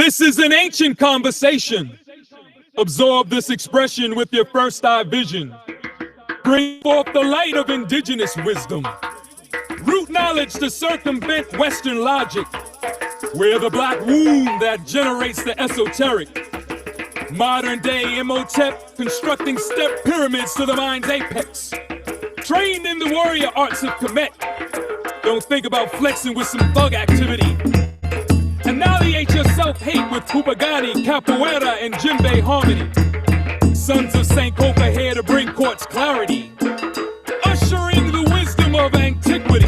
This is an ancient conversation. Absorb this expression with your first eye vision. Bring forth the light of indigenous wisdom. Root knowledge to circumvent Western logic. We're the black womb that generates the esoteric. Modern day Imhotep constructing step pyramids to the mind's apex. Trained in the warrior arts of Kemet. Don't think about flexing with some thug activity. Annihilate your self-hate with Pupagani, Capoeira, and Djembe harmony. Sons of Sankofa here to bring courts clarity. Ushering the wisdom of antiquity.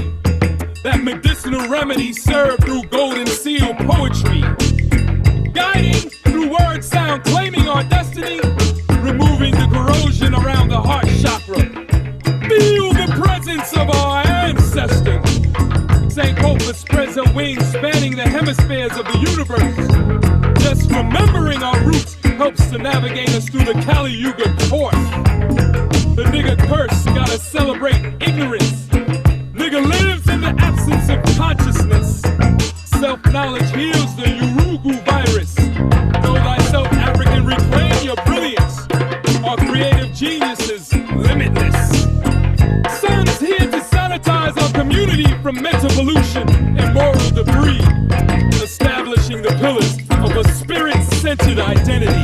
That medicinal remedy served through golden seal poetry. Guiding through word sound, claiming our destiny. Removing the corrosion around the heart chakra. Feel the presence of our ancestors. Sankofa spreads her wings, spanning the hemispheres of the universe. Just remembering our roots helps to navigate us through the Kali Yuga course. The nigga curse, gotta celebrate ignorance. Nigga lives in the absence of consciousness. Self-knowledge heals the Urugu virus. Know thyself, African, reclaim your brilliance. Our creative genius is limitless. Sun's here to sanitize our community from mental pollution and moral debris. Establishing the pillars of a spirit-centered identity.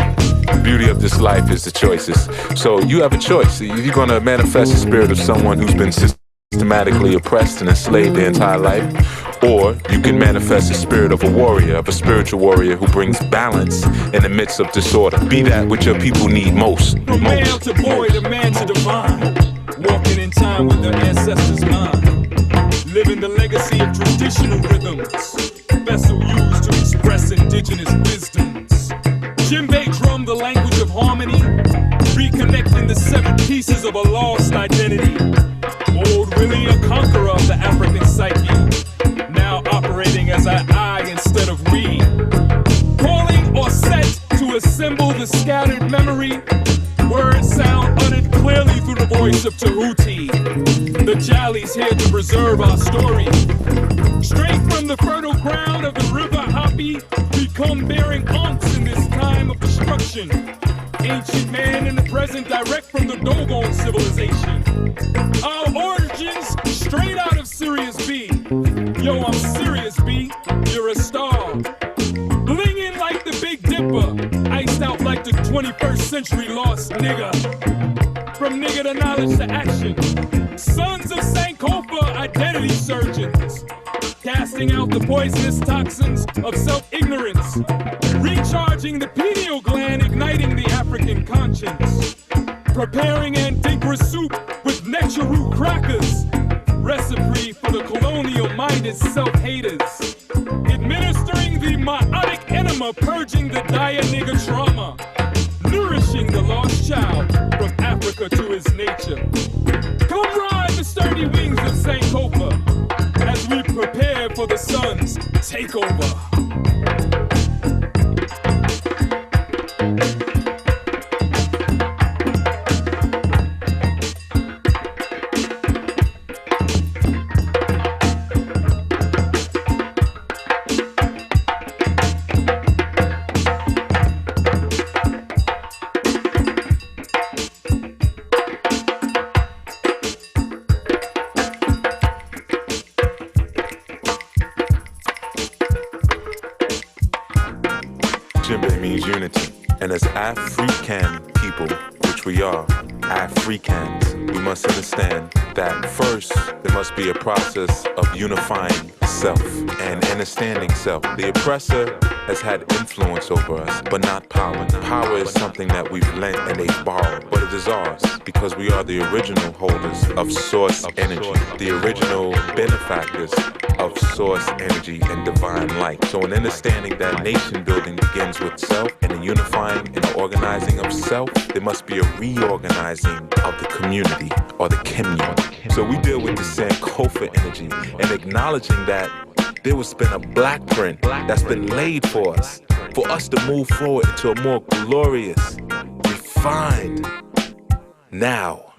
The beauty of this life is the choices. So you have a choice. You're gonna manifest the spirit of someone who's been systematically oppressed and enslaved their entire life, or you can manifest the spirit of a warrior, of a spiritual warrior who brings balance in the midst of disorder. Be that which your people need most. From male to boy, the man to divine, walking in time with their ancestors' mind, living the legacy of traditional rhythms, vessel used to express indigenous wisdoms. Djembe drum, the language of harmony, reconnecting the severed pieces of a lost identity. Old Willie, a conqueror of the African psyche, now operating as an I instead of we. Calling or set to assemble the scattered memory. Words sound uttered clearly through the voice of Tahuti. The Jali's here to preserve our story. Straight from the fertile ground of the river Happy, we come bearing aunts in this time of destruction. Ancient man in the present, direct from the Dogon civilization. Our origins straight out of Sirius B. Yo, I'm Sirius B, you're a star. Blinging like the Big Dipper, iced out like the 21st century lost nigga. From nigga to knowledge to action. Sons of Sankofa, identity surgeons. Casting out the poisonous toxins of self-ignorance. Recharging the pineal gland, igniting the African conscience. Preparing Andinkra soup with nectar root crackers. Recipe for the colonial-minded self-haters. Administering the myotic enema, purging the dire nigga trauma. Nourishing the lost child from Africa to his nature. Come ride the sturdy wings of Sankofa as we prepare for the sun's takeover. Djembe means unity, and as African people, which we are, Africans, we must understand that first there must be a process of unifying self and understanding self. The oppressor has had influence over us, but not power. Power is something that we've lent and they've borrowed, but it is ours because we are the original holders of source energy, the original benefactors of source energy and divine light. So in understanding that nation building begins with self and the unifying and the organizing of self, there must be a reorganizing of the community or the commune. So we deal with the Sankofa energy and acknowledging that there was been a black print that's been laid for us to move forward into a more glorious, refined now.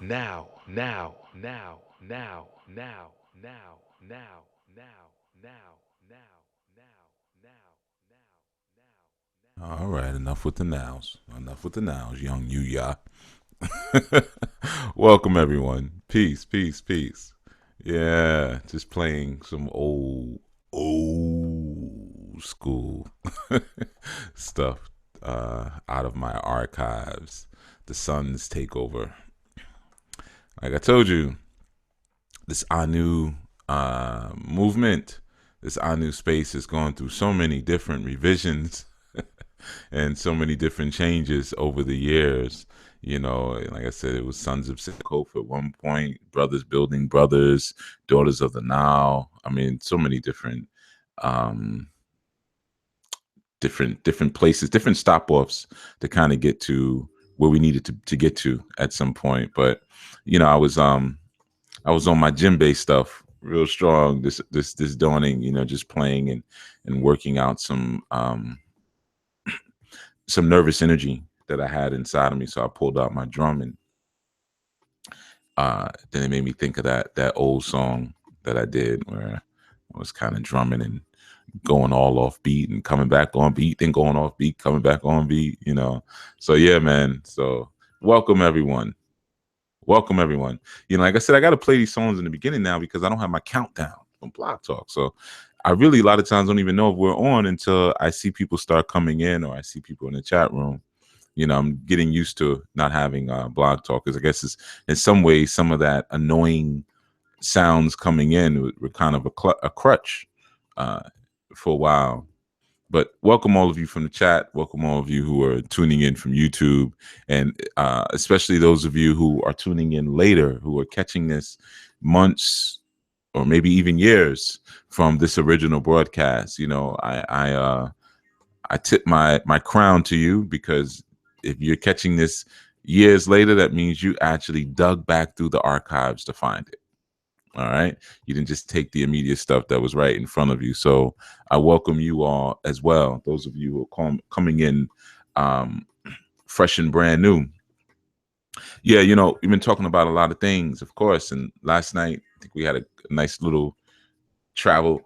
All right, enough with the nows. Enough with the nows, young YUYA. Welcome, everyone. Peace, peace, peace. Yeah, just playing some old school stuff out of my archives. The Sun's takeover. Like I told you, this ANU movement, this ANU space is going through so many different revisions and so many different changes over the years. You know, like I said, it was Sons of Sankofa at one point, Brothers Building Brothers, Daughters of the Nile. I mean, so many um, different places, different stop offs to kind of get to where we needed to get to at some point. But you know, I was on my djembe stuff real strong this dawning. You know, just playing and working out some nervous energy that I had inside of me. So I pulled out my drum, and then it made me think of that old song that I did where I was kind of drumming and going all off beat and coming back on beat, then going off beat, coming back on beat, you know. So yeah, man. So welcome everyone. Welcome everyone. You know, like I said, I got to play these songs in the beginning now because I don't have my countdown from Block Talk. So I really a lot of times don't even know if we're on until I see people start coming in or I see people in the chat room. You know, I'm getting used to not having Blog Talk because I guess it's in some ways some of that annoying sounds coming in were kind of a crutch for a while. But welcome all of you from the chat. Welcome all of you who are tuning in from YouTube, and especially those of you who are tuning in later, who are catching this months or maybe even years from this original broadcast. You know, I tip my crown to you because if you're catching this years later, that means you actually dug back through the archives to find it. All right. You didn't just take the immediate stuff that was right in front of you. So I welcome you all as well. Those of you who are coming in fresh and brand new. Yeah, you know, we've been talking about a lot of things, of course. And last night, I think we had a nice little travel,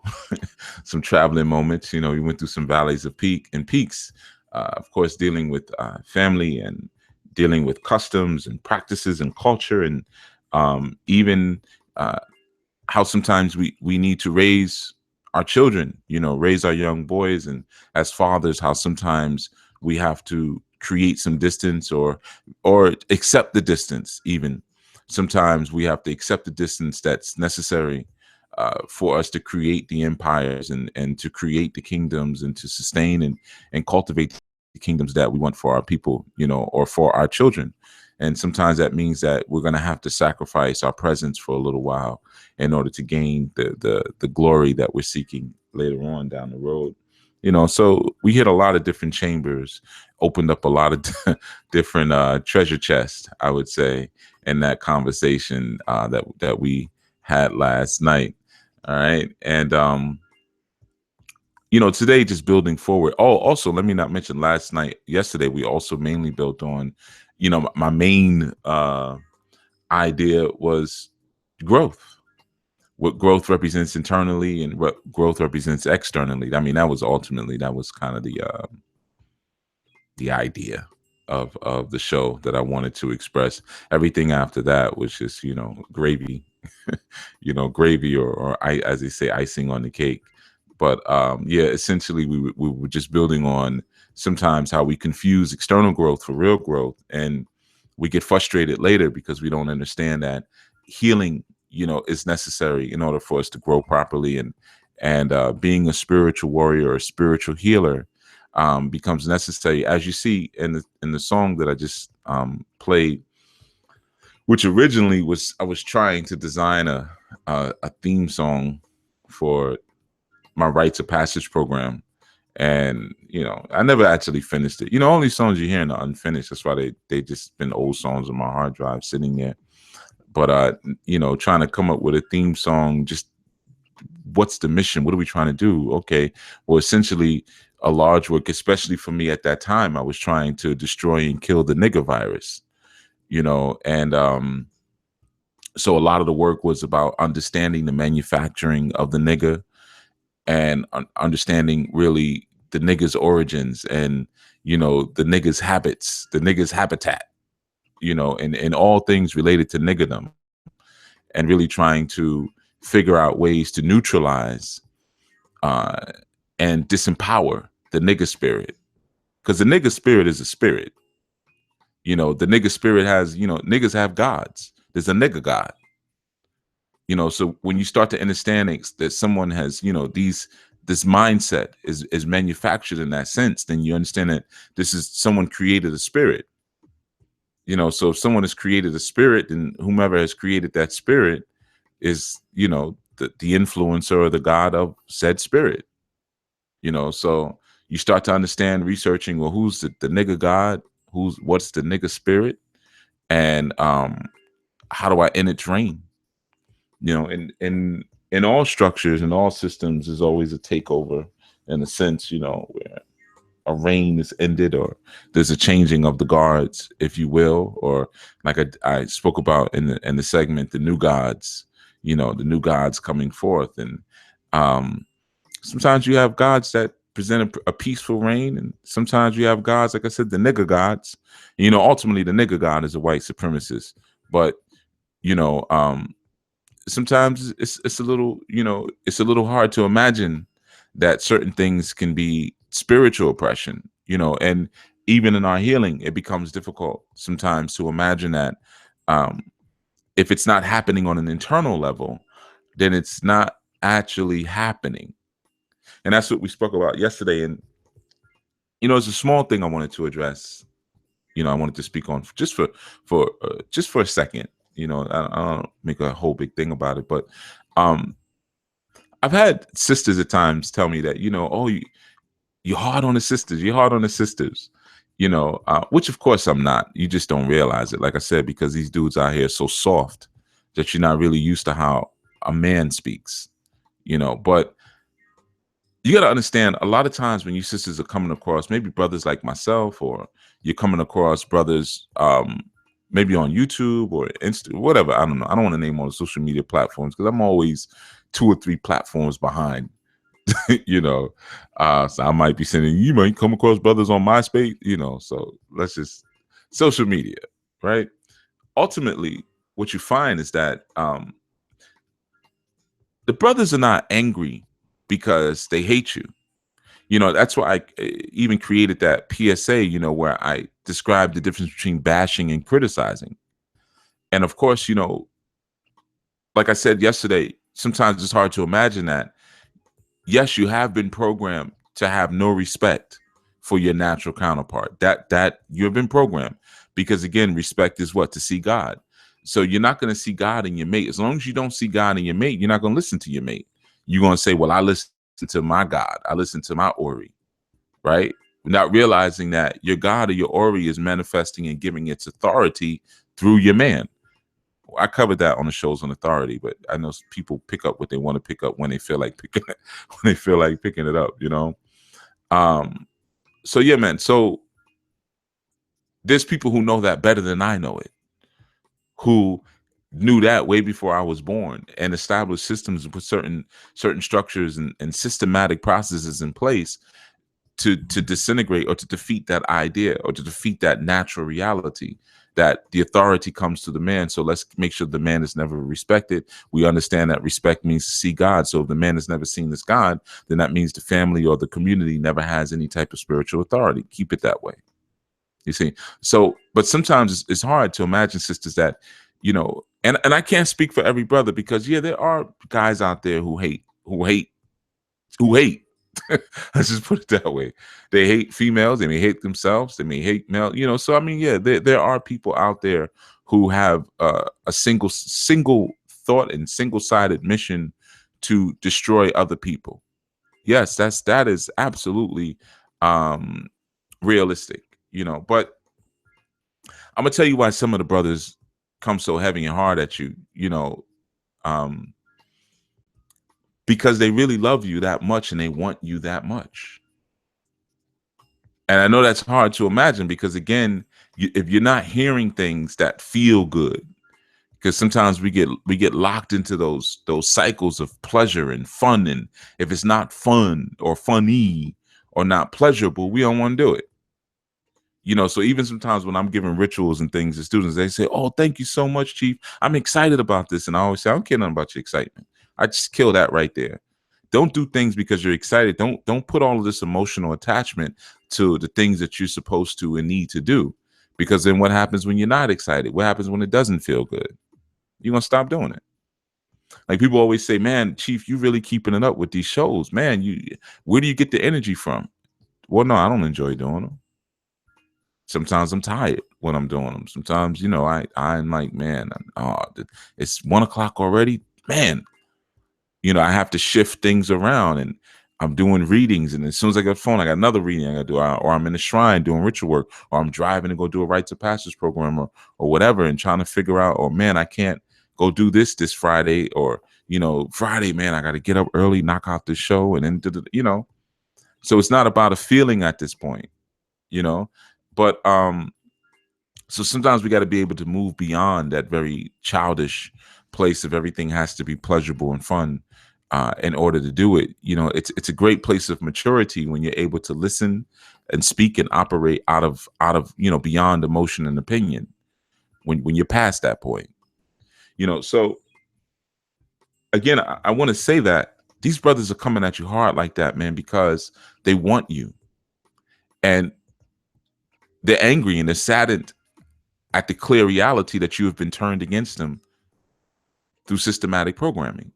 some traveling moments. You know, we went through some valleys of peaks. Of course, dealing with family and dealing with customs and practices and culture, and even how sometimes we need to raise our children, you know, raise our young boys, and as fathers, how sometimes we have to create some distance or accept the distance. Even sometimes we have to accept the distance that's necessary for us to create the empires and to create the kingdoms and to sustain and cultivate the kingdoms that we want for our people, you know, or for our children. And sometimes that means that we're going to have to sacrifice our presence for a little while in order to gain the glory that we're seeking later on down the road. You know, so we hit a lot of different chambers, opened up a lot of different treasure chests, I would say, in that conversation that we had last night. All right. And you know, today just building forward. Oh, also, let me not mention yesterday, we also mainly built on, you know, my main idea was growth. What growth represents internally and what growth represents externally. I mean, that was kind of the idea of the show that I wanted to express. Everything after that was just, you know, gravy, you know, gravy or as they say, icing on the cake. But yeah, essentially we were just building on sometimes how we confuse external growth for real growth, and we get frustrated later because we don't understand that healing, you know, is necessary in order for us to grow properly, and being a spiritual warrior or a spiritual healer becomes necessary, as you see in the song that I just played, which originally I was trying to design a theme song for my rites of passage program, and you know, I never actually finished it. You know, only songs you hear are unfinished. That's why they just been old songs on my hard drive sitting there. But you know, trying to come up with a theme song, just what's the mission? What are we trying to do? Okay, well, essentially, a large work, especially for me at that time, I was trying to destroy and kill the nigger virus. You know, and so a lot of the work was about understanding the manufacturing of the nigger and understanding really the niggas' origins and, you know, the niggas' habits, the niggas' habitat, you know, and all things related to niggerdom, and really trying to figure out ways to neutralize and disempower the nigga spirit. Because the nigga spirit is a spirit. You know, the nigga spirit has, you know, niggas have gods. There's a nigga god. You know, so when you start to understand that someone has, you know, this mindset is manufactured in that sense, then you understand that this is someone created a spirit. You know, so if someone has created a spirit, then whomever has created that spirit is, you know, the influencer or the god of said spirit. You know, so you start to understand, researching, well, who's the nigga god, what's the nigga spirit, and how do I end its reign? You know, in all structures and all systems, is always a takeover in a sense, you know, where a reign is ended, or there's a changing of the guards, if you will, or like I spoke about in the segment, the new gods, you know, the new gods coming forth. And sometimes you have gods that present a peaceful reign, and sometimes you have gods, like I said, the nigger gods. And, you know, ultimately the nigger god is a white supremacist, but you know, sometimes it's a little, you know, it's a little hard to imagine that certain things can be spiritual oppression, you know, and even in our healing, it becomes difficult sometimes to imagine that if it's not happening on an internal level, then it's not actually happening. And that's what we spoke about yesterday. And, you know, it's a small thing I wanted to address, you know, I wanted to speak on just for a second. You know, I don't make a whole big thing about it, but I've had sisters at times tell me that, you know, oh, you're hard on the sisters, you're hard on the sisters, you know, which of course I'm not. You just don't realize it, like I said, because these dudes out here are so soft that you're not really used to how a man speaks, you know. But you got to understand, a lot of times when you sisters are coming across, maybe brothers like myself, or you're coming across brothers maybe on YouTube or Insta, whatever. I don't know. I don't want to name all the social media platforms because I'm always 2 or 3 platforms behind, you know. So I might be sending, you might come across brothers on MySpace, you know. So let's just social media, right? Ultimately, what you find is that the brothers are not angry because they hate you. You know, that's why I even created that PSA, you know, where I described the difference between bashing and criticizing. And of course, you know, like I said yesterday, sometimes it's hard to imagine that, yes, you have been programmed to have no respect for your natural counterpart. That you've been programmed, because again, respect is what? To see God. So you're not going to see God in your mate. As long as you don't see God in your mate, you're not going to listen to your mate. You're going to say, well, I listen to my God, I listen to my Ori, right? Not realizing that your God or your Ori is manifesting and giving its authority through your man. I covered that on the shows on authority, but I know people pick up what they want to pick up when they feel like picking it, when they feel like picking it up, you know. So yeah, man. So there's people who know that better than I know it, who knew that way before I was born, and established systems with certain structures and systematic processes in place to disintegrate or to defeat that idea, or to defeat that natural reality that the authority comes to the man. So let's make sure the man is never respected. We understand that respect means to see God. So if the man has never seen this God, then that means the family or the community never has any type of spiritual authority. Keep it that way. You see? So, but sometimes it's hard to imagine, sisters, that, you know, and I can't speak for every brother, because yeah, there are guys out there who hate. Let's just put it that way. They hate females. They may hate themselves. They may hate male. You know. So I mean, yeah, there are people out there who have a single thought and single-sided mission to destroy other people. Yes, that is absolutely realistic. You know, but I'm gonna tell you why some of the brothers come so heavy and hard at you. You know. Because they really love you that much and they want you that much. And I know that's hard to imagine, because again, if you're not hearing things that feel good, because sometimes we get locked into those cycles of pleasure and fun, and if it's not fun or funny or not pleasurable, we don't want to do it. You know, so even sometimes when I'm giving rituals and things to students, they say, "Oh, thank you so much, Chief. I'm excited about this." And I always say, "I don't care nothing about your excitement. I just kill that right there. Don't do things because you're excited. Don't put all of this emotional attachment to the things that you're supposed to and need to do. Because then what happens when you're not excited? What happens when it doesn't feel good? You're gonna stop doing it." Like people always say, "Man, Chief, you really keeping it up with these shows, man. Where do you get the energy from?" Well, no, I don't enjoy doing them. Sometimes I'm tired when I'm doing them. Sometimes, you know, I'm like, man, it's 1 o'clock already. Man, you know, I have to shift things around, and I'm doing readings. And as soon as I get the phone, I got another reading I got to do, or I'm in the shrine doing ritual work, or I'm driving to go do a Rites of Passage program or whatever, and trying to figure out, oh man, I can't go do this Friday, or, you know, Friday, man, I got to get up early, knock out this show, and then, you know, so it's not about a feeling at this point, you know, but so sometimes we got to be able to move beyond that very childish place of everything has to be pleasurable and fun in order to do it. You know, it's a great place of maturity when you're able to listen and speak and operate out of you know, beyond emotion and opinion when you're past that point. You know, so again, I want to say that these brothers are coming at you hard like that, man, because they want you, and they're angry and they're saddened at the clear reality that you have been turned against them through systematic programming.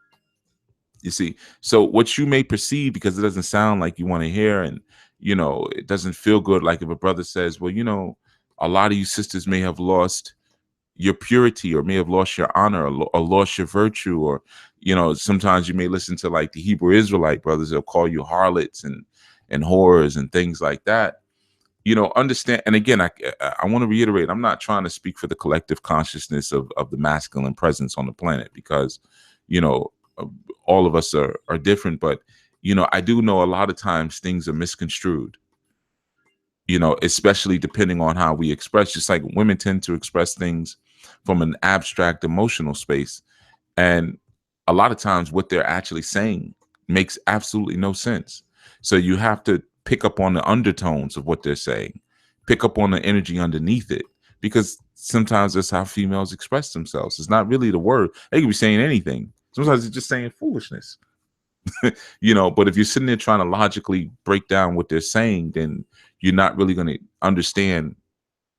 You see, so what you may perceive, because it doesn't sound like you want to hear, and you know, it doesn't feel good, like if a brother says, well, you know, a lot of you sisters may have lost your purity, or may have lost your honor, or lost your virtue, or, you know, sometimes you may listen to like the Hebrew Israelite brothers, they'll call you harlots and whores and things like that. You know, understand. And again, I want to reiterate, I'm not trying to speak for the collective consciousness of the masculine presence on the planet, because, you know, all of us are different. But, you know, I do know a lot of times things are misconstrued, you know, especially depending on how we express. Just like women tend to express things from an abstract emotional space. And a lot of times what they're actually saying makes absolutely no sense. So you have to pick up on the undertones of what they're saying, pick up on the energy underneath it, because sometimes that's how females express themselves. It's not really the word. They can be saying anything. Sometimes it's just saying foolishness, you know, but if you're sitting there trying to logically break down what they're saying, then you're not really going to understand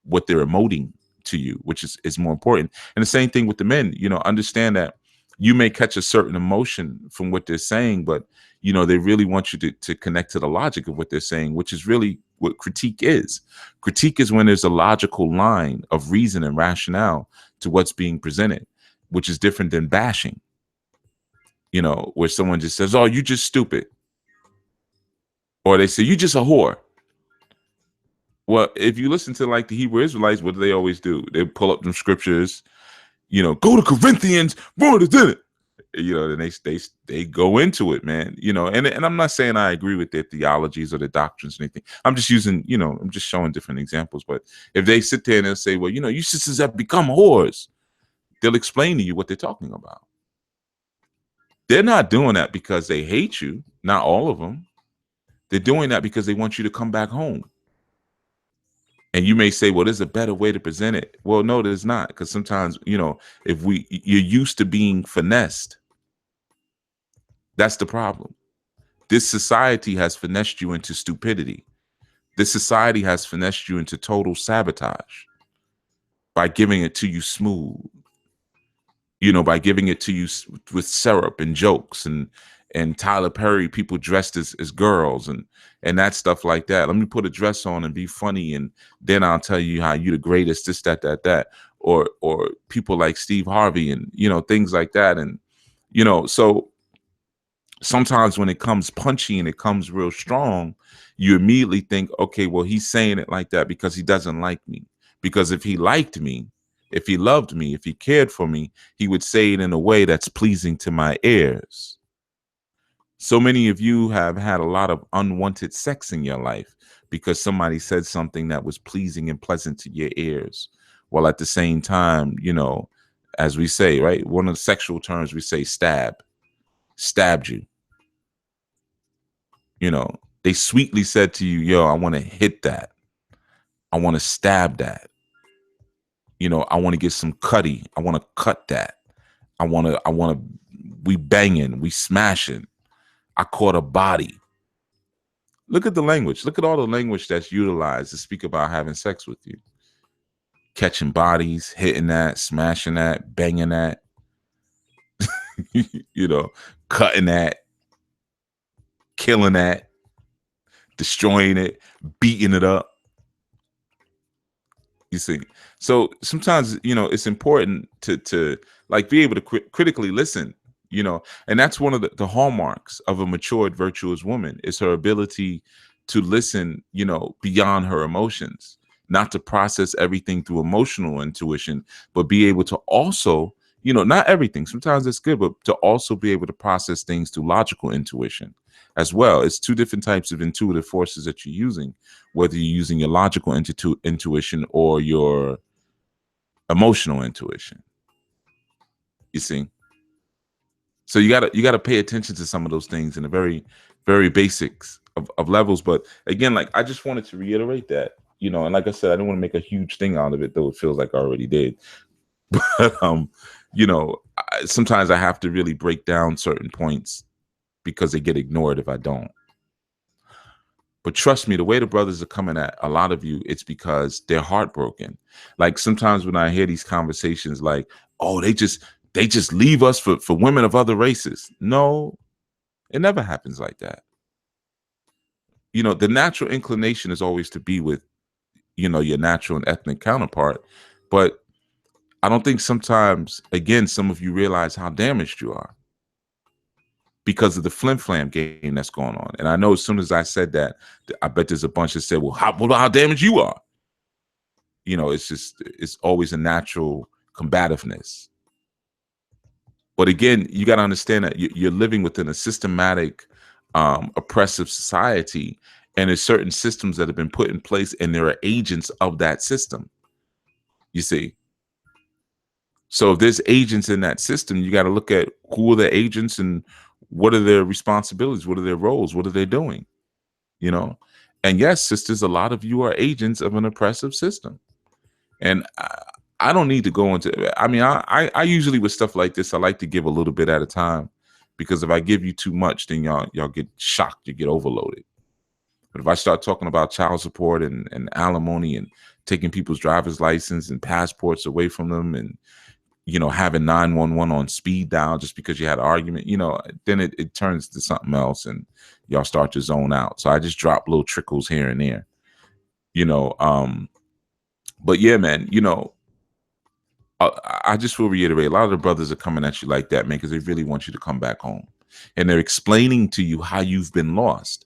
what they're emoting to you, which is more important. And the same thing with the men, you know, understand that you may catch a certain emotion from what they're saying, but, you know, they really want you to connect to the logic of what they're saying, which is really what critique is. Critique is when there's a logical line of reason and rationale to what's being presented, which is different than bashing, you know, where someone just says, oh, you just stupid. Or they say, you just a whore. Well, if you listen to like the Hebrew Israelites, what do they always do? They pull up them scriptures, you know, go to Corinthians, you know, and they go into it, man, you know, and I'm not saying I agree with their theologies or their doctrines or anything. I'm just using, you know, I'm just showing different examples. But if they sit there and they'll say, well, you know, you sisters have become whores, they'll explain to you what they're talking about. They're not doing that because they hate you. Not all of them. They're doing that because they want you to come back home. And you may say, well, there's a better way to present it. Well, no, there's not. Because sometimes, you know, if you're used to being finessed, that's the problem. This society has finessed you into stupidity. This society has finessed you into total sabotage by giving it to you smooth, you know, by giving it to you with syrup and jokes and Tyler Perry, people dressed as girls and that stuff like that. Let me put a dress on and be funny, and then I'll tell you how you the greatest, this, that, or people like Steve Harvey and, you know, things like that. And, you know, so sometimes when it comes punchy and it comes real strong, you immediately think, okay, well, he's saying it like that because he doesn't like me. Because if he liked me, if he loved me, if he cared for me, he would say it in a way that's pleasing to my ears. So many of you have had a lot of unwanted sex in your life because somebody said something that was pleasing and pleasant to your ears. While at the same time, you know, as we say, right, one of the sexual terms we say, stabbed you. You know, They sweetly said to you, yo, I want to hit that. I want to stab that. You know, I want to get some cutty. I want to cut that. We banging, we smashing. I caught a body. Look at the language. Look at all the language that's utilized to speak about having sex with you. Catching bodies, hitting that, smashing that, banging that, you know, cutting that, killing that, destroying it, beating it up. You see, so sometimes, you know, it's important to like be able to critically listen, you know, and that's one of the hallmarks of a matured, virtuous woman is her ability to listen, you know, beyond her emotions, not to process everything through emotional intuition, but be able to also, you know, not everything, sometimes it's good, but to also be able to process things through logical intuition as well. It's two different types of intuitive forces that you're using, whether you're using your logical intuition or your emotional intuition. You see? So you gotta pay attention to some of those things in the very, very basics of levels. But again, like I just wanted to reiterate that, you know, and like I said, I didn't want to make a huge thing out of it, though it feels like I already did. But you know, sometimes I have to really break down certain points because they get ignored if I don't. But trust me, the way the brothers are coming at a lot of you, it's because they're heartbroken. Like sometimes when I hear these conversations like, oh, they just leave us for women of other races. No, it never happens like that. You know, the natural inclination is always to be with, you know, your natural and ethnic counterpart. But I don't think sometimes, again, some of you realize how damaged you are because of the flim-flam game that's going on. And I know as soon as I said that, I bet there's a bunch that said, well, how damaged you are. You know, it's always a natural combativeness. But again, you got to understand that you're living within a systematic, oppressive society, and there's certain systems that have been put in place, and there are agents of that system. You see? So if there's agents in that system, you got to look at who are the agents and what are their responsibilities, what are their roles, what are they doing, you know? And yes, sisters, a lot of you are agents of an oppressive system. And I don't need to go into, I mean, I usually with stuff like this, I like to give a little bit at a time, because if I give you too much, then y'all get shocked, you get overloaded. But if I start talking about child support and alimony and taking people's driver's license and passports away from them, and you know, having 911 on speed dial just because you had an argument, you know, then it turns to something else and y'all start to zone out. So I just drop little trickles here and there, you know. But yeah, man, you know, I just will reiterate, a lot of the brothers are coming at you like that, man, because they really want you to come back home. And they're explaining to you how you've been lost.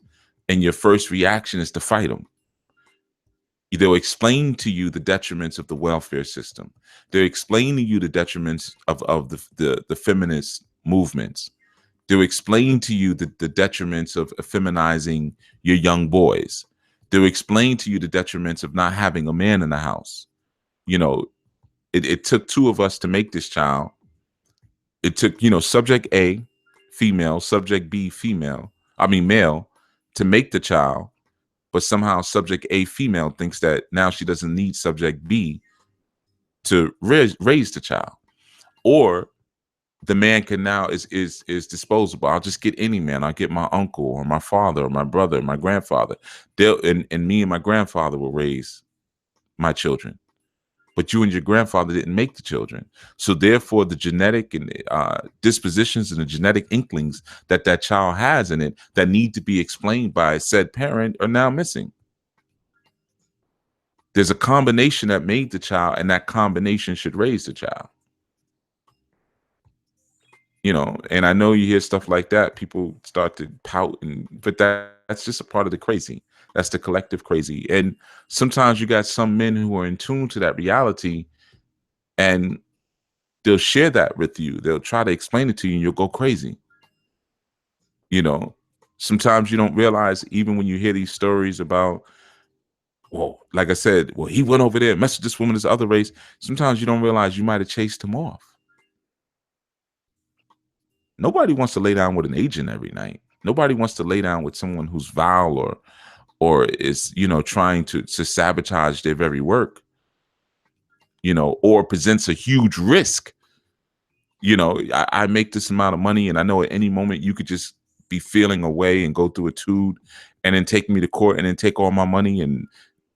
And your first reaction is to fight them. They'll explain to you the detriments of the welfare system. They're explaining to you the detriments of the feminist movements. They'll explain to you the detriments of feminizing your young boys. They'll explain to you the detriments of not having a man in the house. You know, it took two of us to make this child. It took, you know, subject A, female, subject B, male, to make the child. But somehow subject A, female, thinks that now she doesn't need subject B to raise the child. Or the man can now is disposable. I'll just get any man. I'll get my uncle or my father or my brother or my grandfather. And me and my grandfather will raise my children. But you and your grandfather didn't make the children. So therefore, the genetic and dispositions and the genetic inklings that child has in it that need to be explained by said parent are now missing. There's a combination that made the child, and that combination should raise the child. You know, and I know you hear stuff like that. People start to pout, but that's just a part of the crazy. That's the collective crazy. And sometimes you got some men who are in tune to that reality, and they'll share that with you. They'll try to explain it to you, and you'll go crazy. You know, sometimes you don't realize, even when you hear these stories about, well, like I said, well, he went over there, messed with this woman, this other race. Sometimes you don't realize you might have chased him off. Nobody wants to lay down with an agent every night. Nobody wants to lay down with someone who's vile or is, trying to sabotage their very work, or presents a huge risk. I make this amount of money, and I know at any moment you could just be feeling away and go through a tube and then take me to court and then take all my money and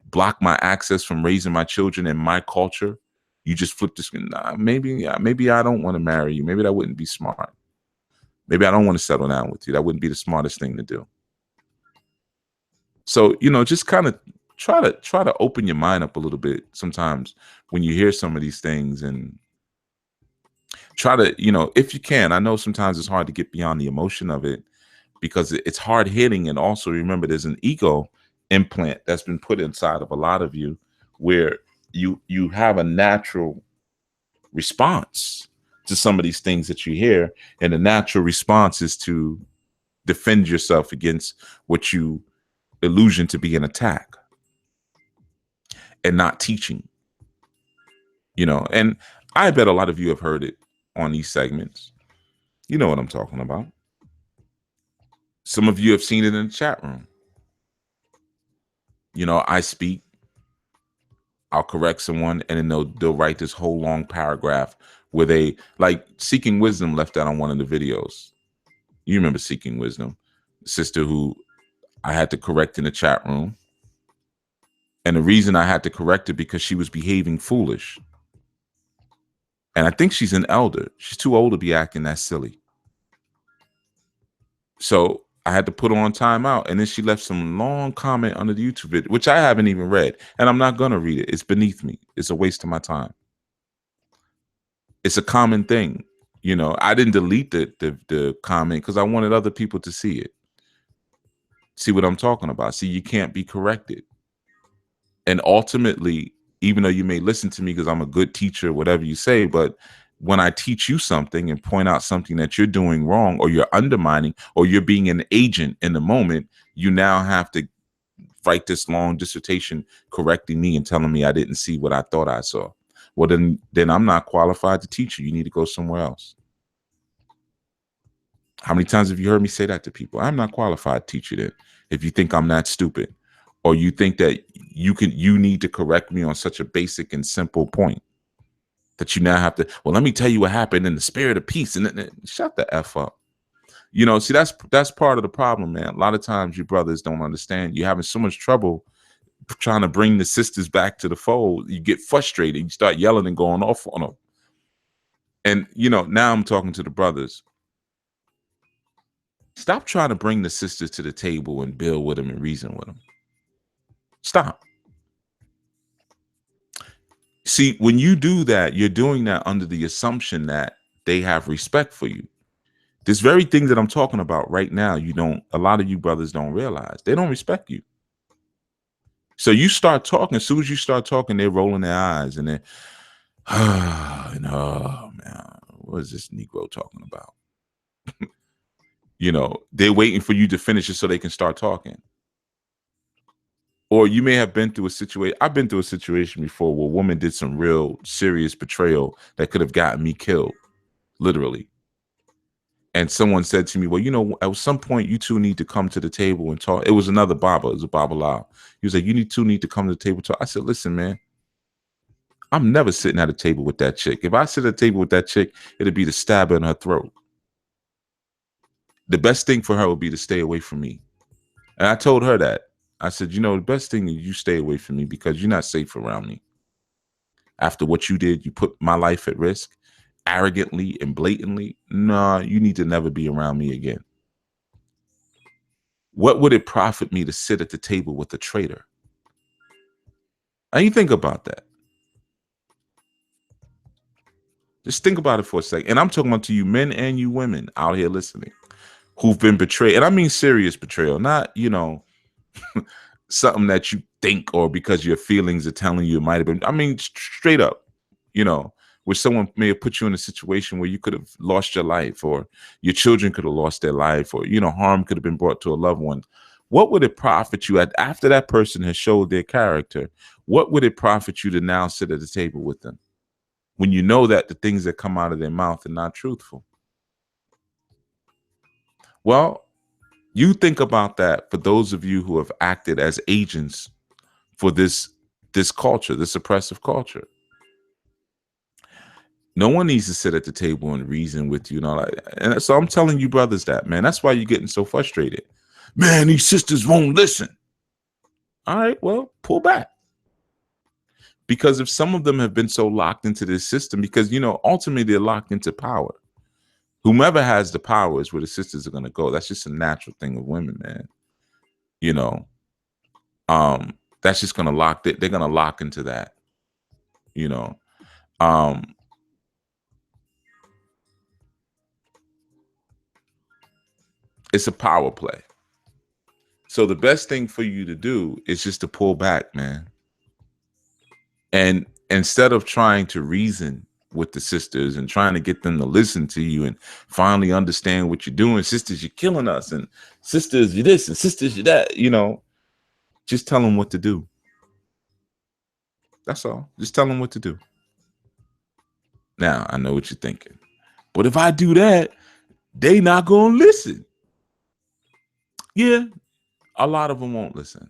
block my access from raising my children in my culture. You just flip the screen. Nah, maybe I don't want to marry you. Maybe that wouldn't be smart. Maybe I don't want to settle down with you. That wouldn't be the smartest thing to do. So, just kind of try to open your mind up a little bit sometimes when you hear some of these things, and try to, if you can. I know sometimes it's hard to get beyond the emotion of it because it's hard hitting. And also remember, there's an ego implant that's been put inside of a lot of you where you have a natural response to some of these things that you hear. And the natural response is to defend yourself against what you illusion to be an attack and not teaching, and I bet a lot of you have heard it on these segments. You know what I'm talking about. Some of you have seen it in the chat room. I speak, I'll correct someone, and then they'll write this whole long paragraph where they, like Seeking Wisdom left out on one of the videos. You remember Seeking Wisdom, the sister who I had to correct in the chat room. And the reason I had to correct her because she was behaving foolish. And I think she's an elder. She's too old to be acting that silly. So I had to put her on timeout. And then she left some long comment under the YouTube video, which I haven't even read. And I'm not going to read it. It's beneath me. It's a waste of my time. It's a common thing. I didn't delete the comment because I wanted other people to see it. See what I'm talking about? See, you can't be corrected. And ultimately, even though you may listen to me because I'm a good teacher, whatever you say, but when I teach you something and point out something that you're doing wrong or you're undermining or you're being an agent in the moment, you now have to write this long dissertation correcting me and telling me I didn't see what I thought I saw. Well, then I'm not qualified to teach you. You need to go somewhere else. How many times have you heard me say that to people? I'm not qualified to teach you that. If you think I'm that stupid, or you think that you need to correct me on such a basic and simple point that you now have to, well, let me tell you what happened in the spirit of peace. And shut the F up. See, that's part of the problem, man. A lot of times you brothers don't understand. You're having so much trouble trying to bring the sisters back to the fold. You get frustrated. You start yelling and going off on them. And, now I'm talking to the brothers. Stop trying to bring the sisters to the table and build with them and reason with them. Stop. See, when you do that, you're doing that under the assumption that they have respect for you. This very thing that I'm talking about right now, a lot of you brothers don't realize. They don't respect you. So you start talking, as soon as you start talking, they're rolling their eyes and they're, oh man, what is this Negro talking about? They're waiting for you to finish it so they can start talking. Or you may have been through a situation. I've been through a situation before where a woman did some real serious betrayal that could have gotten me killed, literally. And someone said to me, well, at some point you two need to come to the table and talk. It was another Baba. It was a Baba Lao. He was like, you need to come to the table and talk. I said, listen, man, I'm never sitting at a table with that chick. If I sit at a table with that chick, it'd be to stab her in her throat. The best thing for her would be to stay away from me. And I told her that. I said, the best thing is you stay away from me because you're not safe around me. After what you did, you put my life at risk arrogantly and blatantly. No, you need to never be around me again. What would it profit me to sit at the table with a traitor? Now you think about that. Just think about it for a second. And I'm talking about to you men and you women out here listening who've been betrayed. And I mean serious betrayal, not, something that you think or because your feelings are telling you it might have been. I mean, straight up, where someone may have put you in a situation where you could have lost your life or your children could have lost their life or, harm could have been brought to a loved one. What would it profit you after that person has showed their character? What would it profit you to now sit at the table with them when you know that the things that come out of their mouth are not truthful? Well, You think about that for those of you who have acted as agents for this culture, this oppressive culture. No one needs to sit at the table and reason with you and all that. And so I'm telling you brothers that, man, that's why you're getting so frustrated. Man, these sisters won't listen. All right, well, pull back. Because if some of them have been so locked into this system, because, you know, ultimately they're locked into power. Whomever has the power is where the sisters are going to go. That's just a natural thing of women, man. You know, that's just going to lock it. They're going to lock into that, you know. It's a power play. So the best thing for you to do is just to pull back, man. And instead of trying to reason with the sisters and trying to get them to listen to you and finally understand what you're doing, sisters, you're killing us, and sisters, you're this, and sisters, you're that, you know, just tell them what to do. That's all. Just tell them what to do. Now, I know what you're thinking. But if I do that, they not going to listen. Yeah, a lot of them won't listen.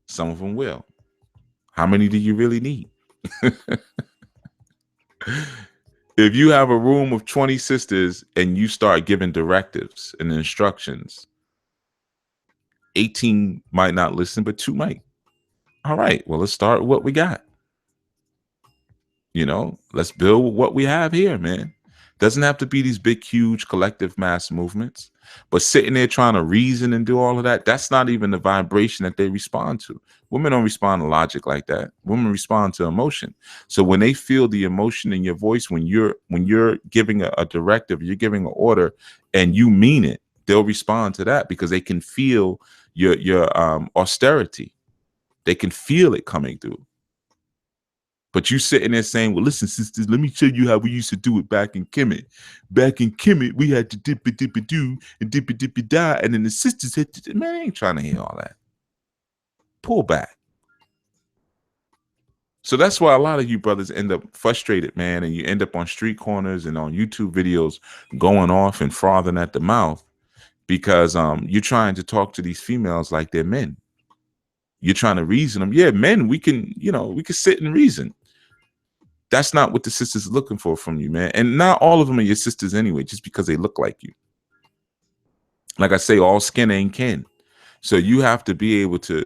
Some of them will. How many do you really need? If you have a room of 20 sisters and you start giving directives and instructions, 18 might not listen, but 2 might. All right, well, let's start with what we got. You know, let's build what we have here, man. Doesn't have to be these big, huge collective mass movements, but sitting there trying to reason and do all of that, that's not even the vibration that they respond to. Women don't respond to logic like that. Women respond to emotion. So when they feel the emotion in your voice, when you're giving a directive, you're giving an order, and you mean it, they'll respond to that because they can feel your austerity. They can feel it coming through. But you sitting there saying, well, listen, sisters, let me show you how we used to do it back in Kemet. Back in Kemet, we had to dip-a-dip-a-do and dip-a-dip-a-die. And then the sisters had to, man, I ain't trying to hear all that. Pull back. So that's why a lot of you brothers end up frustrated, man, and you end up on street corners and on YouTube videos going off and frothing at the mouth because you're trying to talk to these females like they're men. You're trying to reason them. Yeah, men, we can sit and reason. That's not what the sisters are looking for from you, man. And not all of them are your sisters anyway, just because they look like you. Like I say, all skin ain't kin. So you have to be able to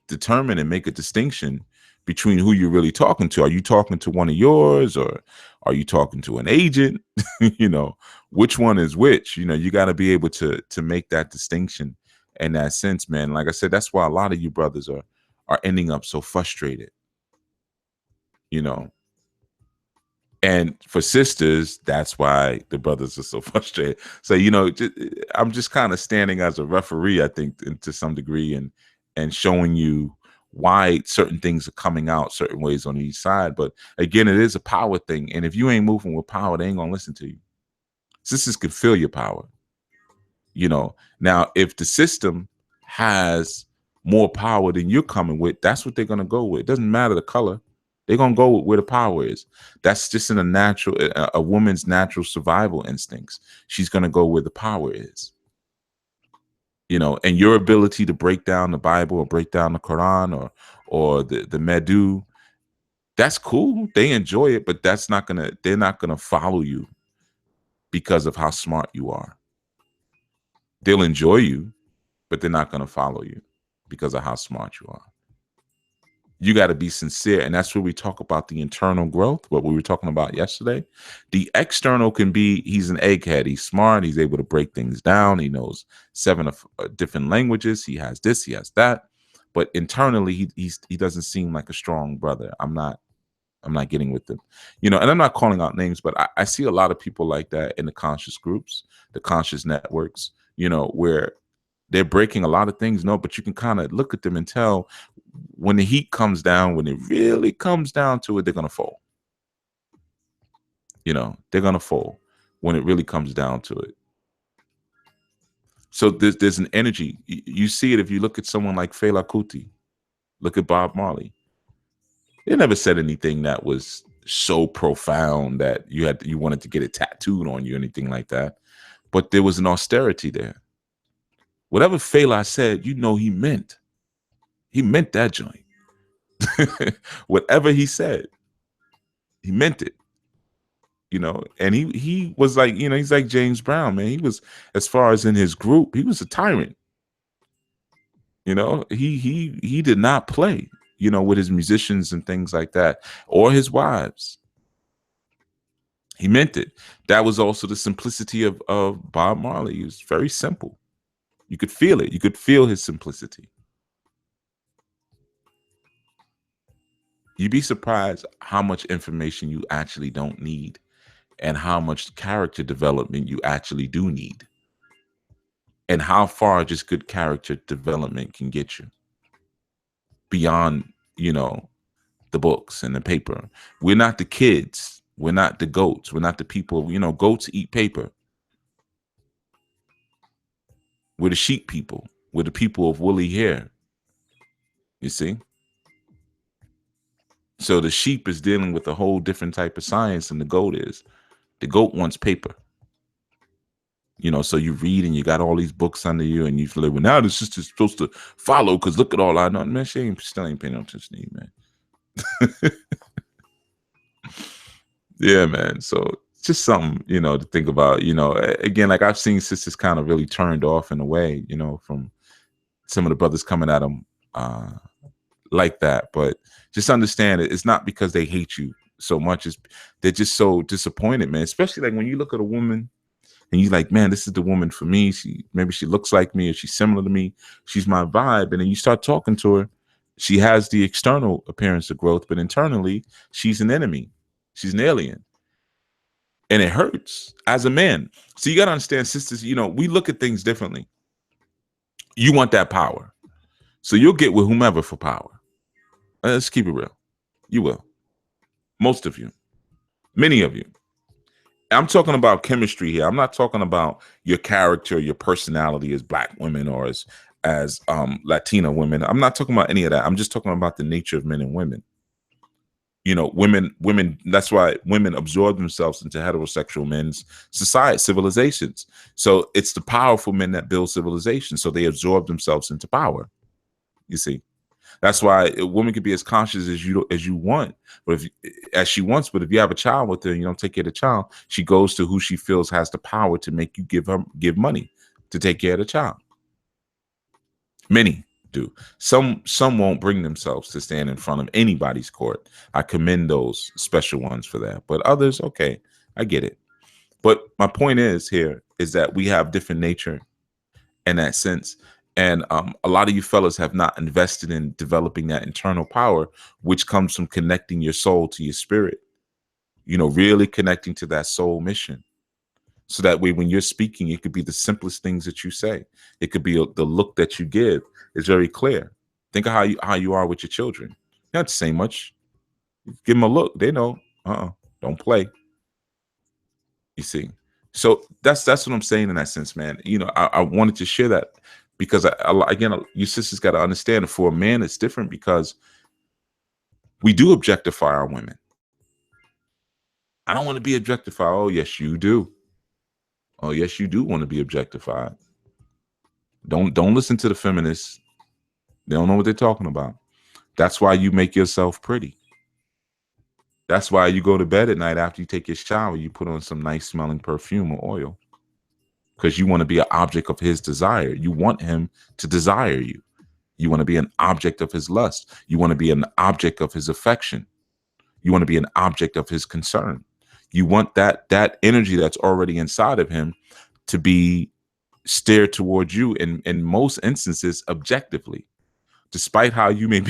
determine and make a distinction between who you're really talking to. Are you talking to one of yours, or are you talking to an agent? You know, which one is which? You know, you got to be able to make that distinction in that sense, man. Like I said, that's why a lot of you brothers are ending up so frustrated, you know. And for sisters, that's why the brothers are so frustrated. So, you know, I'm just kind of standing as a referee, I think, to some degree, and showing you why certain things are coming out certain ways on each side. But again, it is a power thing. And if you ain't moving with power, they ain't going to listen to you. Sisters can feel your power. You know, now, if the system has more power than you're coming with, that's what they're going to go with. It doesn't matter the color. They're going to go where the power is. That's just in a woman's natural survival instincts. She's going to go where the power is. You know, and your ability to break down the Bible or break down the Quran or the Medu, that's cool. They enjoy it, but they're not going to follow you because of how smart you are. They'll enjoy you, but they're not going to follow you because of how smart you are. You got to be sincere. And that's where we talk about the internal growth, what we were talking about yesterday. The external can be, he's an egghead. He's smart. He's able to break things down. He knows 7 different languages. He has this, he has that. But internally, he doesn't seem like a strong brother. I'm not getting with them. You know, and I'm not calling out names, but I see a lot of people like that in the conscious groups, the conscious networks, you know, where they're breaking a lot of things. No, but you can kind of look at them and tell when the heat comes down, when it really comes down to it, they're going to fold. You know, they're going to fold when it really comes down to it. So there's an energy. You see it if you look at someone like Fela Kuti. Look at Bob Marley. They never said anything that was so profound that you wanted to get it tattooed on you, anything like that. But there was an austerity there. Whatever Fela said, you know he meant. He meant that joint. Whatever he said, he meant it. You know, and he was like, you know, he's like James Brown, man. He was, as far as in his group, he was a tyrant. You know, he did not play, you know, with his musicians and things like that, or his wives. He meant it. That was also the simplicity of Bob Marley. He was very simple. You could feel it. You could feel his simplicity. You'd be surprised how much information you actually don't need and how much character development you actually do need, and how far just good character development can get you beyond, you know, the books and the paper. We're not the kids. We're not the goats. We're not the people, you know, goats eat paper. We're the sheep people. We're the people of woolly hair. You see? So the sheep is dealing with a whole different type of science than the goat is. The goat wants paper. You know, so you read and you got all these books under you and you feel like, well, now the sister's supposed to follow because look at all I know. Man, she still ain't paying no attention to you, man. Yeah, man. So it's just something, you know, to think about. You know, again, like I've seen sisters kind of really turned off in a way, you know, from some of the brothers coming at them like that. But just understand it's not because they hate you so much as they're just so disappointed, man. Especially like when you look at a woman and you're like, man, this is the woman for me. Maybe she looks like me or she's similar to me. She's my vibe. And then you start talking to her. She has the external appearance of growth, but internally, she's an enemy. She's an alien. And it hurts as a man. So you got to understand, sisters, you know, we look at things differently. You want that power. So you'll get with whomever for power. Let's keep it real. You will. Most of you. Many of you. I'm talking about chemistry here. I'm not talking about your character, your personality as Black women or as Latina women. I'm not talking about any of that. I'm just talking about the nature of men and women. You know, women, that's why women absorb themselves into heterosexual men's society, civilizations. So it's the powerful men that build civilization. So they absorb themselves into power. You see, that's why a woman can be as conscious as you want, but as she wants. But if you have a child with her and you don't take care of the child, she goes to who she feels has the power to make you give money to take care of the child. Many do. Some won't bring themselves to stand in front of anybody's court. I commend those special ones for that. But others, okay, I get it. But my point is that we have different nature in that sense. And a lot of you fellas have not invested in developing that internal power, which comes from connecting your soul to your spirit, you know, really connecting to that soul mission. So that way, when you're speaking, it could be the simplest things that you say. It could be the look that you give is very clear. Think of how you are with your children. You don't have to say much. Give them a look. They know, don't play. You see? So that's what I'm saying in that sense, man. You know, I wanted to share that because, again, you sisters got to understand, for a man, it's different because we do objectify our women. I don't want to be objectified. Oh, yes, you do. Oh, yes, you do want to be objectified. Don't listen to the feminists. They don't know what they're talking about. That's why you make yourself pretty. That's why you go to bed at night after you take your shower, you put on some nice smelling perfume or oil. Because you want to be an object of his desire. You want him to desire you. You want to be an object of his lust. You want to be an object of his affection. You want to be an object of his concern. You want that energy that's already inside of him to be steered towards you in most instances objectively. Despite how you may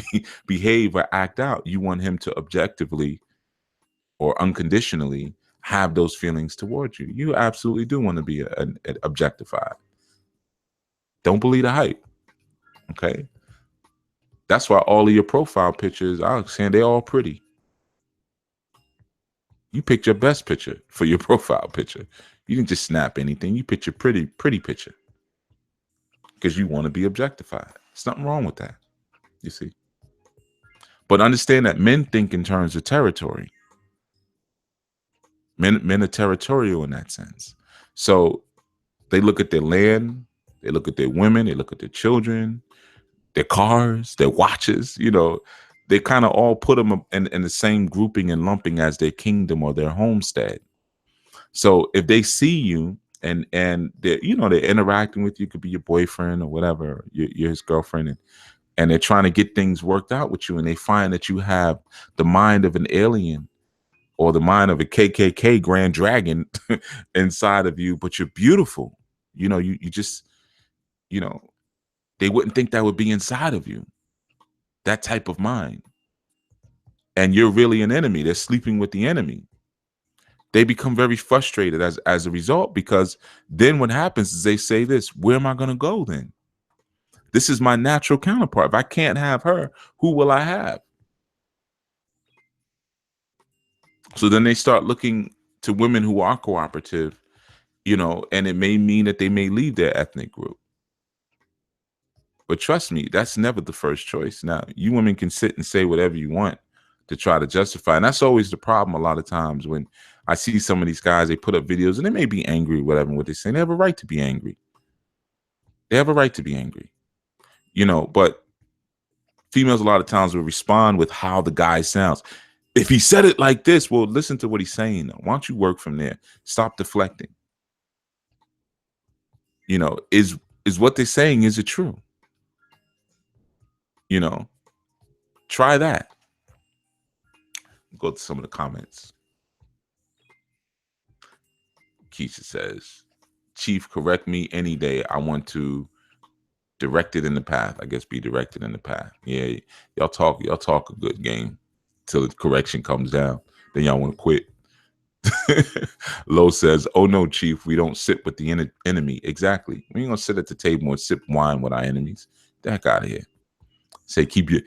behave or act out, you want him to objectively or unconditionally have those feelings towards you. You absolutely do want to be an objectified. Don't believe the hype. Okay. That's why all of your profile pictures, I'm saying, they're all pretty. You picked your best picture for your profile picture. You didn't just snap anything. You picked your pretty picture because you want to be objectified. There's nothing wrong with that, you see. But understand that men think in terms of territory. Men are territorial in that sense. So they look at their land, They look at their women, they look at their children, their cars, their watches, they kind of all put them in the same grouping and lumping as their kingdom or their homestead. So if they see you and they're, they're interacting with you, could be your boyfriend or whatever, you're his girlfriend, and they're trying to get things worked out with you, and they find that you have the mind of an alien or the mind of a KKK Grand Dragon inside of you, but you're beautiful. You just, they wouldn't think that would be inside of you, that type of mind. And you're really an enemy. They're sleeping with the enemy. They become very frustrated as a result, because then what happens is they say this: where am I going to go then? This is my natural counterpart. If I can't have her, who will I have? So then they start looking to women who are cooperative, and it may mean that they may leave their ethnic group. But trust me, that's never the first choice. Now, you women can sit and say whatever you want to try to justify. And that's always the problem a lot of times when I see some of these guys, they put up videos and they may be angry, whatever, what they say. They have a right to be angry. They have a right to be angry, but females a lot of times will respond with how the guy sounds. If he said it like this, well, listen to what he's saying. Why don't you work from there? Stop deflecting. Is what they're saying, is it true? Try that. Go to some of the comments. Keisha says, Chief, correct me any day. I want to direct it in the path. I guess be directed in the path. Yeah, y'all talk a good game till the correction comes down. Then y'all want to quit. Lowe says, oh no, Chief, we don't sit with the enemy. Exactly. We ain't gonna sit at the table and sip wine with our enemies. The heck out of here. Say keep your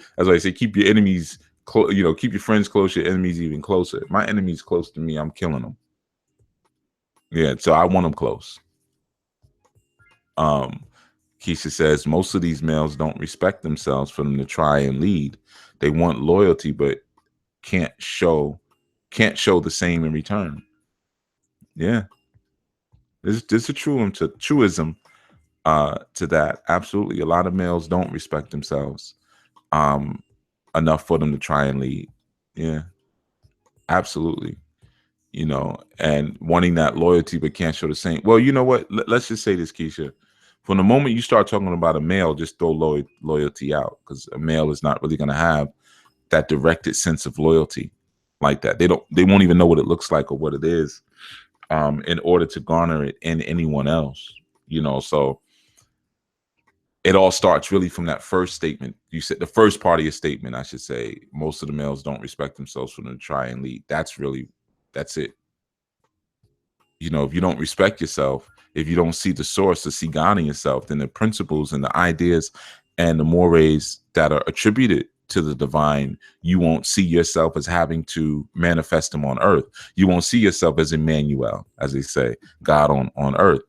enemies keep your friends close, your enemies even closer. My enemy's close to me, I'm killing them. Yeah, so I want them close. Keisha says, most of these males don't respect themselves for them to try and lead. They want loyalty, but can't show the same in return. Yeah. There's a truism to that. Absolutely. A lot of males don't respect themselves enough for them to try and lead. Yeah. Absolutely. And wanting that loyalty but can't show the same. Well, you know what? Let's just say this, Keisha. From the moment you start talking about a male, just throw loyalty out, because a male is not really going to have that directed sense of loyalty like that. They won't even know what it looks like or what it is in order to garner it in anyone else, so it all starts really from that first statement. You said the first part of your statement, I should say, most of the males don't respect themselves for them to try and lead. That's it. If you don't respect yourself, if you don't see the source, to see God in yourself, then the principles and the ideas and the mores that are attributed to the divine, you won't see yourself as having to manifest them on earth. You won't see yourself as Emmanuel, as they say, God on earth.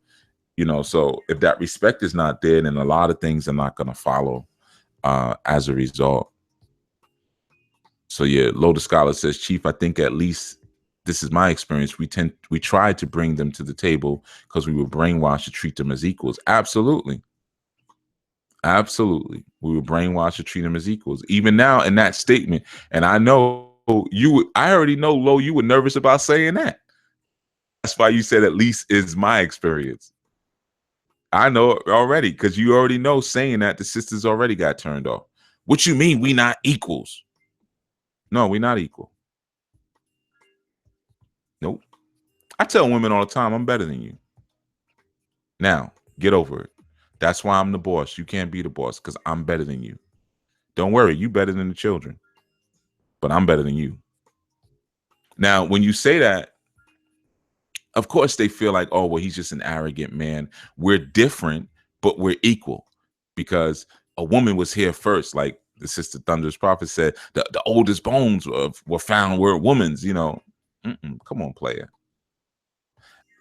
So if that respect is not there, then a lot of things are not going to follow as a result. So yeah, Lotus Scholar says, Chief, I think at least this is my experience. We tried to bring them to the table because we were brainwashed to treat them as equals. Absolutely. Absolutely. We were brainwashed to treat them as equals. Even now in that statement, and I know I already know, Lo, you were nervous about saying that. That's why you said at least is my experience. I know it already, because you already know saying that the sisters already got turned off. What you mean we not equals? No, we're not equal. Nope. I tell women all the time, I'm better than you. Now, get over it. That's why I'm the boss. You can't be the boss, because I'm better than you. Don't worry, you better than the children, but I'm better than you. Now, when you say that, of course they feel like, oh, well, he's just an arrogant man. We're different, but we're equal, because a woman was here first. Like the Sister Thunder's Prophet said, the oldest bones were found were a woman's, Come on, player.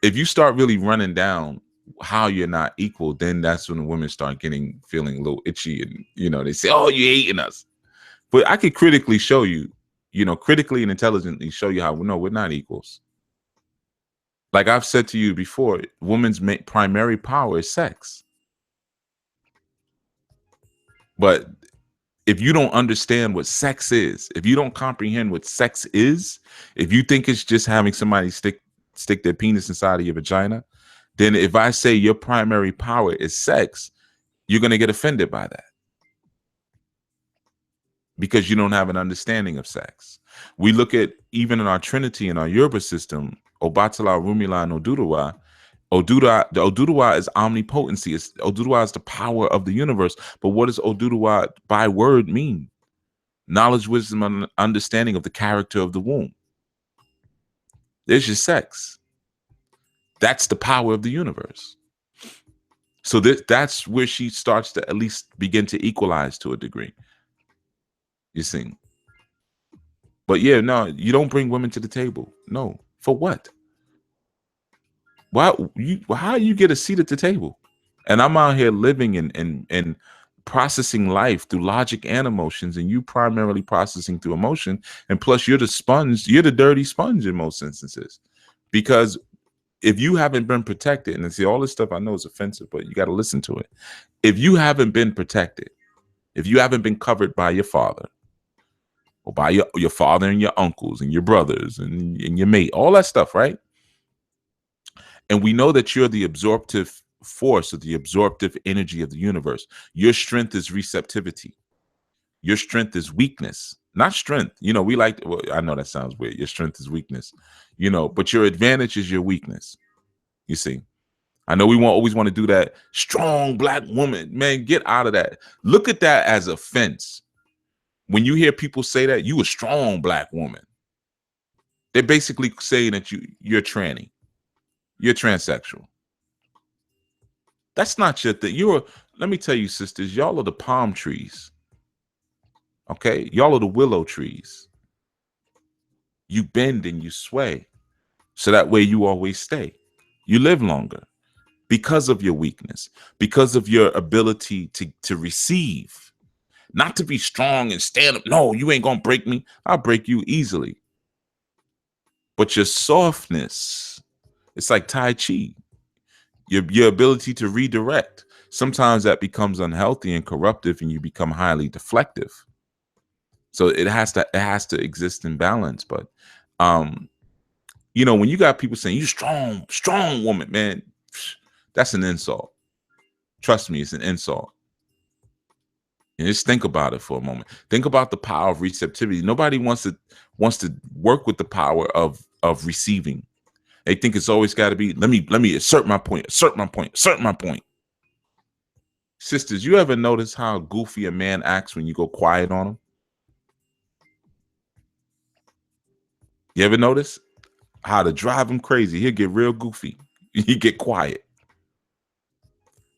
If you start really running down how you're not equal, then that's when the women start feeling a little itchy, and they say, oh, you're hating us. But I could critically show you, critically and intelligently show you how no, we're not equals. Like I've said to you before, women's primary power is sex. But if you don't understand what sex is, if you don't comprehend what sex is, if you think it's just having somebody stick their penis inside of your vagina, then if I say your primary power is sex, you're going to get offended by that because you don't have an understanding of sex. We look at, even in our Trinity and our Yoruba system, Obatala, Rumila, and Oduduwa. The Oduduwa is omnipotency. Oduduwa is the power of the universe. But what does Oduduwa by word mean? Knowledge, wisdom, and understanding of the character of the womb. There's your sex. That's the power of the universe. So that's where she starts to at least begin to equalize to a degree. You see. But yeah, no, you don't bring women to the table. No. For what? How you get a seat at the table? And I'm out here living and processing life through logic and emotions, and you primarily processing through emotion. And plus, you're the sponge, you're the dirty sponge in most instances. Because if you haven't been protected, and see, all this stuff I know is offensive, but you got to listen to it. If you haven't been protected, if you haven't been covered by your father, or by your father and your uncles and your brothers and your mate, all that stuff, right? And we know that you're the absorptive force or the absorptive energy of the universe. Your strength is receptivity. Your strength is weakness, not strength. You know, we like, well, I know that sounds weird. Your strength is weakness, you know, but your advantage is your weakness. You see, I know we always want to do that. Strong black woman, man, get out of that. Look at that as offense. When you hear people say that, you a strong black woman, they're basically saying that you're tranny, you're transsexual. That's not your thing. Let me tell you, sisters, y'all are the palm trees. Okay, y'all are the willow trees. You bend and you sway, so that way you always stay. You live longer because of your weakness, because of your ability to receive, not to be strong and stand up. No, you ain't gonna break me. I'll break you easily. But your softness, it's like Tai Chi. Your ability to redirect. Sometimes that becomes unhealthy and corruptive, and you become highly deflective. So it has to exist in balance. But you know, when you got people saying you strong woman, man, that's an insult. Trust me, it's an insult. And just think about it for a moment. Think about the power of receptivity. Nobody wants to work with the power of receiving. They think it's always got to be, let me assert my point. Sisters, you ever notice how goofy a man acts when you go quiet on him? You ever notice how to drive him crazy? He'll get real goofy. He get quiet.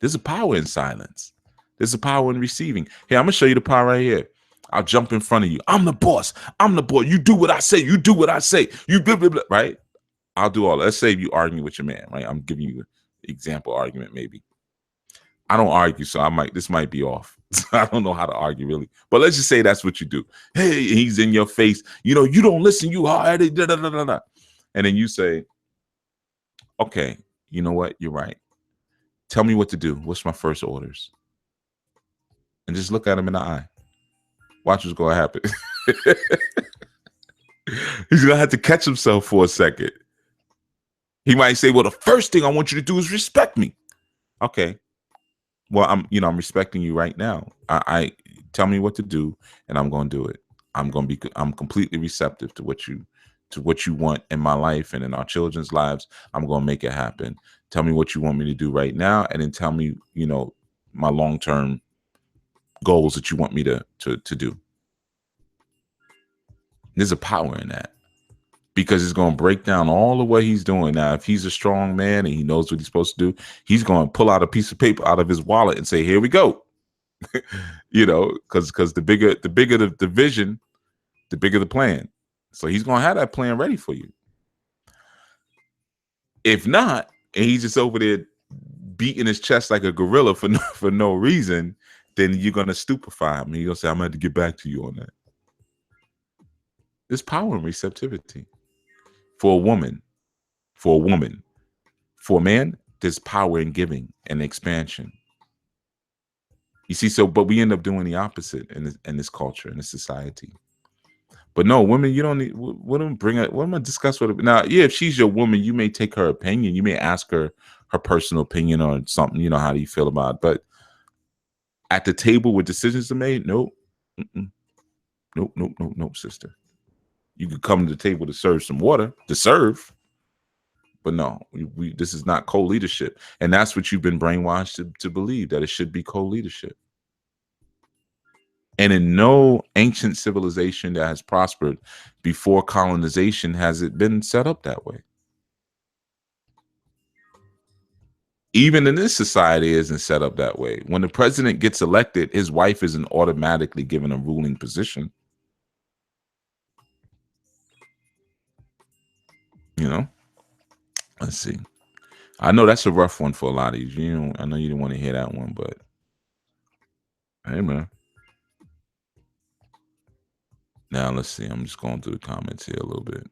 There's a power in silence. There's a power in receiving. Here, I'm gonna show you the power right here. I'll jump in front of you. I'm the boss. You do what I say. You do what I say. You blah, blah, blah, right? I'll do all that. Let's say you arguing with your man, right? I'm giving you an example argument, maybe. I don't argue, so this might be off. I don't know how to argue really. But let's just say that's what you do. Hey, he's in your face. You know, you don't listen, you hard. And then you say, okay, you know what? You're right. Tell me what to do. What's my first orders? And just look at him in the eye. Watch what's going to happen. He's going to have to catch himself for a second. He might say, well, the first thing I want you to do is respect me. Okay. Well, I'm respecting you right now. I tell me what to do, and I'm going to do it. I'm completely receptive to what you want in my life and in our children's lives. I'm going to make it happen. Tell me what you want me to do right now, and then tell me, you know, my long-term goals that you want me to do. There's a power in that, because it's going to break down all of what he's doing. Now, if he's a strong man and he knows what he's supposed to do, he's going to pull out a piece of paper out of his wallet and say, here we go. You know, because the bigger the vision, the bigger the plan. So he's going to have that plan ready for you. If not, and he's just over there beating his chest like a gorilla for no reason, then you're going to stupefy him. And you're going to say, I'm going to have to get back to you on that. There's power in receptivity. For a woman. For a man, there's power in giving and expansion. You see, so but we end up doing the opposite in this culture, in this society. But no, women, you don't need. What am bring it? What am I discuss with her? Now? Yeah, if she's your woman, you may take her opinion. You may ask her personal opinion on something. You know, how do you feel about it? But at the table where decisions are made, nope, nope, nope, nope, nope, sister. You could come to the table to serve some water, to serve, but no, this is not co-leadership, and that's what you've been brainwashed to believe, that it should be co-leadership. And in no ancient civilization that has prospered before colonization has it been set up that way. Even in this society, it isn't set up that way. When the president gets elected, his wife isn't automatically given a ruling position. You know? Let's see. I know that's a rough one for a lot of you. I know you didn't want to hear that one, but hey, man. Now, let's see. I'm just going through the comments here a little bit.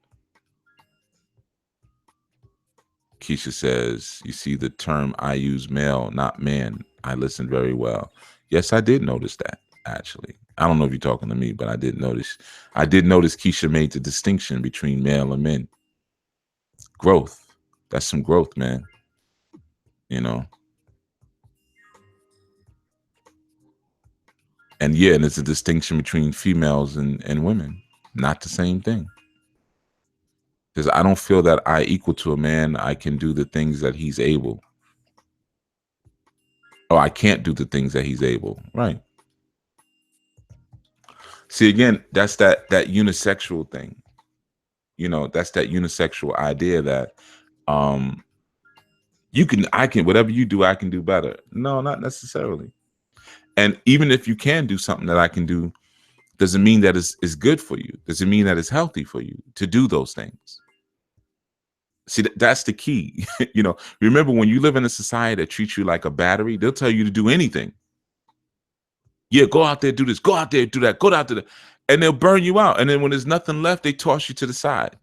Keisha says, you see the term I use male, not man. I listened very well. Yes, I did notice that, actually. I don't know if you're talking to me, but I did notice. I did notice Keisha made the distinction between male and men. Growth. That's some growth, man. You know? And yeah, and it's a distinction between females and women. Not the same thing. Because I don't feel that I equal to a man. I can do the things that he's able. Oh, I can't do the things that he's able. Right. See, again, that's that unisexual thing. You know, that's that unisexual idea that I can, whatever you do, I can do better. No, not necessarily. And even if you can do something that I can do, doesn't mean that it's good for you. Doesn't mean that it's healthy for you to do those things. See, that's the key. You know, remember, when you live in a society that treats you like a battery, they'll tell you to do anything. Yeah, go out there, do this, go out there, do that, go out there, and they'll burn you out. And then when there's nothing left, they toss you to the side.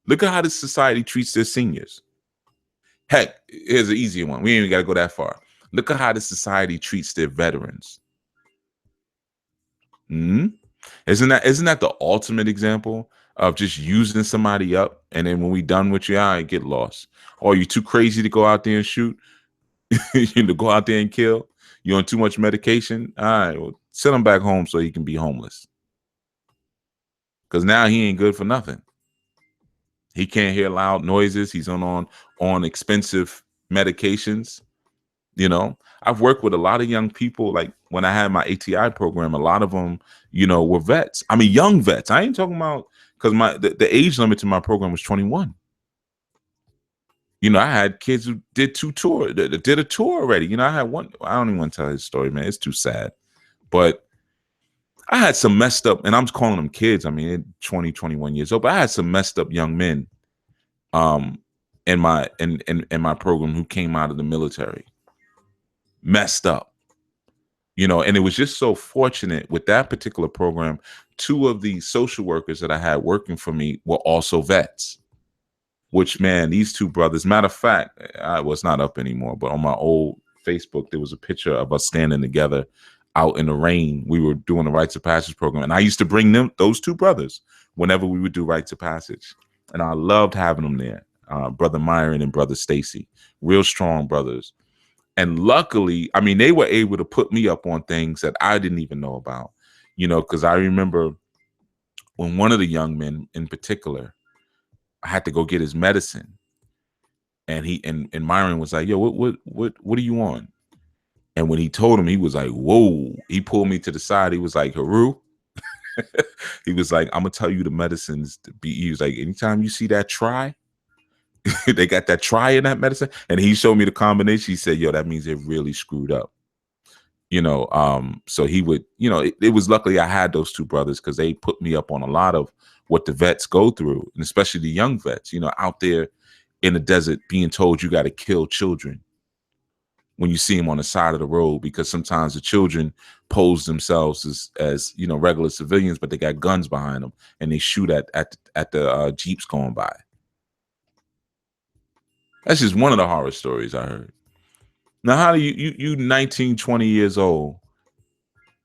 Look at how this society treats their seniors. Heck, here's an easier one. We ain't even got to go that far. Look at how this society treats their veterans. Isn't that the ultimate example of just using somebody up, and then when we done with you, I get lost? Or you too crazy to go out there and shoot? To go out there and kill? You on too much medication? All right, well, send him back home so he can be homeless. Because now he ain't good for nothing. He can't hear loud noises. He's on expensive medications. You know, I've worked with a lot of young people. Like when I had my ATI program, a lot of them, you know, were vets. I mean, young vets. I ain't talking about, because the age limit to my program was 21. You know, I had kids who did a tour already. You know, I had one. I don't even want to tell his story, man. It's too sad. But I had some messed up, and I'm calling them kids. I mean, 20, 21 years old. But I had some messed up young men in my program who came out of the military. Messed up. You know, and it was just so fortunate with that particular program. 2 of the social workers that I had working for me were also vets. Which, man, these 2 brothers, matter of fact, I was not up anymore, but on my old Facebook, there was a picture of us standing together out in the rain. We were doing the Rites of Passage program, and I used to bring those 2 brothers whenever we would do Rites of Passage, and I loved having them there. Brother Myron and Brother Stacy, real strong brothers. And luckily, I mean, they were able to put me up on things that I didn't even know about, you know, because I remember when one of the young men in particular, I had to go get his medicine, and and Myron was like, "Yo, what are you on?" And when he told him, he was like, "Whoa!" He pulled me to the side. He was like, "Haru," he was like, "I'm gonna tell you the medicines to be." He was like, "Anytime you see that try, they got that try in that medicine," and he showed me the combination. He said, "Yo, that means they're really screwed up." You know, so he would, you know, it was luckily I had those 2 brothers, because they put me up on a lot of what the vets go through, and especially the young vets, you know, out there in the desert being told you got to kill children when you see them on the side of the road, because sometimes the children pose themselves as you know, regular civilians, but they got guns behind them, and they shoot at the Jeeps going by. That's just one of the horror stories I heard. Now, how do you 19, 20 years old,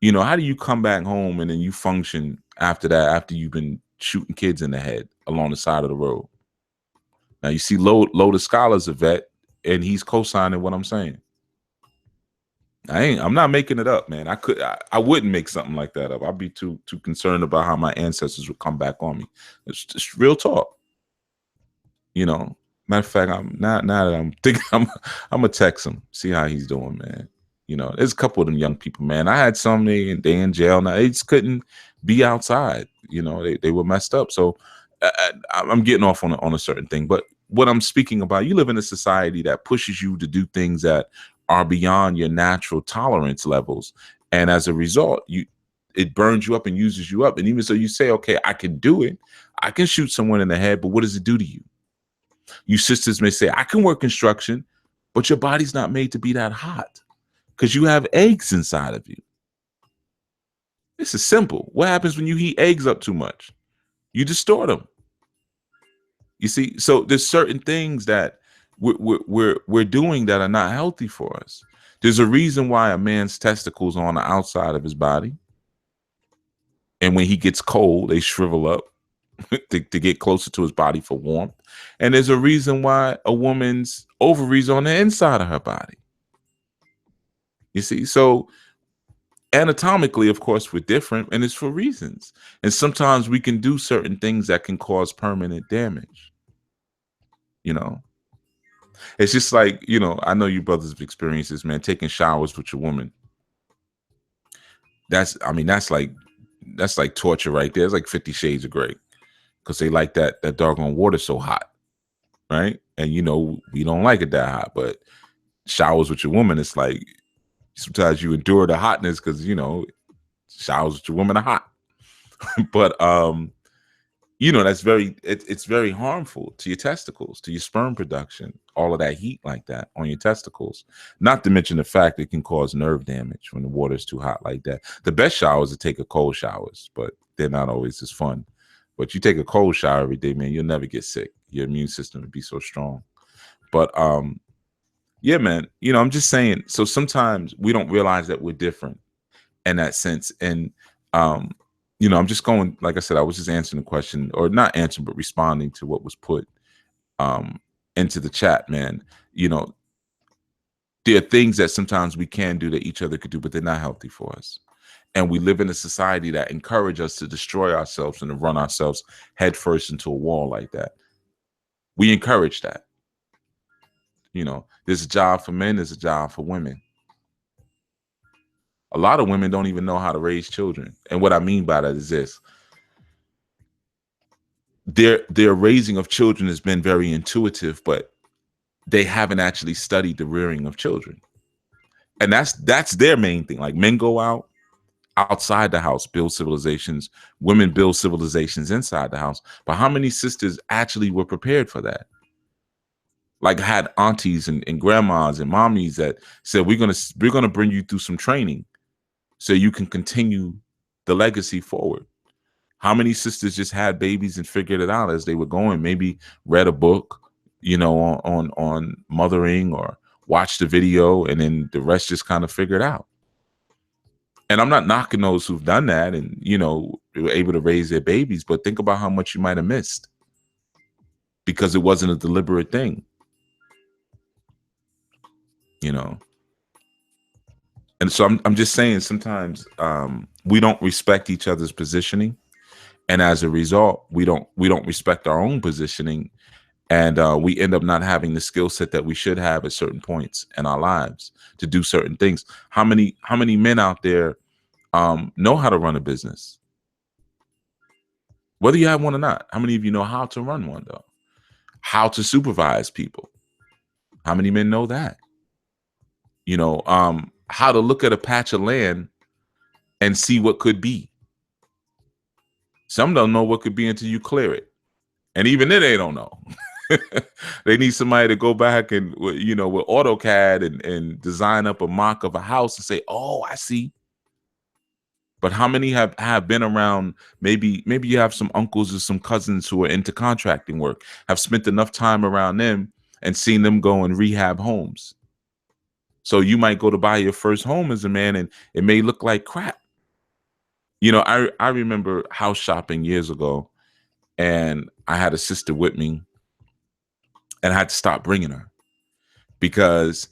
you know, how do you come back home and then you function after that, after you've been shooting kids in the head along the side of the road? Now you see Loaded Scholar's a vet, and he's co-signing what I'm saying. I'm not making it up, man. I wouldn't make something like that up. I'd be too concerned about how my ancestors would come back on me. It's just real talk. You know, matter of fact, I'm now that I'm thinking, I'm gonna text him, see how he's doing, man. You know, there's a couple of them young people, man. I had some they in jail now. They just couldn't be outside. You know, they were messed up. So I'm getting off on a certain thing, but what I'm speaking about, you live in a society that pushes you to do things that are beyond your natural tolerance levels, and as a result, it burns you up and uses you up. And even so, you say, okay, I can do it. I can shoot someone in the head, but what does it do to you? You sisters may say, I can work construction, but your body's not made to be that hot because you have eggs inside of you. This is simple. What happens when you heat eggs up too much? You distort them. You see, so there's certain things that we're doing that are not healthy for us. There's a reason why a man's testicles are on the outside of his body, and when he gets cold, they shrivel up to get closer to his body for warmth. And there's a reason why a woman's ovaries are on the inside of her body. You see, so anatomically, of course, we're different, and it's for reasons. And sometimes we can do certain things that can cause permanent damage. You know, it's just like, you know, I know you brothers have experienced this, man, taking showers with your woman. That's like torture right there. It's like 50 Shades of Grey, because they like that doggone water so hot, right? And, you know, we don't like it that hot, but showers with your woman, it's like sometimes you endure the hotness because, you know, showers with your woman are hot. But you know, it's very harmful to your testicles, to your sperm production, all of that heat like that on your testicles. Not to mention the fact it can cause nerve damage when the water is too hot like that. The best showers are take a cold showers, but they're not always as fun. But you take a cold shower every day, man, you'll never get sick. Your immune system would be so strong. But yeah, man, you know, I'm just saying, so sometimes we don't realize that we're different in that sense. And you know, I'm just going, like I said, I was just answering the question, or not answering, but responding to what was put into the chat, man. You know, there are things that sometimes we can do that each other could do, but they're not healthy for us. And we live in a society that encourages us to destroy ourselves and to run ourselves headfirst into a wall like that. We encourage that. You know, there's a job for men, there's a job for women. A lot of women don't even know how to raise children. And what I mean by that is this. Their raising of children has been very intuitive, but they haven't actually studied the rearing of children. And that's their main thing. Like, men go outside the house, build civilizations. Women build civilizations inside the house. But how many sisters actually were prepared for that? Like, had aunties and grandmas and mommies that said, we're gonna bring you through some training so you can continue the legacy forward. How many sisters just had babies and figured it out as they were going? Maybe read a book, you know, on mothering, or watched a video, and then the rest just kind of figured out. And I'm not knocking those who've done that and, you know, were able to raise their babies, but think about how much you might have missed because it wasn't a deliberate thing, you know. And so I'm just saying, sometimes we don't respect each other's positioning, and as a result, we don't respect our own positioning, and we end up not having the skill set that we should have at certain points in our lives to do certain things. How many men out there know how to run a business? Whether you have one or not, how many of you know how to run one, though? How to supervise people? How many men know that? You know, how to look at a patch of land and see what could be. Some don't know what could be until you clear it. And even then they don't know. They need somebody to go back and, you know, with AutoCAD and design up a mock of a house and say, oh, I see. But how many have been around? Maybe you have some uncles or some cousins who are into contracting work, have spent enough time around them and seen them go and rehab homes. So you might go to buy your first home as a man, and it may look like crap. You know, I remember house shopping years ago, and I had a sister with me, and I had to stop bringing her because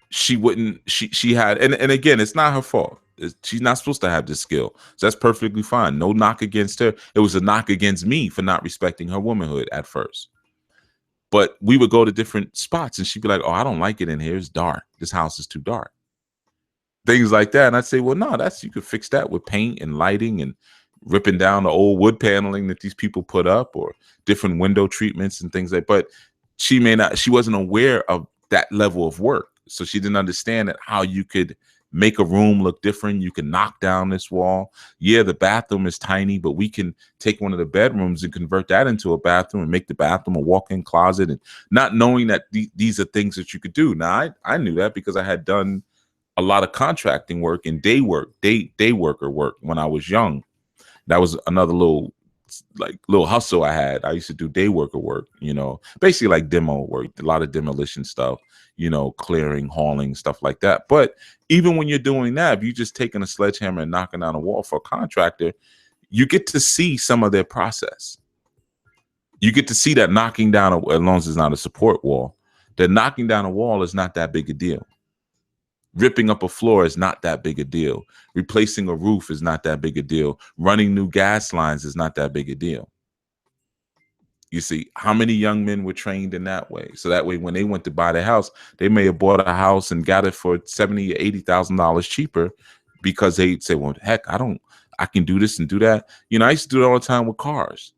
she wouldn't. She had, and again, it's not her fault. She's not supposed to have this skill, so that's perfectly fine. No knock against her. It was a knock against me for not respecting her womanhood at first. But we would go to different spots, and she'd be like, "Oh, I don't like it in here. It's dark. This house is too dark." Things like that. And I'd say, well, no, you could fix that with paint and lighting and ripping down the old wood paneling that these people put up, or different window treatments and things like. But she wasn't aware of that level of work. So she didn't understand that how you could make a room look different. You can knock down this wall. Yeah, the bathroom is tiny, but we can take one of the bedrooms and convert that into a bathroom and make the bathroom a walk-in closet. And not knowing that these are things that you could do. Now, I knew that because I had done a lot of contracting work and day worker work when I was young. That was another little hustle I had. I used to do day worker work, you know, basically like demo work, a lot of demolition stuff, you know, clearing, hauling, stuff like that. But even when you're doing that, if you're just taking a sledgehammer and knocking down a wall for a contractor, you get to see some of their process. You get to see that knocking down, as long as it's not a support wall, that knocking down a wall is not that big a deal. Ripping up a floor is not that big a deal. Replacing a roof is not that big a deal. Running new gas lines is not that big a deal. You see, how many young men were trained in that way? So that way, when they went to buy the house, they may have bought a house and got it for $70,000 or $80,000 cheaper because they say, well, heck, I can do this and do that. You know, I used to do it all the time with cars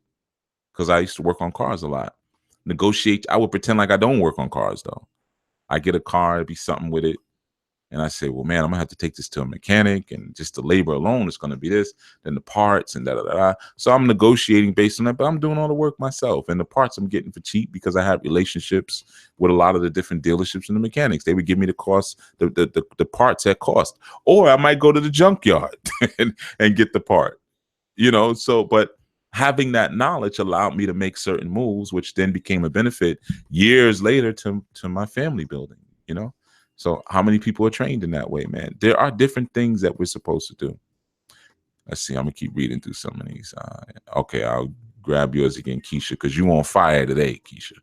because I used to work on cars a lot. Negotiate. I would pretend like I don't work on cars, though. I get a car, it'd be something with it. And I say, well, man, I'm gonna have to take this to a mechanic, and just the labor alone is gonna be this, then the parts and da da da. So I'm negotiating based on that, but I'm doing all the work myself. And the parts I'm getting for cheap because I have relationships with a lot of the different dealerships and the mechanics. They would give me the cost, the parts at cost. Or I might go to the junkyard and get the part. You know, so but having that knowledge allowed me to make certain moves, which then became a benefit years later to my family building, you know. So how many people are trained in that way, man? There are different things that we're supposed to do. Let's see. I'm going to keep reading through some of these. Okay, I'll grab yours again, Keisha, because you on fire today, Keisha.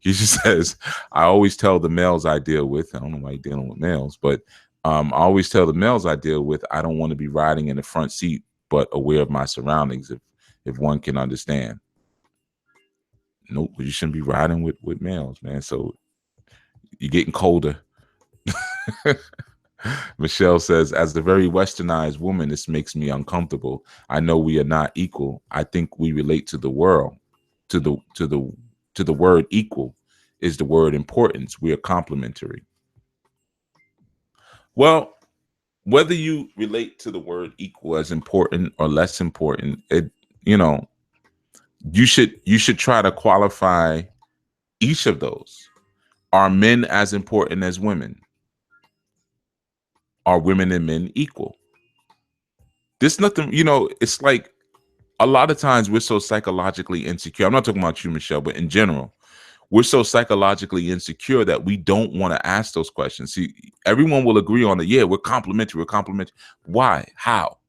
Keisha says, I always tell the males I deal with, I don't know why you're dealing with males, but I always tell the males I deal with, I don't want to be riding in the front seat, but aware of my surroundings, if one can understand. Nope, you shouldn't be riding with males, man. So you're getting colder. Michelle says, as a very westernized woman, this makes me uncomfortable. I know we are not equal. I think we relate to the world, to the word equal is the word importance. We are complementary. Well, whether you relate to the word equal as important or less important, you should try to qualify each of those. Are men as important as women? Are women and men equal? There's nothing, it's like a lot of times we're so psychologically insecure. I'm not talking about you, Michelle, but in general, we're so psychologically insecure that we don't want to ask those questions. See, everyone will agree on it. Yeah, we're complementary. Why? How?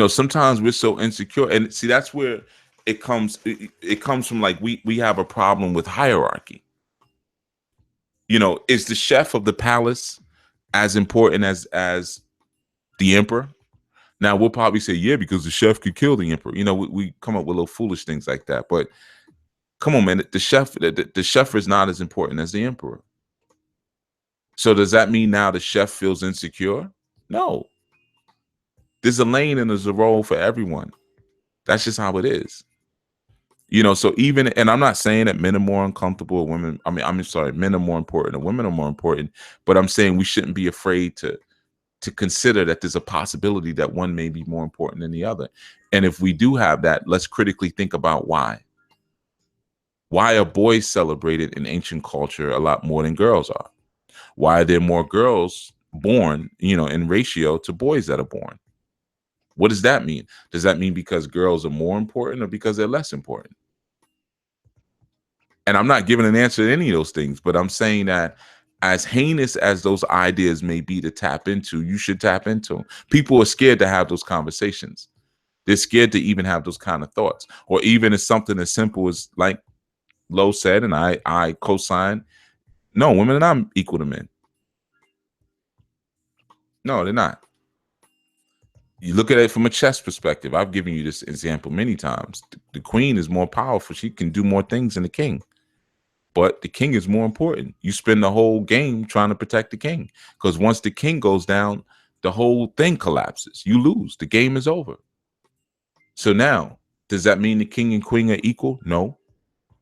Sometimes we're so insecure. And see, that's where it comes from. Like we have a problem with hierarchy. Is the chef of the palace as important as the emperor? Now we'll probably say, yeah, because the chef could kill the emperor. We come up with little foolish things like that. But come on, man, the chef is not as important as the emperor. So does that mean now the chef feels insecure? No. There's a lane and there's a role for everyone. That's just how it is. So even, and I'm not saying that men are more uncomfortable or women, I'm sorry, men are more important or women are more important, but I'm saying we shouldn't be afraid to consider that there's a possibility that one may be more important than the other. And if we do have that, let's critically think about why. Why are boys celebrated in ancient culture a lot more than girls are? Why are there more girls born, in ratio to boys that are born? What does that mean? Does that mean because girls are more important or because they're less important? And I'm not giving an answer to any of those things, but I'm saying that as heinous as those ideas may be to tap into, you should tap into them. People are scared to have those conversations. They're scared to even have those kind of thoughts, or even as something as simple as, like Lo said, and I co-sign. No, women are not equal to men. No, they're not. You look at it from a chess perspective. I've given you this example many times. The queen is more powerful. She can do more things than the king. But the king is more important. You spend the whole game trying to protect the king, because once the king goes down, the whole thing collapses. You lose. The game is over. So now, does that mean the king and queen are equal? No.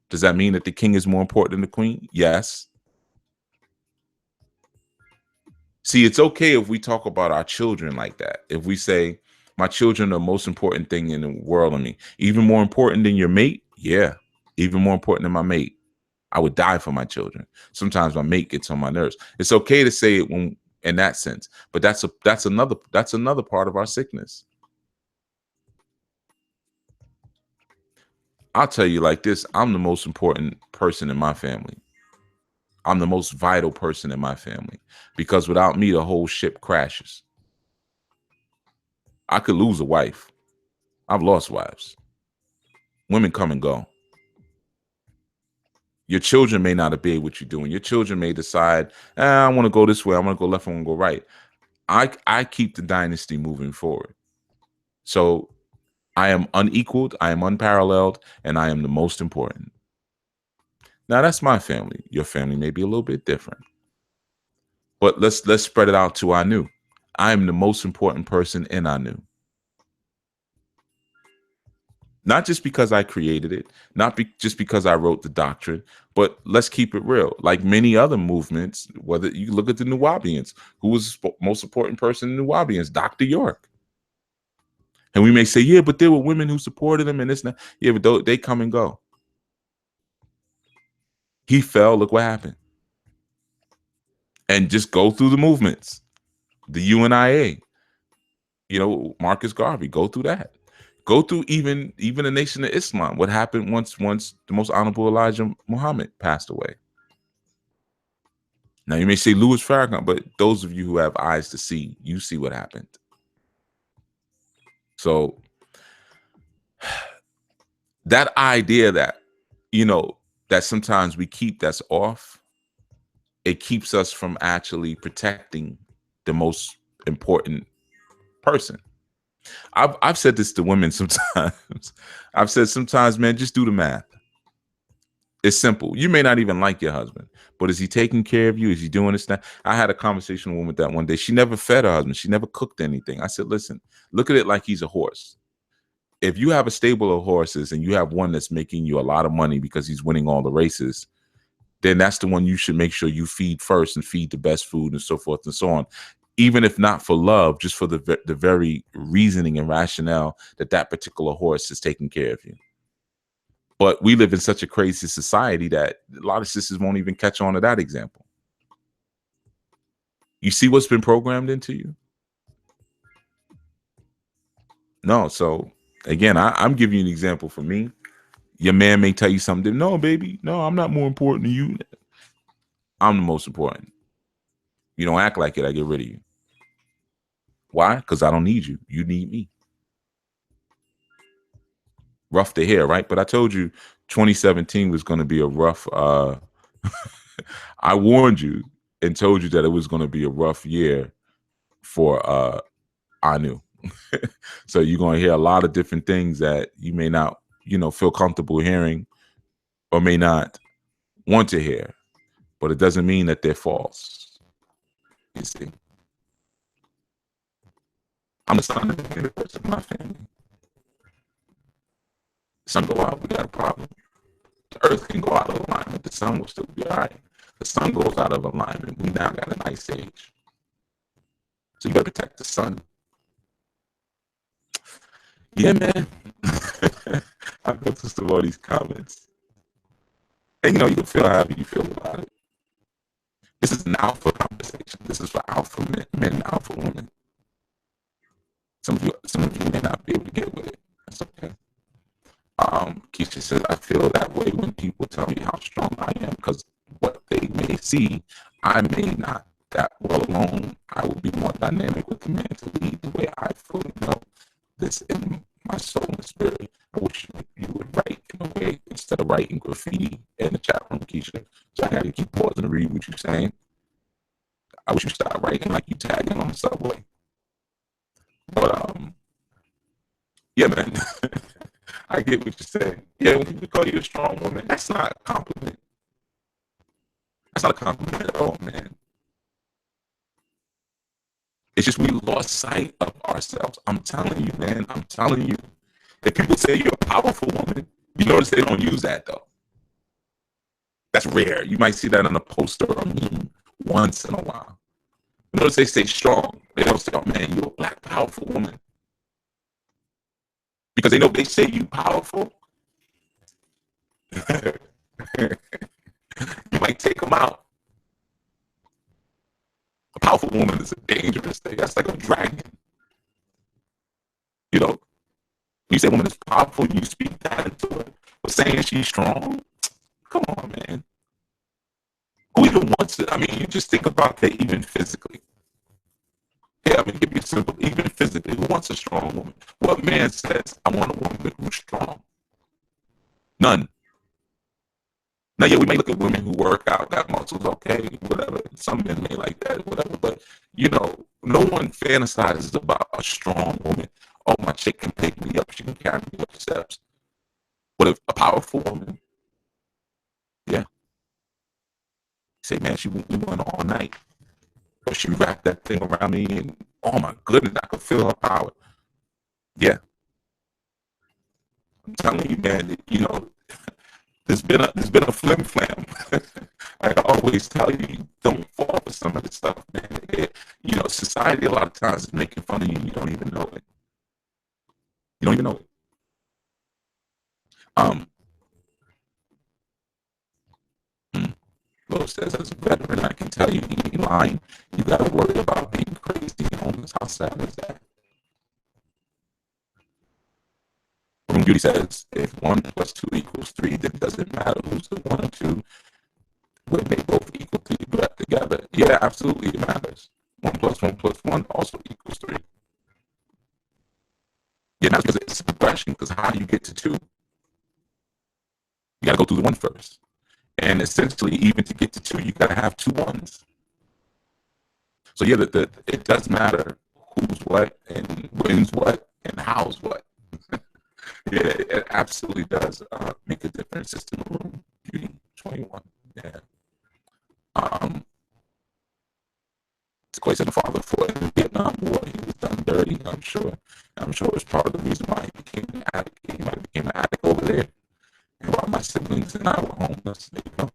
Does that mean that the king is more important than the queen? Yes. See, it's okay if we talk about our children like that. If we say, my children are the most important thing in the world to me. Even more important than your mate? Yeah. Even more important than my mate. I would die for my children. Sometimes my mate gets on my nerves. It's okay to say it when in that sense, but that's another part of our sickness. I'll tell you like this, I'm the most important person in my family. I'm the most vital person in my family, because without me, the whole ship crashes. I could lose a wife. I've lost wives. Women come and go. Your children may not obey what you're doing. Your children may decide, I want to go this way. I want to go left. I want to go right. I keep the dynasty moving forward. So I am unequaled. I am unparalleled, and I am the most important. Now that's my family. Your family may be a little bit different, but let's spread it out to ANU. I am the most important person in ANU. Not just because I created it, just because I wrote the doctrine, but let's keep it real. Like many other movements, whether you look at the Nuwabians, who was the most important person in the Nuwabians, Dr. York. And we may say, yeah, but there were women who supported him and this and that. Yeah, but they come and go. He fell, look what happened. And just go through the movements. The UNIA, Marcus Garvey, go through that. Go through even the Nation of Islam. What happened once the most honorable Elijah Muhammad passed away? Now you may say Louis Farrakhan, but those of you who have eyes to see, you see what happened. So that idea that, that sometimes we keep that's off, it keeps us from actually protecting the most important person. I've said this to women sometimes. I've said sometimes, man, just do the math. It's simple. You may not even like your husband, but is he taking care of you? Is he doing this? That? I had a conversation with a woman that one day. She never fed her husband. She never cooked anything. I said, listen, look at it like he's a horse. If you have a stable of horses and you have one that's making you a lot of money because he's winning all the races, then that's the one you should make sure you feed first and feed the best food and so forth and so on. Even if not for love, just for the very reasoning and rationale that particular horse is taking care of you. But we live in such a crazy society that a lot of sisters won't even catch on to that example. You see what's been programmed into you? No. So again, I'm giving you an example for me. Your man may tell you something. No, baby. No, I'm not more important than you. I'm the most important. You don't act like it, I get rid of you. Why? Because I don't need you. You need me. Rough to hear, right? But I told you 2017 was going to be a rough, I warned you and told you that it was going to be a rough year for ANU. So you're going to hear a lot of different things that you may not, feel comfortable hearing or may not want to hear, but it doesn't mean that they're false. You see, I'm the son of the favorite person in my family. Sun go out, we got a problem. The earth can go out of alignment, the sun will still be all right. The sun goes out of alignment, we now got an ice age. So you gotta protect the sun. Yeah, man. I go through some of these comments. And you can feel however you feel about it. This is an alpha conversation. This is for alpha men and alpha women. Some of you may not be able to get with it. That's okay. Keisha says, I feel that way when people tell me how strong I am because what they may see, I may not. That well alone, I will be more dynamic with the man to lead the way I fully know this in my soul and spirit. I wish you would write in a way instead of writing graffiti in the chat room, Keisha. So I had to keep pausing to read what you're saying. I wish you start writing like you tagging on the subway. But yeah, man. I get what you're saying. Yeah, when people call you a strong woman, that's not a compliment. That's not a compliment at all, man. It's just we lost sight of ourselves. I'm telling you, man. I'm telling you. If people say you're a powerful woman, you notice they don't use that, though. That's rare. You might see that on a poster or a meme once in a while. You notice they say strong. They don't say, oh, man, you're a black, powerful woman. Because they know if they say you powerful, you might take them out. A powerful woman is a dangerous thing. That's like a dragon. You know, you say a woman is powerful, you speak that into it. But saying she's strong, come on, man. Who even wants it? I mean, you just think about that even physically. Yeah, I mean, give you simple, even physically, who wants a strong woman? What man says, I want a woman who's strong? None. Now, yeah, we may look at women who work out, got muscles, okay, whatever. Some men may like that, whatever. But, you know, no one fantasizes about a strong woman. Oh, my chick can pick me up. She can carry me up the steps. But if a powerful woman, yeah. Say, man, we went all night. Or she wrapped that thing around me and, oh, my goodness, I could feel her power. Yeah. I'm telling you, man, that, you know, there's been a flim flam. Like I always tell you, don't fall for some of this stuff, man. You know, society a lot of times is making fun of you. You don't even know it. You don't even know it. Lo says, as a veteran, I can tell you, you ain't lying. You got to worry about being crazy and homeless. How sad is that? Room Beauty says, if 1 + 2 = 3, then does it matter who's the 1 or 2 when they both equal to you together? Yeah, absolutely, it matters. 1 + 1 + 1 also equals 3. Yeah, not because it's a progression, because how do you get to 2? You got to go through the 1 first. And essentially, even to get to 2, you got to have 2 1s. So yeah, it does matter who's what and when's what and how's what. Yeah, it absolutely does make a difference. It's in the room. Beauty 21. Yeah. Quite said the father fought in the Vietnam War. He was done dirty, I'm sure. I'm sure it's part of the reason why he became an addict. He might have became an addict over there. And while my siblings and I were homeless, there you go.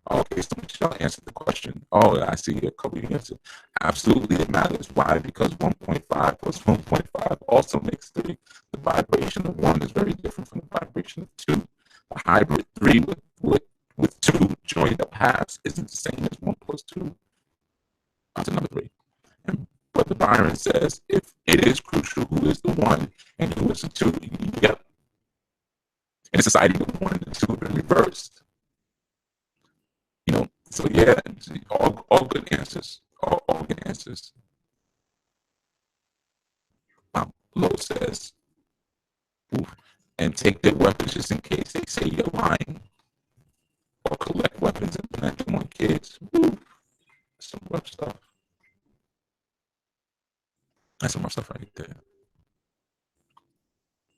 Okay, so Michelle answered the question. Oh, I see a couple of answers. Absolutely, it matters. Why? Because 1.5 + 1.5 also makes 3. The vibration of 1 is very different from the vibration of 2. The hybrid 3 with 2 joined up halves isn't the same as 1 + 2. That's another 3. And Brother Byron says, if it is crucial who is the 1 and who is the 2, yep. In a society, the 1 and the 2 have been reversed. You know, so yeah, all good answers. All good answers. Lo says, oof, and take their weapons just in case they say you're lying. Or collect weapons and plant them on kids. Oof, some rough stuff. That's some rough stuff right there.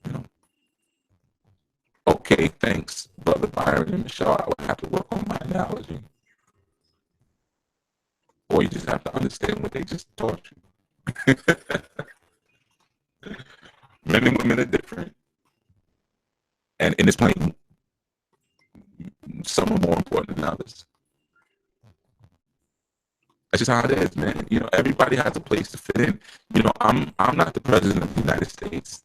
You know. Okay, thanks, Brother Byron and Michelle. I would have to work on my analogy. Or you just have to understand what they just taught you. Men and women are different. And in this plane, some are more important than others. That's just how it is, man. You know, everybody has a place to fit in. You know, I'm not the president of the United States.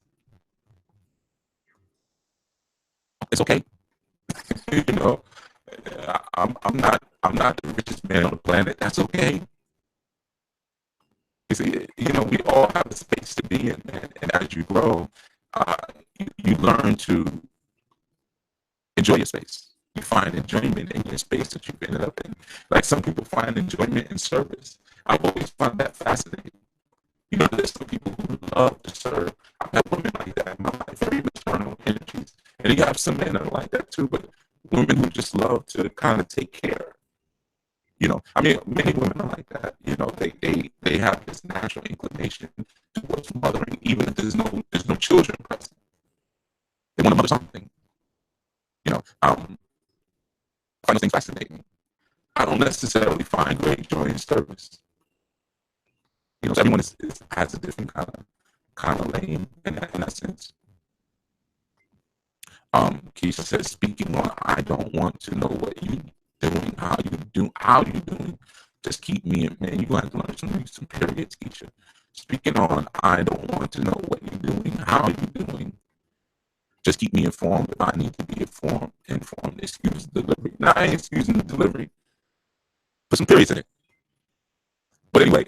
It's okay. You know, I'm not the richest man on the planet. That's okay. You see, you know, we all have a space to be in, man. And as you grow, you learn to Enjoy your space. You find enjoyment in your space that you've ended up in. Like some people find enjoyment in service. I've always found that fascinating. You know, there's some people who love to serve. I've had women like that in my life, very maternal energies. And you have some men that are like that too, but women who just love to kind of take care. You know, I mean, many women are like that. You know, they have this natural inclination towards mothering, even if there's no children present. They want to mother something. You know, I find those things fascinating. I don't necessarily find great joy in service. You know, so everyone has a different kind of lane in that sense. Keisha says, speaking on, I don't want to know what you doing, how you doing. Just keep me in, man. You're gonna have to learn some periods, Keisha. Speaking on, I don't want to know what you're doing, how you doing. Just keep me informed if I need to be informed. Excuse the delivery. No, I ain't excusing the delivery. Put some periods in it. But anyway,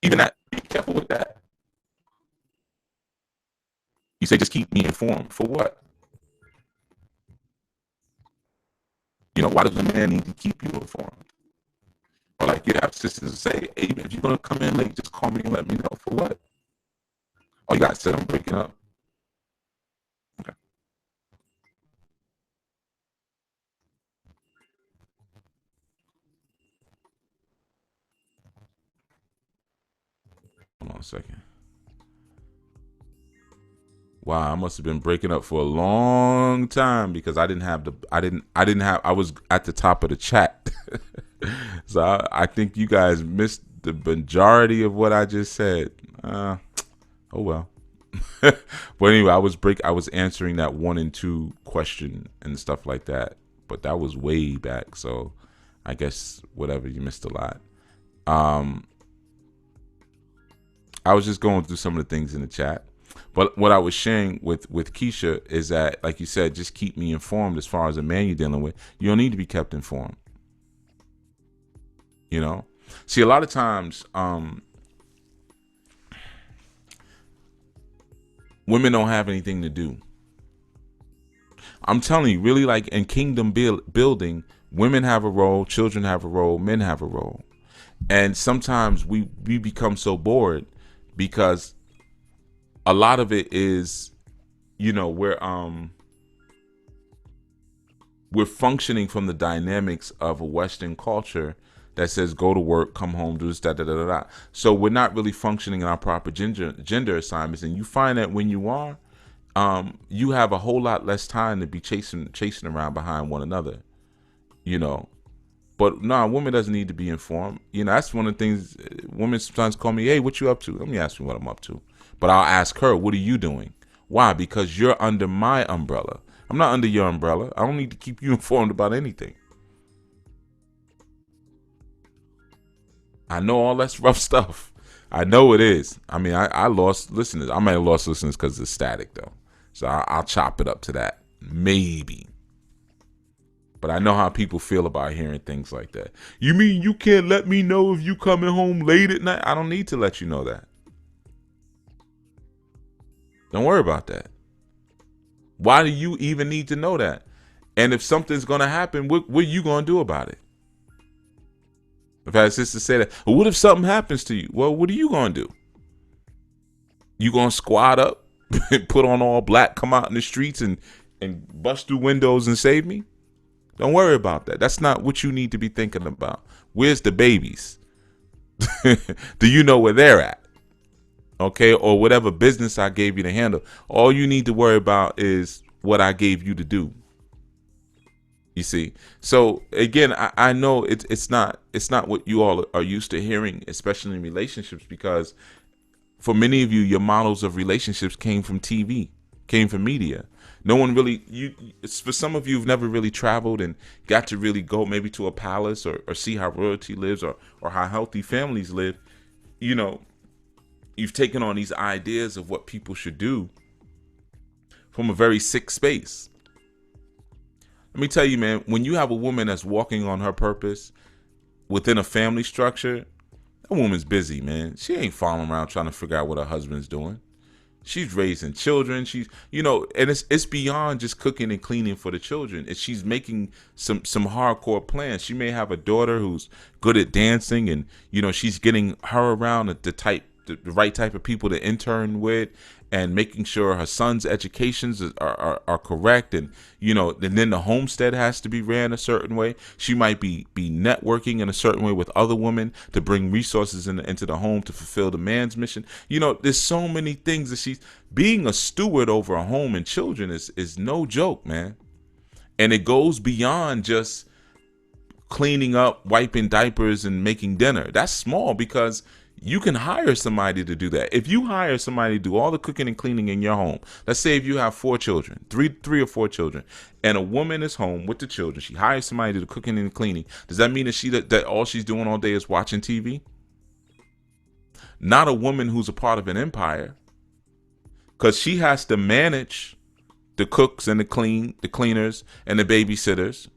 even that, be careful with that. You say just keep me informed. For what? You know, why does a man need to keep you informed? Or like you have sisters who say, hey, if you're going to come in late, just call me and let me know. For what? Oh, you got to say I'm breaking up. Okay. Hold on a second. Wow, I must have been breaking up for a long time because I was at the top of the chat. So I think you guys missed the majority of what I just said. Oh well. But anyway, I was answering that 1 and 2 question and stuff like that. But that was way back, so I guess whatever, you missed a lot. I was just going through some of the things in the chat. But what I was sharing with Keisha is that, like you said, just keep me informed as far as a man you're dealing with. You don't need to be kept informed. You know? See, a lot of times, women don't have anything to do. I'm telling you, really, like in kingdom building, women have a role, children have a role, men have a role. And sometimes we become so bored because a lot of it is, you know, we're functioning from the dynamics of a Western culture that says go to work, come home, do this, da da da da da. So we're not really functioning in our proper gender assignments. And you find that when you are, you have a whole lot less time to be chasing around behind one another, you know. But no, a woman doesn't need to be informed. You know, that's one of the things women sometimes call me, hey, what you up to? Let me ask you what I'm up to. But I'll ask her, what are you doing? Why? Because you're under my umbrella. I'm not under your umbrella. I don't need to keep you informed about anything. I know all that's rough stuff. I know it is. I mean, I lost listeners. I might have lost listeners because it's static, though. So I'll chop it up to that. Maybe. But I know how people feel about hearing things like that. You mean you can't let me know if you coming home late at night? I don't need to let you know that. Don't worry about that. Why do you even need to know that? And if something's going to happen, what are you going to do about it? I've had sisters say that. Well, what if something happens to you? Well, what are you going to do? You going to squad up, put on all black, come out in the streets and bust through windows and save me? Don't worry about that. That's not what you need to be thinking about. Where's the babies? Do you know where they're at? Okay, or whatever business I gave you to handle. All you need to worry about is what I gave you to do. You see? So again, I know it's not what you all are used to hearing, especially in relationships, because for many of you, your models of relationships came from TV, came from media. No one really, it's for some of you who've never really traveled and got to really go maybe to a palace or see how royalty lives or how healthy families live. You know, you've taken on these ideas of what people should do from a very sick space. Let me tell you, man, when you have a woman that's walking on her purpose within a family structure, that woman's busy, man. She ain't following around trying to figure out what her husband's doing. She's raising children. She's, and it's beyond just cooking and cleaning for the children. She's making some hardcore plans. She may have a daughter who's good at dancing, and she's getting her around the right type of people to intern with, and making sure her son's educations are correct, and then the homestead has to be ran a certain way. She might be networking in a certain way with other women to bring resources into the home to fulfill the man's mission. There's so many things that she's being a steward over a home and children is no joke, man. And it goes beyond just cleaning up, wiping diapers, and making dinner. That's small, because you can hire somebody to do that. If you hire somebody to do all the cooking and cleaning in your home, let's say if you have 4 children, three or 4 children, and a woman is home with the children, she hires somebody to do cooking and cleaning. Does that mean that all she's doing all day is watching TV? Not a woman who's a part of an empire, because she has to manage the cooks and the cleaners and the babysitters.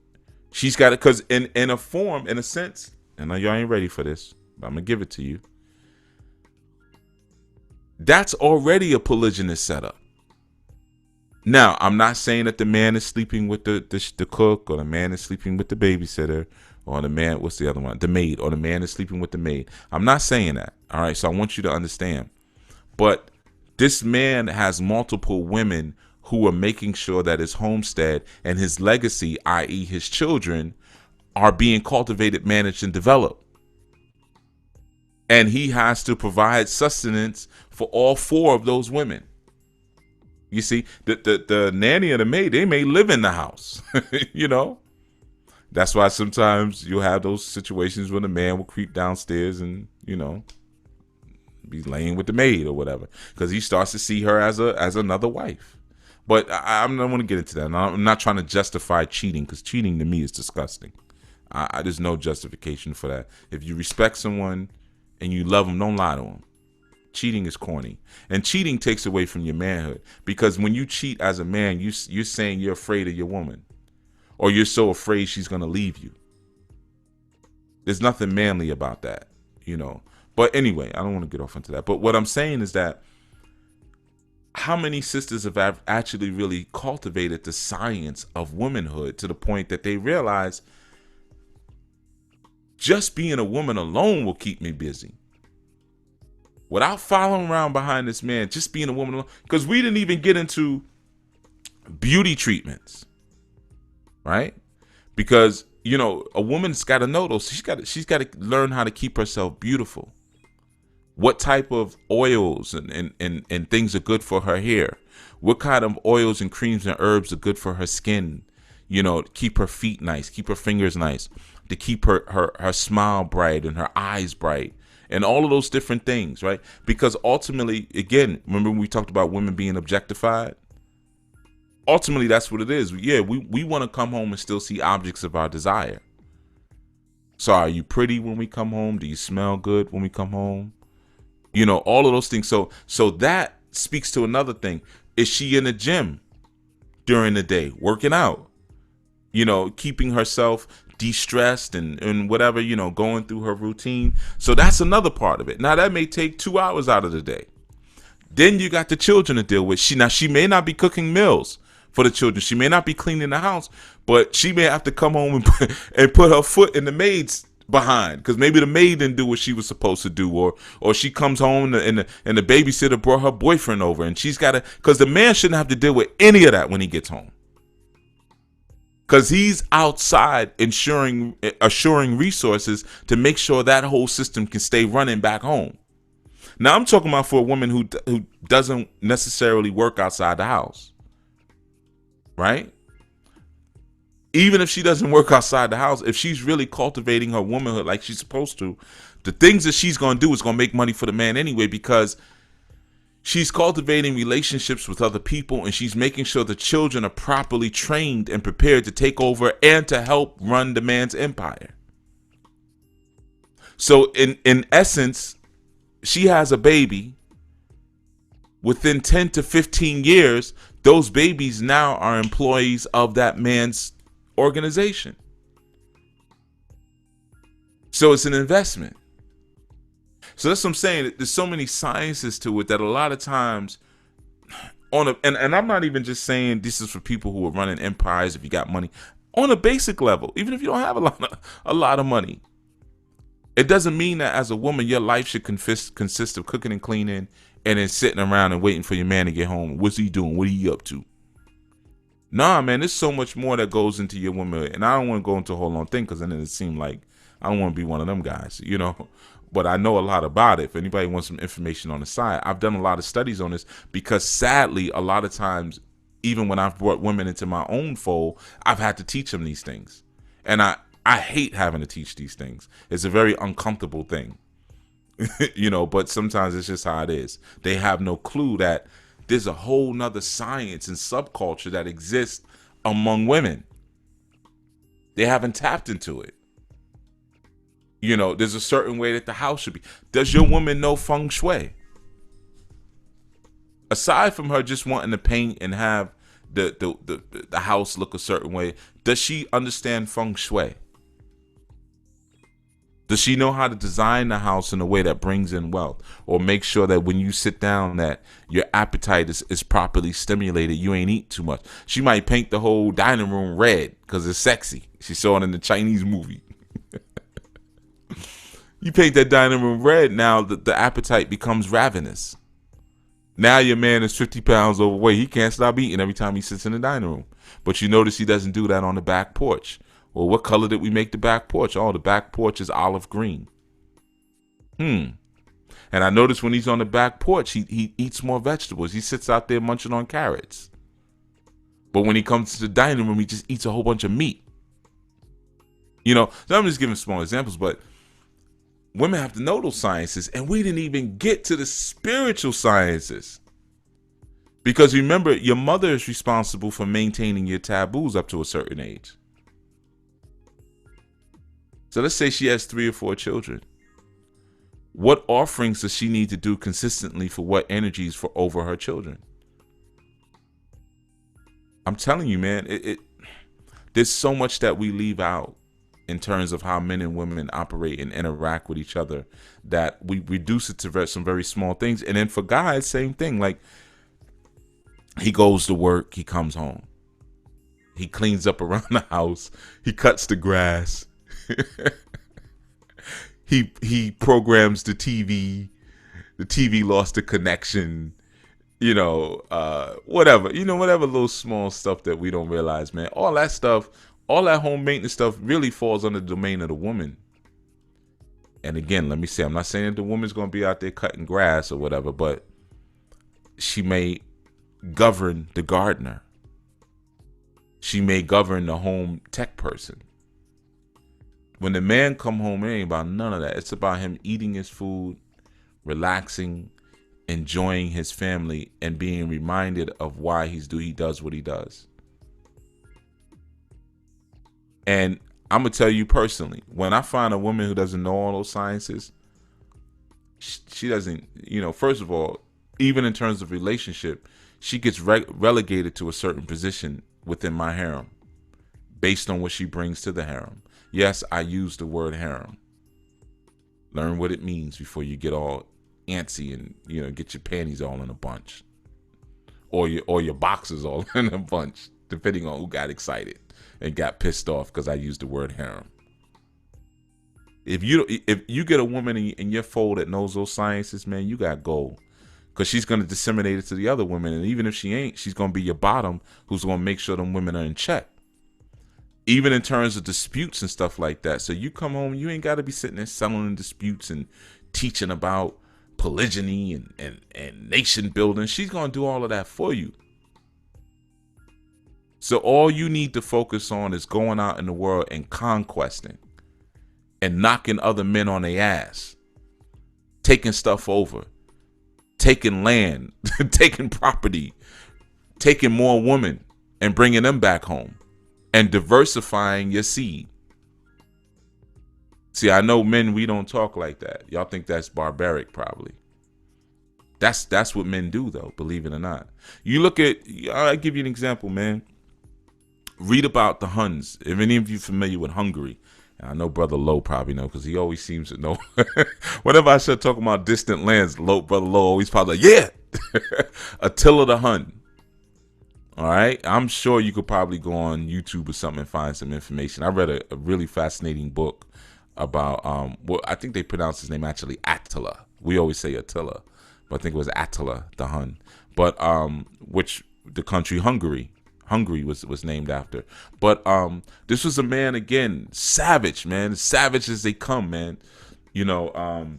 She's got it, because in a sense, and y'all ain't ready for this, but I'm gonna give it to you. That's already a polygynous setup. Now, I'm not saying that the man is sleeping with the cook, or the man is sleeping with the babysitter, or the man, what's the other one? The maid, or the man is sleeping with the maid. I'm not saying that. All right. So I want you to understand. But this man has multiple women who are making sure that his homestead and his legacy, i.e. his children, are being cultivated, managed, and developed. And he has to provide sustenance for all 4 of those women. You see, the nanny and the maid, they may live in the house, That's why sometimes you'll have those situations when the man will creep downstairs and, be laying with the maid or whatever, because he starts to see her as another wife. But I don't want to get into that. I'm not trying to justify cheating, because cheating to me is disgusting. There's no justification for that. If you respect someone and you love them, don't lie to them. Cheating is corny, and cheating takes away from your manhood, because when you cheat as a man, you're saying you're afraid of your woman, or you're so afraid she's going to leave you. There's nothing manly about that, But anyway, I don't want to get off into that. But what I'm saying is that how many sisters have actually really cultivated the science of womanhood to the point that they realize just being a woman alone will keep me busy. Without following around behind this man, just being a woman alone. Because we didn't even get into beauty treatments, right? Because, a woman's got to know those. She's got to learn how to keep herself beautiful. What type of oils and things are good for her hair? What kind of oils and creams and herbs are good for her skin? To keep her feet nice, keep her fingers nice, to keep her smile bright and her eyes bright, and all of those different things, right? Because ultimately, again, remember when we talked about women being objectified? Ultimately, that's what it is. Yeah, we want to come home and still see objects of our desire. So are you pretty when we come home? Do you smell good when we come home? All of those things. So that speaks to another thing. Is she in the gym during the day, working out? Keeping herself de-stressed and whatever, going through her routine. So that's another part of it. Now, that may take 2 hours out of the day. Then you got the children to deal with. She may not be cooking meals for the children. She may not be cleaning the house, but she may have to come home and put her foot in the maid's behind, because maybe the maid didn't do what she was supposed to do, or she comes home and the babysitter brought her boyfriend over, and she's got to, because the man shouldn't have to deal with any of that when he gets home, because he's outside assuring resources to make sure that whole system can stay running back home. Now, I'm talking about for a woman who doesn't necessarily work outside the house, right? Even if she doesn't work outside the house, if she's really cultivating her womanhood like she's supposed to, the things that she's going to do is going to make money for the man anyway, because she's cultivating relationships with other people, and she's making sure the children are properly trained and prepared to take over and to help run the man's empire. So in essence, she has a baby. Within 10 to 15 years, those babies now are employees of that man's organization. So it's an investment. So that's what I'm saying. There's so many sciences to it that a lot of times And I'm not even just saying this is for people who are running empires. If you got money, on a basic level, even if you don't have a lot of money, it doesn't mean that as a woman your life should consist of cooking and cleaning and then sitting around and waiting for your man to get home. What's he doing? What are you up to? Nah, man, there's so much more that goes into your woman, and I don't want to go into a whole long thing because then it seems like I don't want to be one of them guys, you know. But I know a lot about it. If anybody wants some information on the side, I've done a lot of studies on this because sadly, a lot of times, even when I've brought women into my own fold, I've had to teach them these things. And I hate having to teach these things. It's a very uncomfortable thing, you know, but sometimes it's just how it is. They have no clue that there's a whole nother science and subculture that exists among women. They haven't tapped into it. You know, there's a certain way that the house should be. Does your woman know feng shui? Aside from her just wanting to paint and have the house look a certain way, does she understand feng shui? Does she know how to design the house in a way that brings in wealth, or make sure that when you sit down that your appetite is properly stimulated, you ain't eat too much? She might paint the whole dining room red because it's sexy. She saw it in the Chinese movie. You paint that dining room red, now the appetite becomes ravenous. Now your man is 50 pounds overweight. He can't stop eating every time he sits in the dining room. But you notice he doesn't do that on the back porch. Well, what color did we make the back porch? Oh, the back porch is olive green. And I notice when he's on the back porch, he eats more vegetables. He sits out there munching on carrots. But when he comes to the dining room, he just eats a whole bunch of meat. You know, so I'm just giving small examples, but women have to know those sciences, and we didn't even get to the spiritual sciences. Because remember, your mother is responsible for maintaining your taboos up to a certain age. So let's say she has 3 or 4 children. What offerings does she need to do consistently for what energies for over her children? I'm telling you, man, there's so much that we leave out in terms of how men and women operate and interact with each other, that we reduce it to some very small things. And then for guys, same thing. Like, he goes to work, he comes home, he cleans up around the house, he cuts the grass, he programs the TV lost the connection, you know, whatever little small stuff that we don't realize, man. All that stuff, all that home maintenance stuff really falls under the domain of the woman. And again, let me say, I'm not saying that the woman's going to be out there cutting grass or whatever, but she may govern the gardener. She may govern the home tech person. When the man come home, it ain't about none of that. It's about him eating his food, relaxing, enjoying his family, and being reminded of why he does what he does. And I'm going to tell you personally, when I find a woman who doesn't know all those sciences, she doesn't, you know, first of all, even in terms of relationship, she gets relegated to a certain position within my harem based on what she brings to the harem. Yes, I use the word harem. Learn what it means before you get all antsy and, you know, get your panties all in a bunch, or your boxes all in a bunch, depending on who got excited and got pissed off because I used the word harem. If you get a woman in your fold that knows those sciences, man, you got gold, because she's going to disseminate it to the other women, and even if she ain't, she's going to be your bottom who's going to make sure them women are in check. Even in terms of disputes and stuff like that. So you come home, you ain't got to be sitting there settling disputes and teaching about polygyny and nation building. She's going to do all of that for you. So all you need to focus on is going out in the world and conquesting and knocking other men on their ass, taking stuff over, taking land, taking property, taking more women and bringing them back home, and diversifying your seed. See, I know men, we don't talk like that. Y'all think that's barbaric, probably. That's what men do, though, believe it or not. You look at, I'll give you an example, man. Read about the Huns. If any of you familiar with Hungary, and I know Brother Lowe probably know, because he always seems to know. Whenever I start talking about distant lands, Brother Lowe always probably like, yeah. Attila the Hun. All right, I'm sure you could probably go on YouTube or something and find some information. I read a really fascinating book about well, I think they pronounce his name actually Attila. We always say Attila, but I think it was Attila the Hun. But which the country Hungary was named after. But this was a man, again, savage, man, savage as they come, man. You know,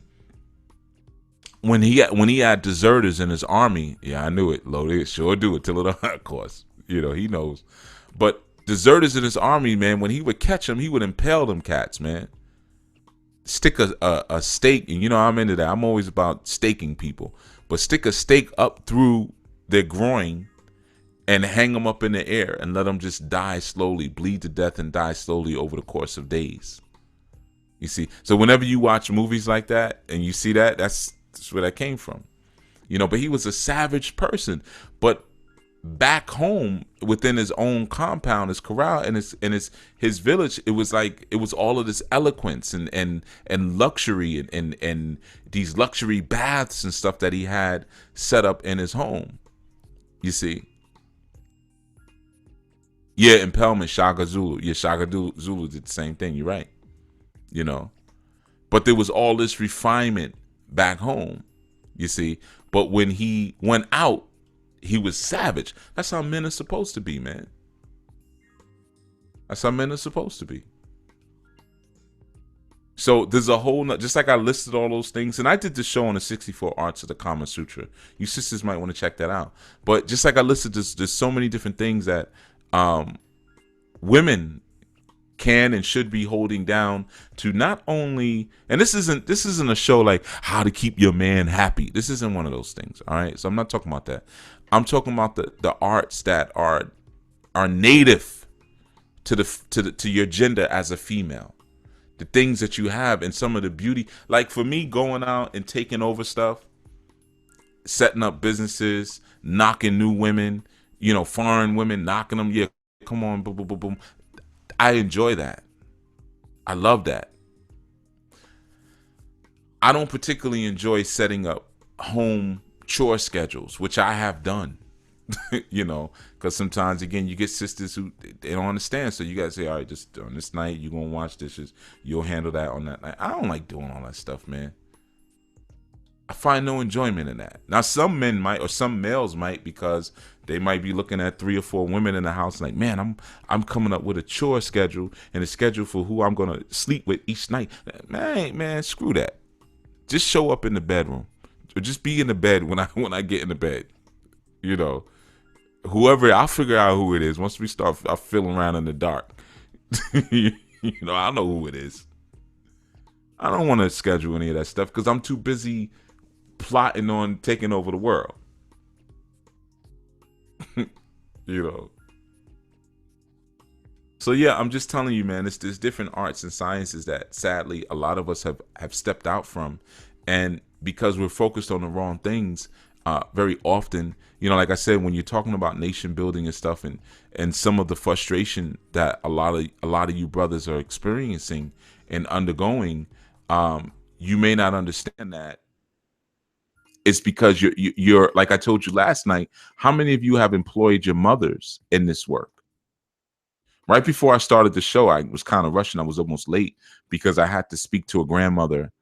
when he had deserters in his army, yeah, I knew it. Loaded, sure do it till it, of course. You know, he knows. But deserters in his army, man, when he would catch them, he would impale them cats, man. Stick a stake, and you know I'm into that. I'm always about staking people, but stick a stake up through their groin and hang them up in the air and let them just die slowly, bleed to death and die slowly over the course of days. You see, so whenever you watch movies like that and you see that, that's where that came from. You know, but he was a savage person. But back home within his own compound, his corral and his village, it was all of this eloquence and luxury and these luxury baths and stuff that he had set up in his home. You see. Yeah, impalement, Shaka Zulu. Yeah, Shaka Zulu did the same thing. You're right. You know. But there was all this refinement back home. You see. But when he went out, he was savage. That's how men are supposed to be, man. That's how men are supposed to be. So there's a whole, just like I listed all those things, and I did the show on the 64 Arts of the Kama Sutra. You sisters might want to check that out. But just like I listed, there's so many different things that women can and should be holding down to not only, and this isn't a show like how to keep your man happy. This isn't one of those things. All right. So I'm not talking about that. I'm talking about the arts that are native to your gender as a female. The things that you have and some of the beauty, like for me, going out and taking over stuff, setting up businesses, knocking new women, you know, foreign women, knocking them. Yeah, come on, boom, boom, boom, boom. I enjoy that. I love that. I don't particularly enjoy setting up home chore schedules, which I have done, you know, because sometimes, again, you get sisters who they don't understand. So you got to say, all right, just on this night, you're going to wash dishes. You'll handle that on that night. I don't like doing all that stuff, man. I find no enjoyment in that. Now, some men might, or some males might, because they might be looking at 3 or 4 women in the house like, man, I'm coming up with a chore schedule and a schedule for who I'm going to sleep with each night. Man, screw that. Just show up in the bedroom. Or just be in the bed when I get in the bed. You know, whoever, I'll figure out who it is once we start feeling around in the dark. You know, I know who it is. I don't want to schedule any of that stuff because I'm too busy plotting on taking over the world. You know. So yeah, I'm just telling you, man, there's different arts and sciences that sadly a lot of us have stepped out from, and because we're focused on the wrong things, very often, you know, like I said, when you're talking about nation building and stuff, and some of the frustration that a lot of you brothers are experiencing and undergoing, you may not understand that it's because you're like I told you last night. How many of you have employed your mothers in this work? Right before I started the show, I was kind of rushing. I was almost late because I had to speak to a grandmother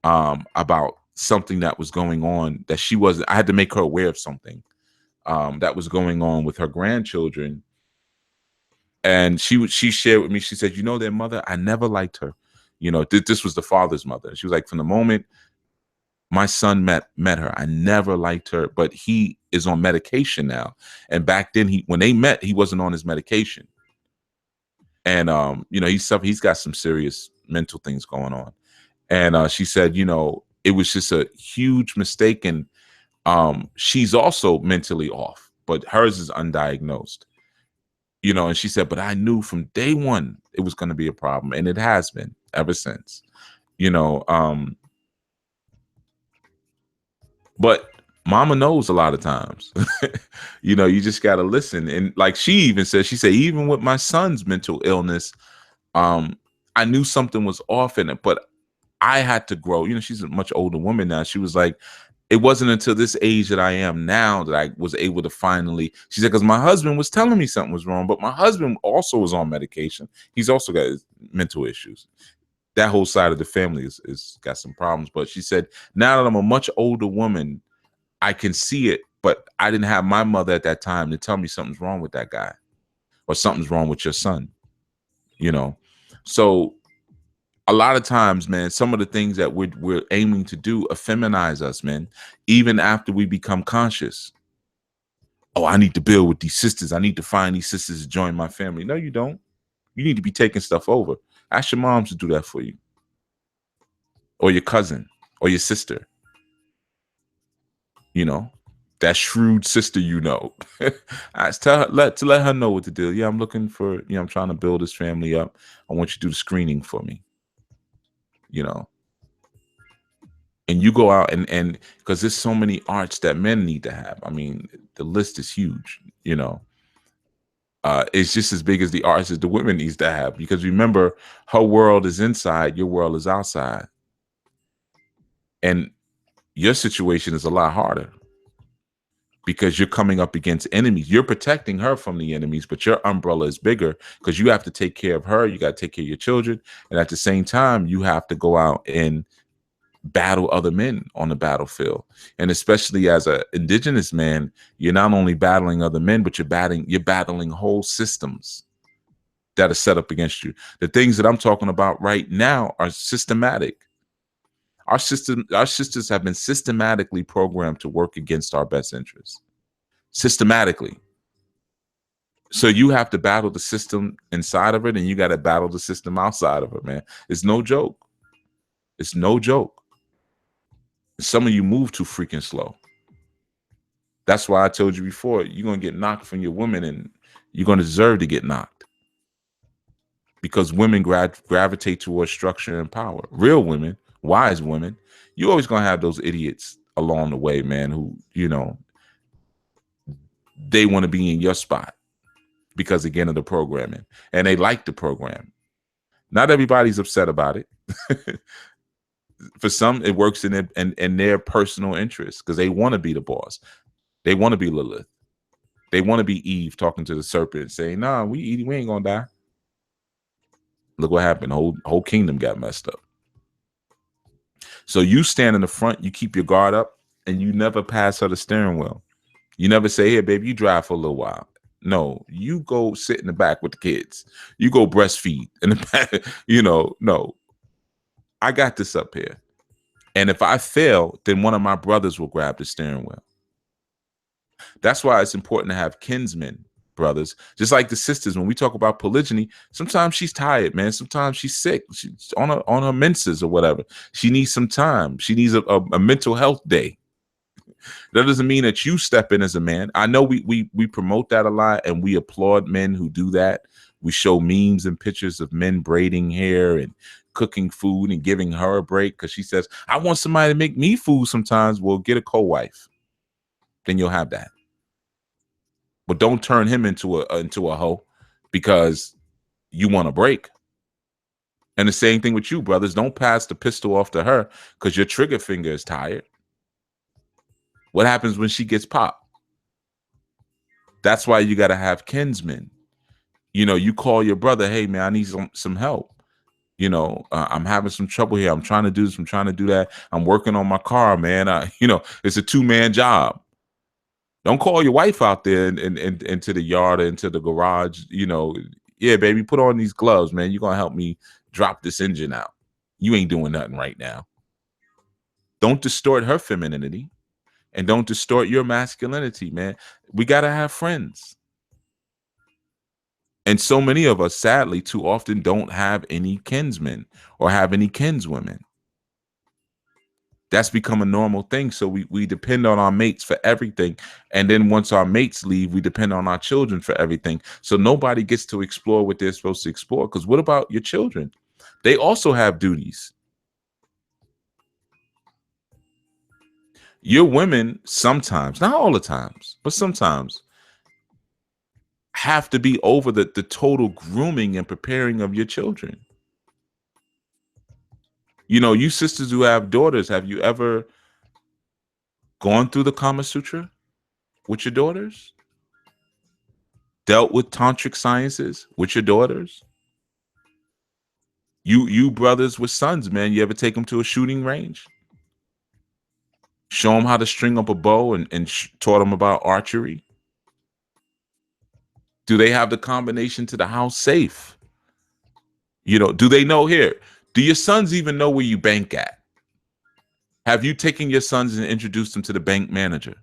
about something that was going on that she wasn't. I had to make her aware of something that was going on with her grandchildren. And she shared with me, she said, you know, their mother, I never liked her. You know, this was the father's mother. She was like, from the moment my son met her, I never liked her, but he is on medication now. And back then, when they met, he wasn't on his medication. And, you know, he's got some serious mental things going on. And she said, you know, it was just a huge mistake. And she's also mentally off, but hers is undiagnosed. You know, and she said, but I knew from day one it was going to be a problem. And it has been ever since, you know. But mama knows a lot of times. You know, you just got to listen. And like she even said, she said, even with my son's mental illness, I knew something was off in it, but I had to grow. You know, she's a much older woman now. She was like, It wasn't until this age that I am now that I was able to finally, she said, because my husband was telling me something was wrong, but my husband also was on medication. He's also got mental issues. That whole side of the family is got some problems. But she said, now that I'm a much older woman, I can see it, but I didn't have my mother at that time to tell me something's wrong with that guy or something's wrong with your son, you know? So a lot of times, man, some of the things that we're aiming to do effeminize us, man, even after we become conscious. Oh, I need to build with these sisters. I need to find these sisters to join my family. No, you don't. You need to be taking stuff over. Ask your moms to do that for you, or your cousin, or your sister. You know, that shrewd sister, you know. I tell her, let her know what to do. Yeah, I'm looking for, you know, I'm trying to build this family up. I want you to do the screening for me. You know. And you go out and because there's so many arts that men need to have. I mean, the list is huge, you know. It's just as big as the arts as the women needs to have, because remember, her world is inside, your world is outside. And your situation is a lot harder because you're coming up against enemies. You're protecting her from the enemies, but your umbrella is bigger because you have to take care of her. You got to take care of your children. And at the same time, you have to go out and battle other men on the battlefield. And especially as an indigenous man, you're not only battling other men, but you're battling whole systems that are set up against you. The things that I'm talking about right now are systematic. Our sisters have been systematically programmed to work against our best interests. Systematically. So you have to battle the system inside of it, and you got to battle the system outside of it, man. It's no joke. It's no joke. Some of you move too freaking slow. That's why I told you before, you're going to get knocked from your woman, and you're going to deserve to get knocked. Because women gravitate towards structure and power. Real women, wise women, you're always going to have those idiots along the way, man, who, you know, they want to be in your spot because, again, of the programming. And they like the program. Not everybody's upset about it. For some, it works in their personal interest because they want to be the boss. They want to be Lilith. They want to be Eve talking to the serpent saying, nah, we ain't gonna die. Look what happened. Whole kingdom got messed up. So you stand in the front, you keep your guard up, and you never pass her the steering wheel. You never say, here, baby, you drive for a little while. No, you go sit in the back with the kids. You go breastfeed in the back. You know, no. I got this up here. And if I fail, then one of my brothers will grab the steering wheel. That's why it's important to have kinsmen, brothers. Just like the sisters, when we talk about polygyny, sometimes she's tired, man. Sometimes she's sick. She's on her menses or whatever. She needs some time. She needs a mental health day. That doesn't mean that you step in as a man. I know we promote that a lot, and we applaud men who do that. We show memes and pictures of men braiding hair and cooking food and giving her a break because she says, I want somebody to make me food sometimes. Well, get a co-wife. Then you'll have that. But don't turn him into a hoe because you want a break. And the same thing with you, brothers. Don't pass the pistol off to her because your trigger finger is tired. What happens when she gets popped? That's why you got to have kinsmen. You know, you call your brother, hey, man, I need some help. You know, I'm having some trouble here. I'm trying to do this. I'm trying to do that. I'm working on my car, man. You know, it's a two-man job. Don't call your wife out there and into the yard or into the garage. You know, yeah, baby, put on these gloves, man. You're going to help me drop this engine out. You ain't doing nothing right now. Don't distort her femininity and don't distort your masculinity, man. We got to have friends. And so many of us, sadly, too often don't have any kinsmen or have any kinswomen. That's become a normal thing. So we depend on our mates for everything. And then once our mates leave, we depend on our children for everything. So nobody gets to explore what they're supposed to explore. Because what about your children? They also have duties. Your women sometimes, not all the times, but sometimes, have to be over the total grooming and preparing of your children. You know, you sisters who have daughters, have you ever Gone through the Kama Sutra with your daughters? Dealt with tantric sciences with your daughters? You brothers with sons, man, you ever take them to a shooting range? Show them how to string up a bow and taught them about archery? Do they have the combination to the house safe? You know, do they know here? Do your sons even know where you bank at? Have you taken your sons and introduced them to the bank manager?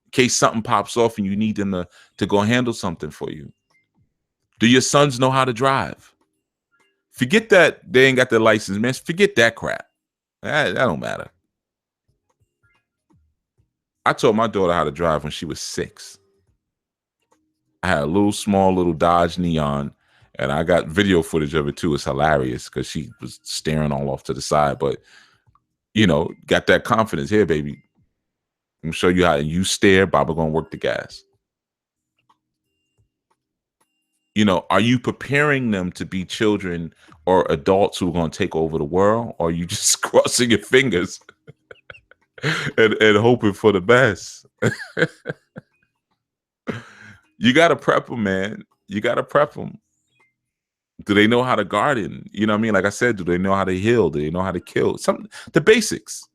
In case something pops off and you need them to go handle something for you. Do your sons know how to drive? Forget that they ain't got their license, man. Forget that crap. That don't matter. I taught my daughter how to drive when she was 6. I had a small little Dodge Neon, and I got video footage of it too. It's hilarious because she was staring all off to the side, but you know, got that confidence. Here, baby, I'm gonna show you how you stare. Baba gonna work the gas. You know, are you preparing them to be children or adults who are going to take over the world? Or are you just crossing your fingers and hoping for the best? You got to prep them, man. You got to prep them. Do they know how to garden? You know what I mean? Like I said, do they know how to heal? Do they know how to kill? The basics.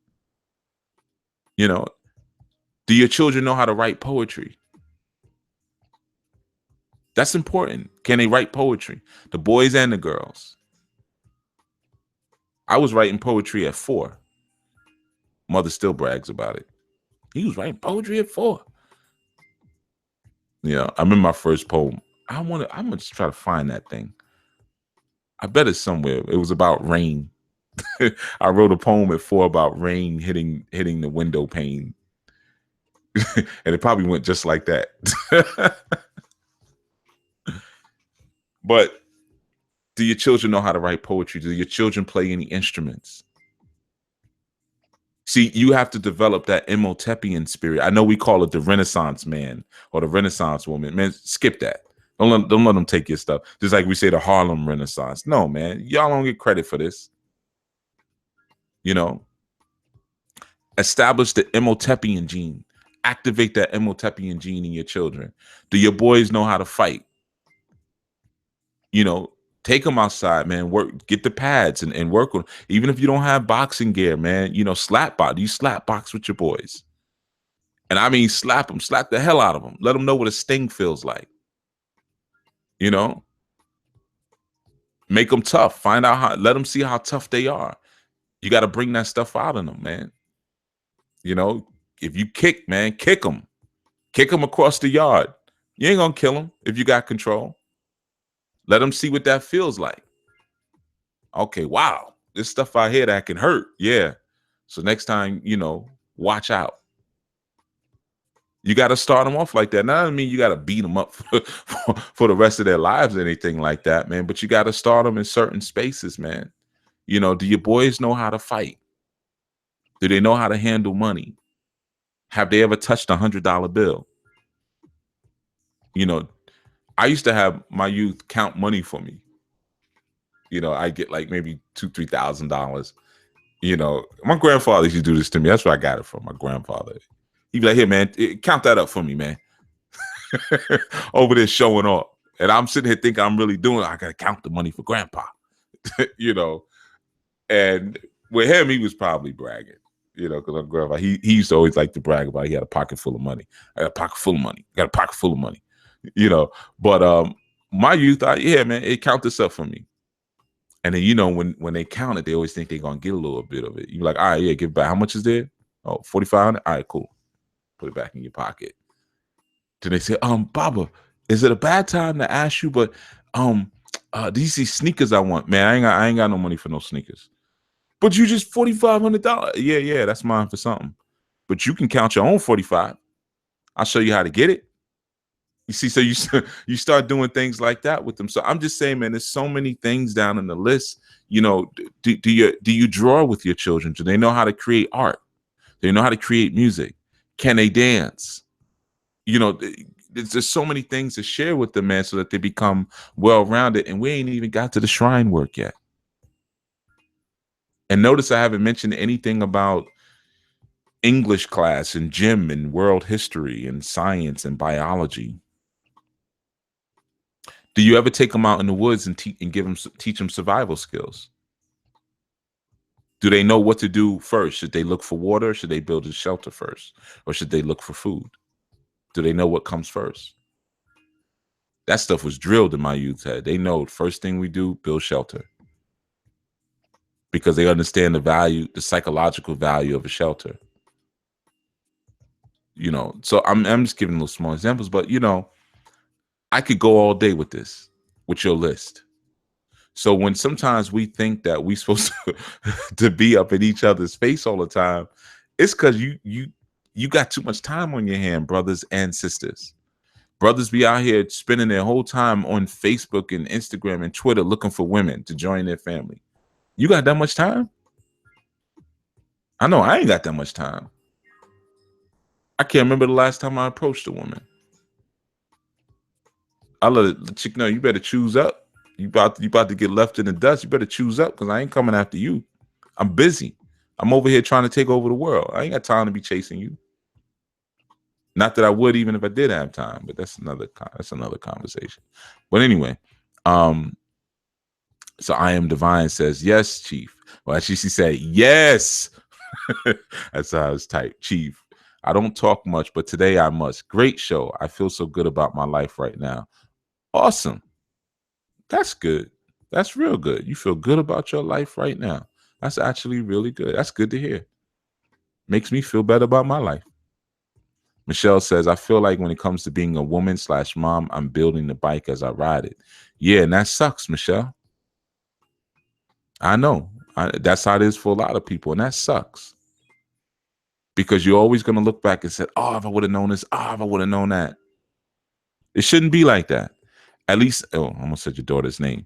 You know, do your children know how to write poetry? That's important. Can they write poetry? The boys and the girls. I was writing poetry at 4. Mother still brags about it. He was writing poetry at 4. Yeah, I remember my first poem. I'm gonna just try to find that thing. I bet it's somewhere. It was about rain. I wrote a poem at 4 about rain hitting the window pane. And it probably went just like that. But do your children know how to write poetry? Do your children play any instruments? See, you have to develop that Imhotepian spirit. I know we call it the Renaissance man or the Renaissance woman. Man, skip that. Don't let them take your stuff. Just like we say the Harlem Renaissance. No, man, y'all don't get credit for this. You know, establish the Imhotepian gene. Activate that Imhotepian gene in your children. Do your boys know how to fight? You know, take them outside, man. Work, get the pads and work on. Even if you don't have boxing gear, man, you know, slap box. You slap box with your boys, and I mean slap them, slap the hell out of them. Let them know what a sting feels like. You know, make them tough. Find out how. Let them see how tough they are. You got to bring that stuff out of them, man. You know, if you kick, man, kick them across the yard. You ain't gonna kill them if you got control. Let them see what that feels like. Okay, wow, this stuff out here that can hurt. Yeah. So next time, you know, watch out. You got to start them off like that. Now, I mean, you got to beat them up for the rest of their lives or anything like that, man. But you got to start them in certain spaces, man. You know, do your boys know how to fight? Do they know how to handle money? Have they ever touched $100 bill? You know, I used to have my youth count money for me. You know, I get like maybe $2,000-$3,000. You know, my grandfather used to do this to me. That's where I got it from. My grandfather. He'd be like, "Here, man, count that up for me, man." Over there showing off, and I'm sitting here thinking I'm really doing. I gotta count the money for Grandpa. You know, and with him, he was probably bragging. You know, because my grandpa, he used to always like to brag about he had a pocket full of money. I got a pocket full of money. I got a pocket full of money. You know, but my youth, yeah, man, it count this up for me. And then, you know, when they count it, they always think they're gonna get a little bit of it. You're like, all right, yeah, give it back. How much is there? Oh, $4,500. All right, cool. Put it back in your pocket. Then they say, Baba, is it a bad time to ask you? But do you see sneakers I want? Man, I ain't got no money for no sneakers. But you just $4,500. Yeah, that's mine for something. But you can count your own 45. I'll show you how to get it. You see, so you start doing things like that with them. So I'm just saying, man, there's so many things down in the list. You know, do you draw with your children? Do they know how to create art? Do they know how to create music? Can they dance? You know, there's so many things to share with them, man, so that they become well-rounded. And we ain't even got to the shrine work yet. And notice I haven't mentioned anything about English class and gym and world history and science and biology? Do you ever take them out in the woods and teach them survival skills? Do they know what to do first? Should they look for water? Should they build a shelter first? Or should they look for food? Do they know what comes first? That stuff was drilled in my youth head. They know the first thing we do, build shelter. Because they understand the value, the psychological value of a shelter. You know, so I'm just giving little small examples, but you know, I could go all day with this, with your list. So when sometimes we think that we supposed to be up in each other's face all the time, it's because you got too much time on your hand, brothers and sisters. Brothers be out here spending their whole time on Facebook and Instagram and Twitter looking for women to join their family. You got that much time? I know I ain't got that much time. I can't remember the last time I approached a woman. I let the chick know, you better choose up. You about to get left in the dust. You better choose up because I ain't coming after you. I'm busy. I'm over here trying to take over the world. I ain't got time to be chasing you. Not that I would even if I did have time, but that's another conversation. But anyway, so I Am Divine says, yes, Chief. Well, actually, she said, yes. That's how it's typed, Chief. I don't talk much, but today I must. Great show. I feel so good about my life right now. Awesome. That's good. That's real good. You feel good about your life right now. That's actually really good. That's good to hear. Makes me feel better about my life. Michelle says, I feel like when it comes to being a woman/mom, I'm building the bike as I ride it. Yeah, and that sucks, Michelle. I know. That's how it is for a lot of people, and that sucks. Because you're always going to look back and say, oh, if I would have known this, oh, if I would have known that. It shouldn't be like that. At least, oh, I almost said your daughter's name.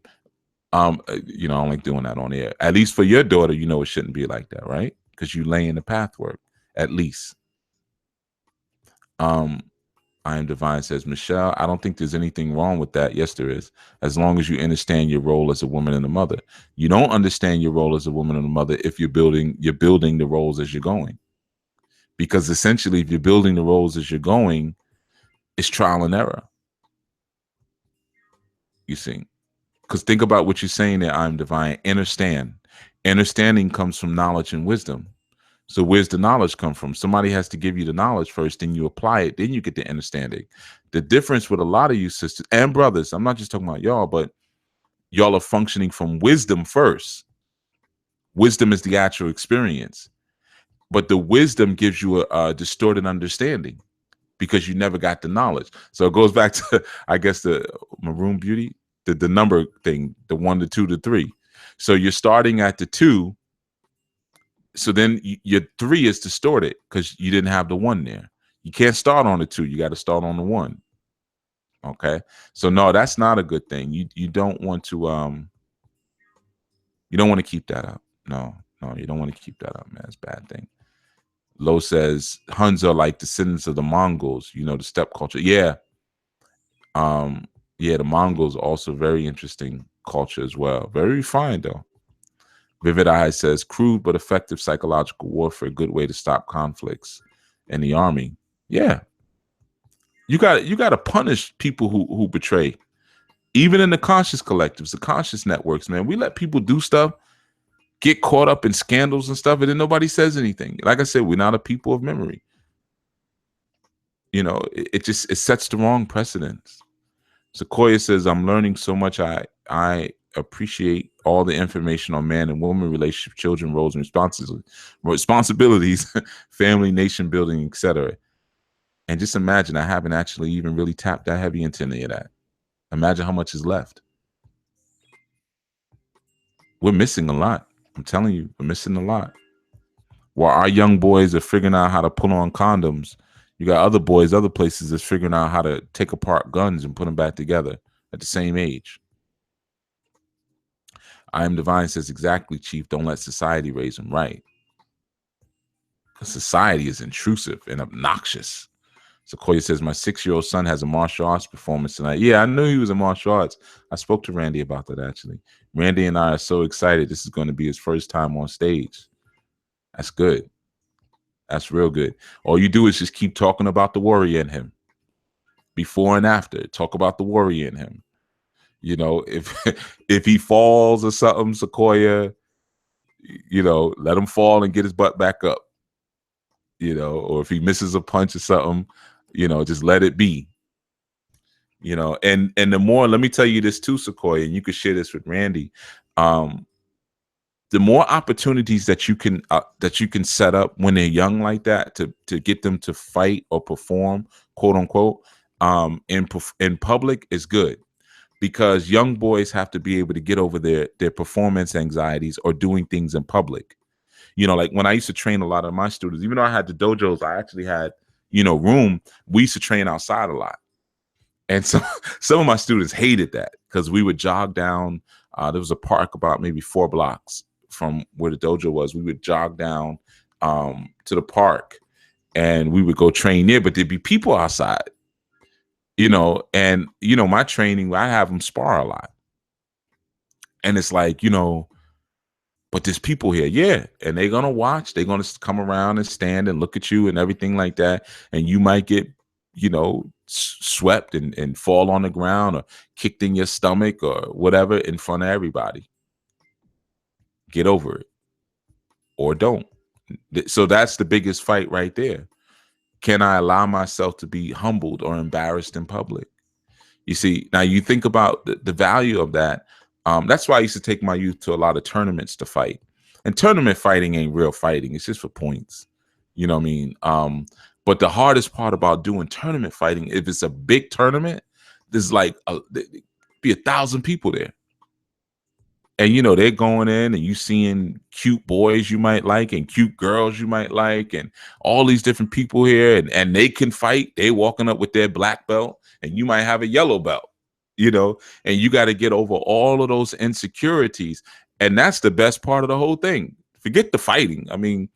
You know, I don't like doing that on air. At least for your daughter, you know it shouldn't be like that, right? Because you lay in the pathwork, at least. I Am Divine says, Michelle, I don't think there's anything wrong with that. Yes, there is. As long as you understand your role as a woman and a mother. You don't understand your role as a woman and a mother if you're building the roles as you're going. Because essentially, if you're building the roles as you're going, it's trial and error. You see? Because think about what you're saying there, I'm Divine. Understand. Understanding comes from knowledge and wisdom. So where's the knowledge come from? Somebody has to give you the knowledge first, then you apply it, then you get the understanding. The difference with a lot of you sisters and brothers, I'm not just talking about y'all, but y'all are functioning from wisdom first. Wisdom is the actual experience. But the wisdom gives you a distorted understanding because you never got the knowledge. So it goes back to, I guess, the Maroon Beauty, the number thing, the 1 to 2 to 3. So you're starting at the 2. So then your 3 is distorted because you didn't have the 1 there. You can't start on the 2. You got to start on the 1. Okay. So no, that's not a good thing. You don't want to keep that up. No, you don't want to keep that up, man. It's a bad thing. Lo says Huns are like descendants of the Mongols, you know, the steppe culture. Yeah. Yeah, the Mongols also very interesting culture as well. Very refined though. Vivid Eye says crude but effective psychological warfare, good way to stop conflicts in the army. Yeah. You got to punish people who betray. Even in the conscious collectives, the conscious networks, man. We let people do stuff, get caught up in scandals and stuff, and then nobody says anything. Like I said, we're not a people of memory. You know, it sets the wrong precedents. Sequoia says, I'm learning so much. I appreciate all the information on man and woman relationship, children, roles, and responsibilities, family, nation building, etc. And just imagine, I haven't actually even really tapped that heavy into any of that. Imagine how much is left. We're missing a lot. I'm telling you, we're missing a lot. While our young boys are figuring out how to put on condoms, you got other boys, other places that's figuring out how to take apart guns and put them back together at the same age. I Am Divine says, exactly, Chief. Don't let society raise them right. Because society is intrusive and obnoxious. Sequoia says, my 6-year-old son has a martial arts performance tonight. Yeah, I knew he was in martial arts. I spoke to Randy about that, actually. Randy and I are so excited. This is going to be his first time on stage. That's good. That's real good. All you do is just keep talking about the warrior in him. Before and after, talk about the warrior in him. You know, if if he falls or something, Sequoia, you know, let him fall and get his butt back up. You know, or if he misses a punch or something, you know, just let it be. You know, and the more, let me tell you this too, Sequoia, and you could share this with Randy. The more opportunities that you can set up when they're young like that to get them to fight or perform, quote unquote, in public is good, because young boys have to be able to get over their performance anxieties or doing things in public. You know, like when I used to train a lot of my students, even though I had the dojos, I actually had, you know, room. We used to train outside a lot. And so some of my students hated that, because we would jog down. There was a park about maybe 4 blocks from where the dojo was. We would jog down to the park, and we would go train there, but there'd be people outside, you know, and, you know, my training, I have them spar a lot. And it's like, you know, but there's people here, yeah, and they're gonna watch. They're gonna come around and stand and look at you and everything like that, and you might get, you know, swept and fall on the ground or kicked in your stomach or whatever in front of everybody. Get over it, or don't. So that's the biggest fight right there. Can I allow myself to be humbled or embarrassed in public? You see, now you think about the value of that. That's why I used to take my youth to a lot of tournaments to fight. And tournament fighting ain't real fighting. It's just for points. You know what I mean? But the hardest part about doing tournament fighting, if it's a big tournament, there's like be 1,000 people there. And, you know, they're going in and you seeing cute boys you might like and cute girls you might like and all these different people here, and they can fight. They walking up with their black belt and you might have a yellow belt, you know, and you got to get over all of those insecurities. And that's the best part of the whole thing. Forget the fighting. I mean,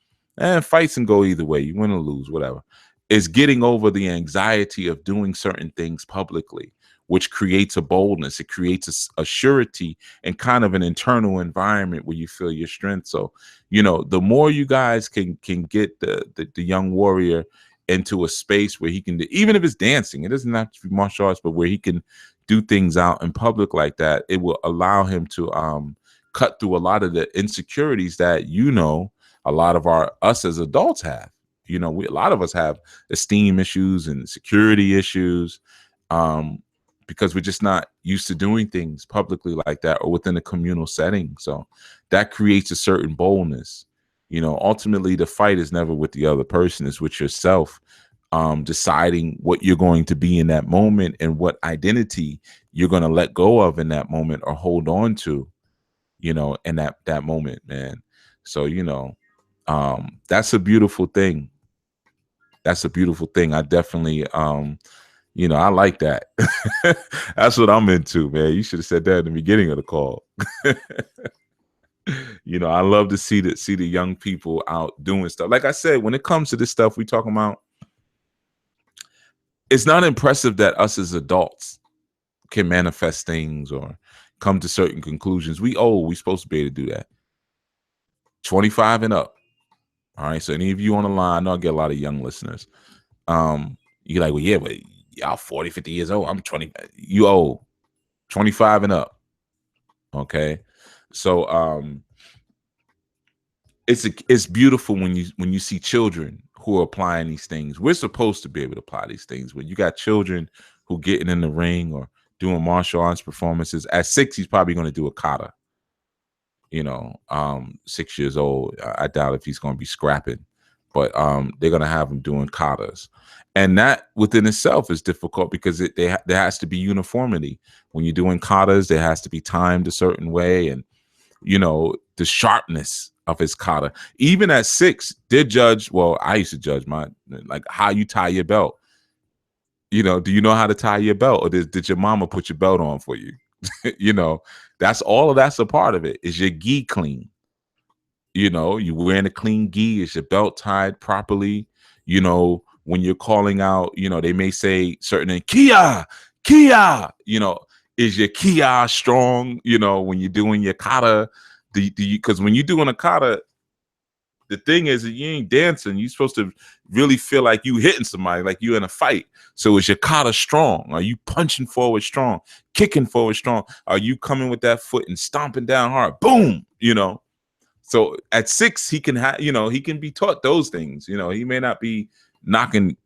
fights can go either way. You win or lose, whatever. It's getting over the anxiety of doing certain things publicly, which creates a boldness. It creates a surety and kind of an internal environment where you feel your strength. So, you know, the more you guys can get the young warrior into a space where he can, even if it's dancing, it doesn't have to be martial arts, but where he can do things out in public like that, it will allow him to cut through a lot of the insecurities that, you know, a lot of us as adults have. You know, a lot of us have esteem issues and security issues. Because we're just not used to doing things publicly like that or within a communal setting. So that creates a certain boldness. You know, ultimately the fight is never with the other person, it's with yourself, deciding what you're going to be in that moment and what identity you're going to let go of in that moment or hold on to, you know, in that moment, man. So, you know, that's a beautiful thing. That's a beautiful thing. I definitely, you know, I like that. That's what I'm into, man. You should have said that in the beginning of the call. You know, I love to see the young people out doing stuff. Like I said, when it comes to this stuff we talking about, it's not impressive that us as adults can manifest things or come to certain conclusions. We supposed to be able to do that. 25 and up. All right. So any of you on the line, I know I get a lot of young listeners. You're like, well, yeah, but y'all 40, 50 years old. I'm 20. You old. 25 and up. Okay. So it's beautiful when you see children who are applying these things. We're supposed to be able to apply these things. When you got children who getting in the ring or doing martial arts performances, at 6, he's probably going to do a kata. You know, 6 years old. I doubt if he's going to be scrapping, but they're going to have him doing katas. And that within itself is difficult because there has to be uniformity. When you're doing katas, there has to be timed a certain way. And, you know, the sharpness of his kata. Even at 6, I used to judge like how you tie your belt. You know, do you know how to tie your belt? Or did your mama put your belt on for you? You know, that's a part of it. Is your gi clean? You know, you wearing a clean gi? Is your belt tied properly? You know, when you're calling out, you know, they may say certain Kia, you know, is your Kia strong? You know, when you're doing your kata, do you, because when you're doing a kata, the thing is that you ain't dancing. You're supposed to really feel like you hitting somebody, like you in a fight. So is your kata strong? Are you punching forward strong, kicking forward strong? Are you coming with that foot and stomping down hard? Boom, you know. So at 6, he can have, you know, he can be taught those things. You know, he may not be knocking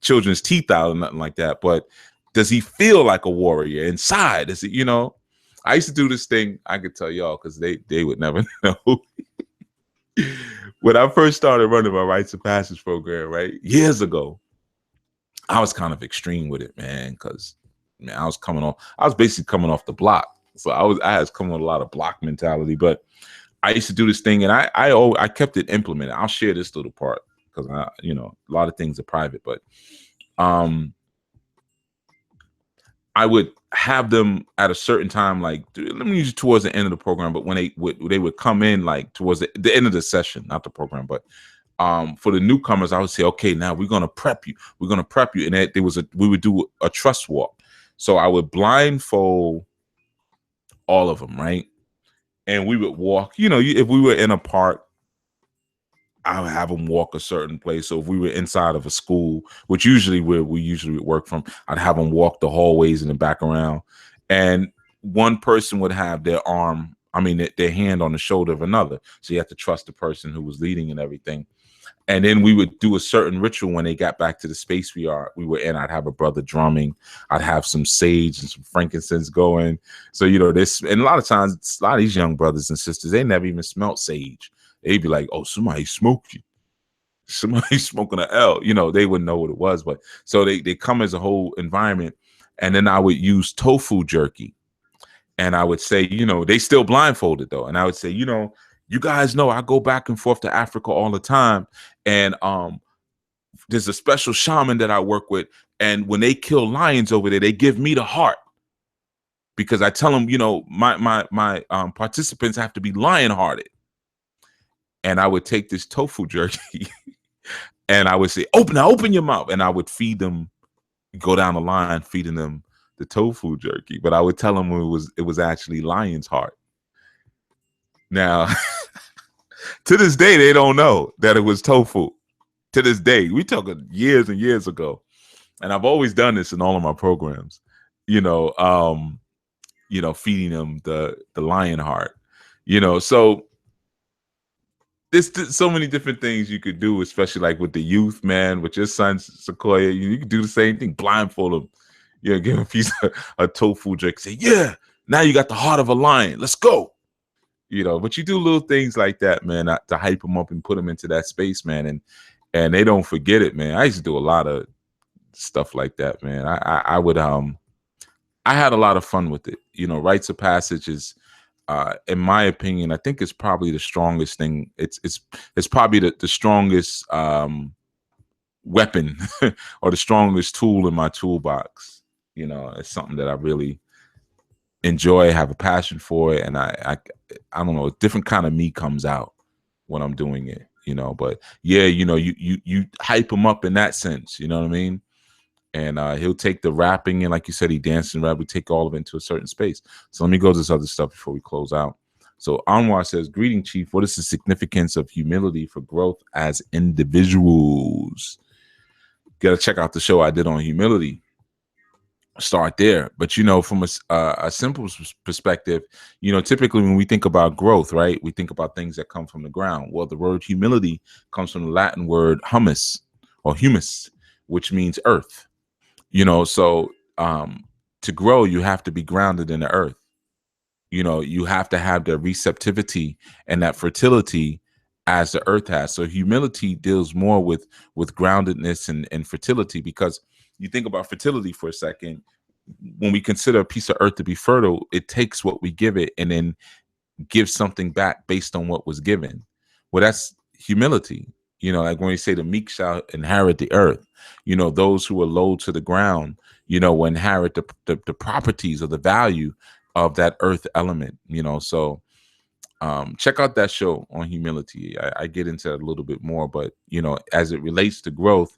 children's teeth out or nothing like that, but does he feel like a warrior inside? Is it, you know? I used to do this thing, I could tell y'all, because they would never know. When I first started running my rites of passage program, right, years ago, I was kind of extreme with it, man, because man, I was basically coming off the block. So I was coming with a lot of block mentality, but I used to do this thing, and I kept it implemented. I'll share this little part because you know, a lot of things are private, but I would have them at a certain time, like let me use it towards the end of the program, but when they would come in like towards the end of the session, not the program, but for the newcomers, I would say, okay, now we're gonna prep you. We're gonna prep you, and we would do a trust walk. So I would blindfold all of them, right? And we would walk, you know, if we were in a park, I would have them walk a certain place. So if we were inside of a school, which usually where we usually work from, I'd have them walk the hallways in the back around. And one person would have their hand on the shoulder of another. So you have to trust the person who was leading and everything. And then we would do a certain ritual when they got back to the space we were in. I'd have a brother drumming. I'd have some sage and some frankincense going. So, you know, and a lot of times, a lot of these young brothers and sisters, they never even smelt sage. They'd be like, oh, somebody smoked you. Somebody's smoking an L. You know, they wouldn't know what it was. But so they come as a whole environment. And then I would use tofu jerky. And I would say, you know, they still blindfolded though. And I would say, you know, you guys know I go back and forth to Africa all the time. And there's a special shaman that I work with. And when they kill lions over there, they give me the heart. Because I tell them, you know, my participants have to be lion-hearted. And I would take this tofu jerky and I would say, open your mouth. And I would feed them, go down the line, feeding them the tofu jerky. But I would tell them it was actually lion's heart. Now, to this day, they don't know that it was tofu. To this day, we talking years and years ago. And I've always done this in all of my programs, you know, feeding them the lion heart, you know, so there's so many different things you could do, especially like with the youth, man, with your son, Sequoia. You can do the same thing, blindfold him, you know, give him a piece of a tofu jerky, say, yeah, now you got the heart of a lion. Let's go. You know, but you do little things like that, man, to hype them up and put them into that space, man. And they don't forget it, man. I used to do a lot of stuff like that, man. I had a lot of fun with it. You know, rites of passage is, in my opinion, I think it's probably the strongest thing. It's probably the strongest weapon or the strongest tool in my toolbox. You know, it's something that I really enjoy, have a passion for it, and I don't know, a different kind of me comes out when I'm doing it. You know, but yeah, you know, you hype him up in that sense. You know what I mean? And he'll take the rapping, and like you said, he danced and rap. We take all of it into a certain space. So let me go to this other stuff before we close out. So Anwar says, greeting, Chief. What is the significance of humility for growth as individuals? Got to check out the show I did on humility. Start there. But, you know, from a simple perspective, you know, typically when we think about growth, right, we think about things that come from the ground. Well, the word humility comes from the Latin word humus, which means earth. You know, so to grow, you have to be grounded in the earth. You know, you have to have the receptivity and that fertility as the earth has. So humility deals more with groundedness and fertility, because you think about fertility for a second. When we consider a piece of earth to be fertile, it takes what we give it and then gives something back based on what was given. Well, that's humility. You know, like when we say the meek shall inherit the earth, you know, those who are low to the ground, you know, will inherit the properties or the value of that earth element, you know. So check out that show on humility. I get into that a little bit more, but, you know, as it relates to growth,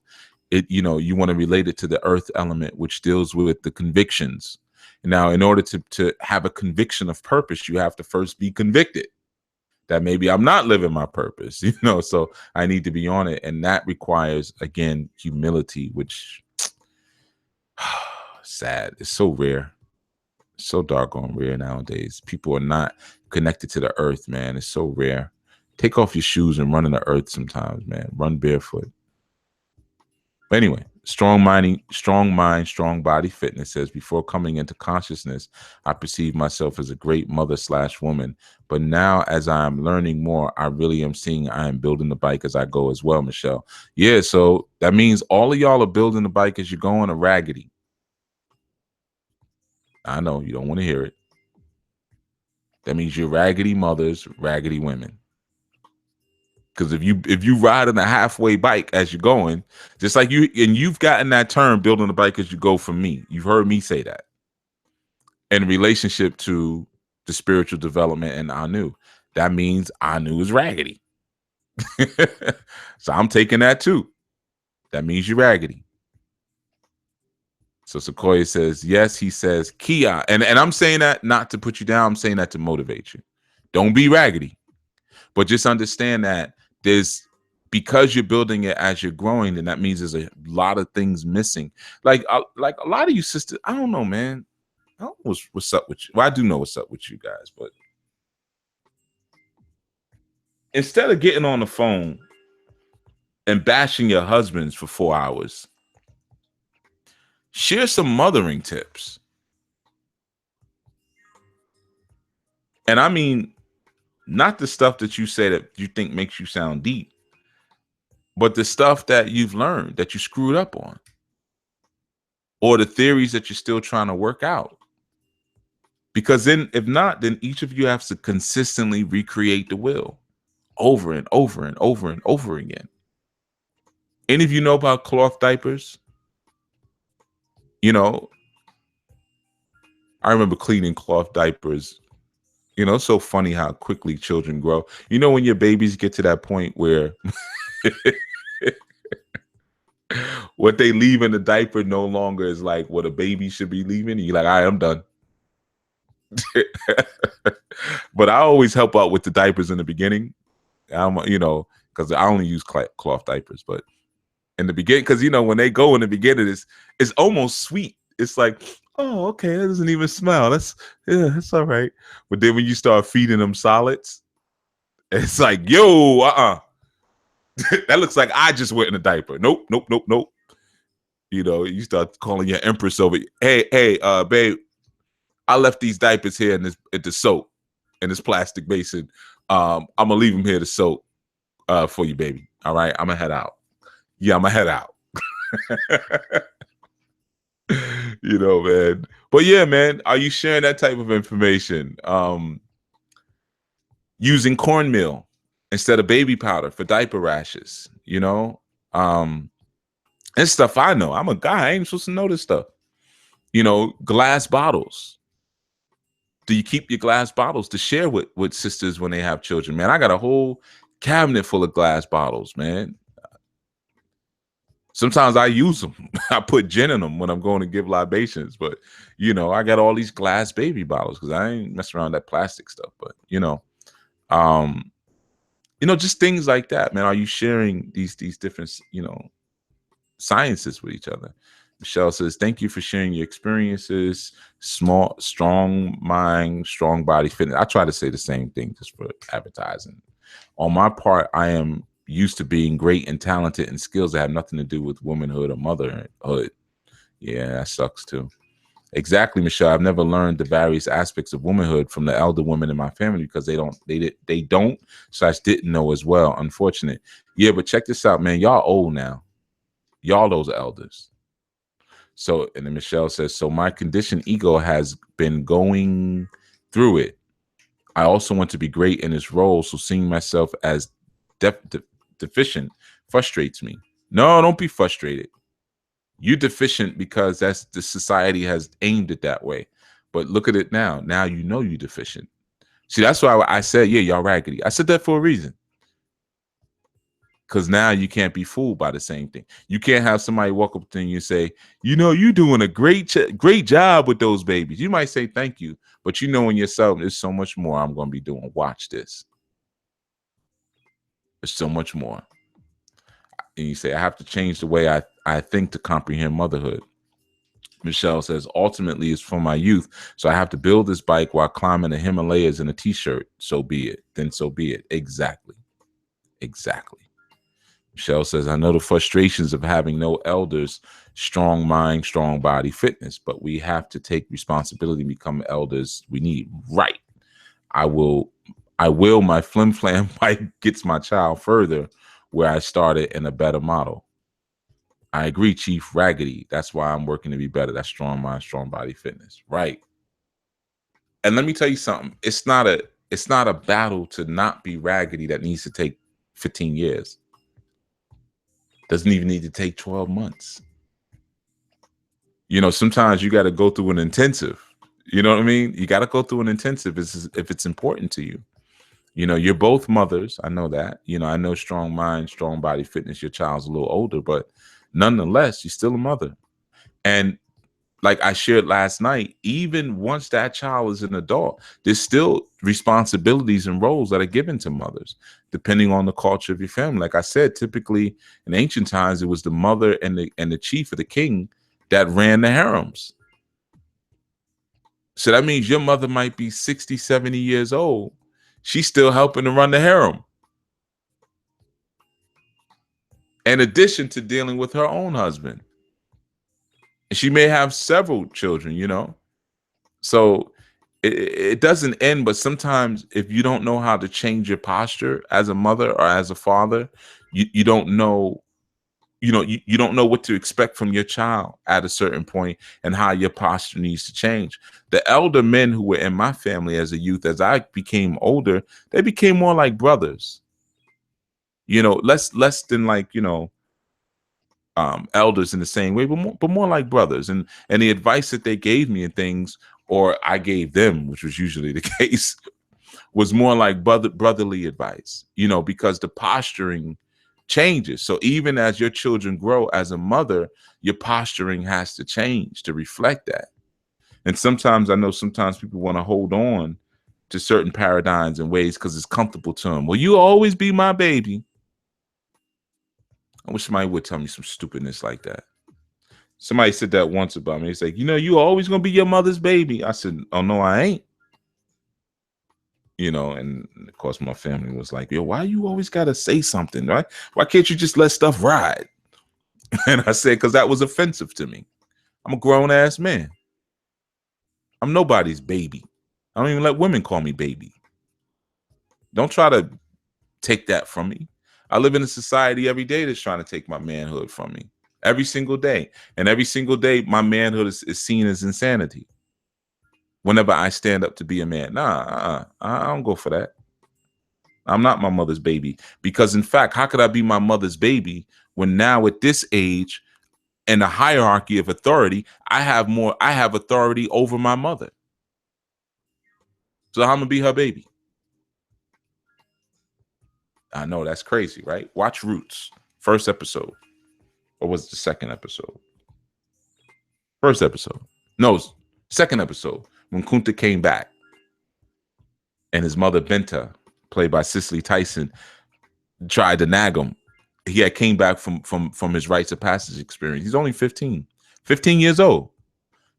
you know, you want to relate it to the earth element, which deals with the convictions. Now, in order to have a conviction of purpose, you have to first be convicted. that maybe I'm not living my purpose, you know, so I need to be on it. And that requires, again, humility, which sad. It's so rare. So doggone rare nowadays. People are not connected to the earth, man. It's so rare. Take off your shoes and run in the earth sometimes, man. Run barefoot. But anyway, strong mind, strong body fitness says, before coming into consciousness, I perceived myself as a great mother / woman. But now, as I am learning more, I really am seeing I am building the bike as I go as well, Michelle. Yeah, so that means all of y'all are building the bike as you're going a raggedy. I know you don't want to hear it. That means you're raggedy mothers, raggedy women. Because if you ride on a halfway bike as you're going, just like you've gotten that term, building the bike as you go, from me. You've heard me say that in relationship to the spiritual development and Anu. That means Anu is raggedy. So I'm taking that too. That means you're raggedy. So Sequoia says, yes, he says Kia. And I'm saying that not to put you down. I'm saying that to motivate you. Don't be raggedy. But just understand that because you're building it as you're growing, then that means there's a lot of things missing. Like a lot of you sisters, I don't know, man. I don't know what's up with you. Well, I do know what's up with you guys, but instead of getting on the phone and bashing your husbands for 4 hours, share some mothering tips. And I mean, not the stuff that you say that you think makes you sound deep, but the stuff that you've learned that you screwed up on, or the theories that you're still trying to work out. Because then, if not, then each of you has to consistently recreate the wheel over and over and over and over again. Any of you know about cloth diapers? You know, I remember cleaning cloth diapers. You know, it's so funny how quickly children grow. You know, when your babies get to that point where what they leave in the diaper no longer is like what a baby should be leaving. And you're like, all right, I'm done. But I always help out with the diapers in the beginning. You know, because I only use cloth diapers. But in the beginning, because, you know, when they go in the beginning, it's almost sweet. It's like, oh, okay, that doesn't even smell. That's all right. But then when you start feeding them solids, it's like, yo, that looks like I just went in a diaper. Nope. You know, you start calling your empress over. Hey, babe, I left these diapers here in the soap in this plastic basin. I'm gonna leave them here to soak for you, baby. All right, I'm gonna head out. Yeah, I'm gonna head out. You know, man. But yeah, man, are you sharing that type of information? Using cornmeal instead of baby powder for diaper rashes, you know? It's stuff I know. I'm a guy. I ain't supposed to know this stuff. You know, glass bottles. Do you keep your glass bottles to share with sisters when they have children? Man, I got a whole cabinet full of glass bottles, man. Sometimes I use them. I put gin in them when I'm going to give libations. But, you know, I got all these glass baby bottles because I ain't messing around with that plastic stuff. But, you know, just things like that, man. Are you sharing these different, you know, sciences with each other? Michelle says, thank you for sharing your experiences. Strong mind, strong body fitness. I try to say the same thing just for advertising. On my part, I am used to being great and talented and skills that have nothing to do with womanhood or motherhood. Yeah, that sucks too. Exactly, Michelle. I've never learned the various aspects of womanhood from the elder women in my family because they don't / didn't know as well. Unfortunate. Yeah, but check this out, man. Y'all old now. Y'all those elders. So, and then Michelle says, so my conditioned ego has been going through it. I also want to be great in this role, so seeing myself as deficient frustrates me. No, don't be frustrated. You're deficient because that's the society has aimed it that way. But look at it now. Now you know you're deficient. See, that's why I said, yeah, y'all raggedy. I said that for a reason. Because now you can't be fooled by the same thing. You can't have somebody walk up to you and say, you know, you're doing a great job with those babies. You might say thank you, but you know in yourself, there's so much more I'm going to be doing. Watch this. There's so much more. And you say, I have to change the way I think to comprehend motherhood. Michelle says, ultimately, it's for my youth. So I have to build this bike while climbing the Himalayas in a t-shirt. So be it. Then so be it. Exactly. Exactly. Michelle says, I know the frustrations of having no elders, strong mind, strong body, fitness, but we have to take responsibility and become elders we need. Right. I will, my flim flam bike gets my child further where I started in a better model. I agree, Chief Raggedy. That's why I'm working to be better. That's strong mind, strong body, fitness. Right. And let me tell you something. It's not a battle to not be raggedy that needs to take 15 years. Doesn't even need to take 12 months. You know, sometimes you got to go through an intensive. You know what I mean? You got to go through an intensive if it's important to you. You know, you're both mothers. I know that. You know, I know strong mind, strong body, fitness. Your child's a little older, but nonetheless, you're still a mother. And like I shared last night, even once that child is an adult, there's still responsibilities and roles that are given to mothers, depending on the culture of your family. Like I said, typically in ancient times, it was the mother and the chief or the king that ran the harems. So that means your mother might be 60, 70 years old. She's still helping to run the harem. In addition to dealing with her own husband. And she may have several children, you know. So it doesn't end, but sometimes if you don't know how to change your posture as a mother or as a father, you don't know, you don't know what to expect from your child at a certain point and how your posture needs to change. The elder men who were in my family as a youth, as I became older, they became more like brothers. You know, less than like, you know, elders in the same way, but more like brothers. And the advice that they gave me and things, or I gave them, which was usually the case, was more like brotherly advice, you know, because the posturing changes. So even as your children grow as a mother, your posturing has to change to reflect that. And sometimes I know people want to hold on to certain paradigms and ways because it's comfortable to them. Well, you always be my baby. I wish somebody would tell me some stupidness like that. Somebody said that once about me. It's like, you know, you always gonna be your mother's baby. I said, oh no, I ain't. You know, and of course my family was like, yo, why you always gotta say something, right? Why can't you just let stuff ride? And I said, because that was offensive to me. I'm a grown-ass man. I'm nobody's baby. I don't even let women call me baby. Don't try to take that from me. I live in a society every day that's trying to take my manhood from me. Every single day. And every single day, my manhood is seen as insanity. Whenever I stand up to be a man. I don't go for that. I'm not my mother's baby. Because in fact, how could I be my mother's baby when now at this age, in the hierarchy of authority, I have authority over my mother. So I'm gonna be her baby. I know that's crazy, right? Watch Roots, first episode. Or was it the second episode? First episode. No, second episode. When Kunta came back. And his mother, Benta, played by Cicely Tyson, tried to nag him. He had came back from his rites of passage experience. He's only 15 years old.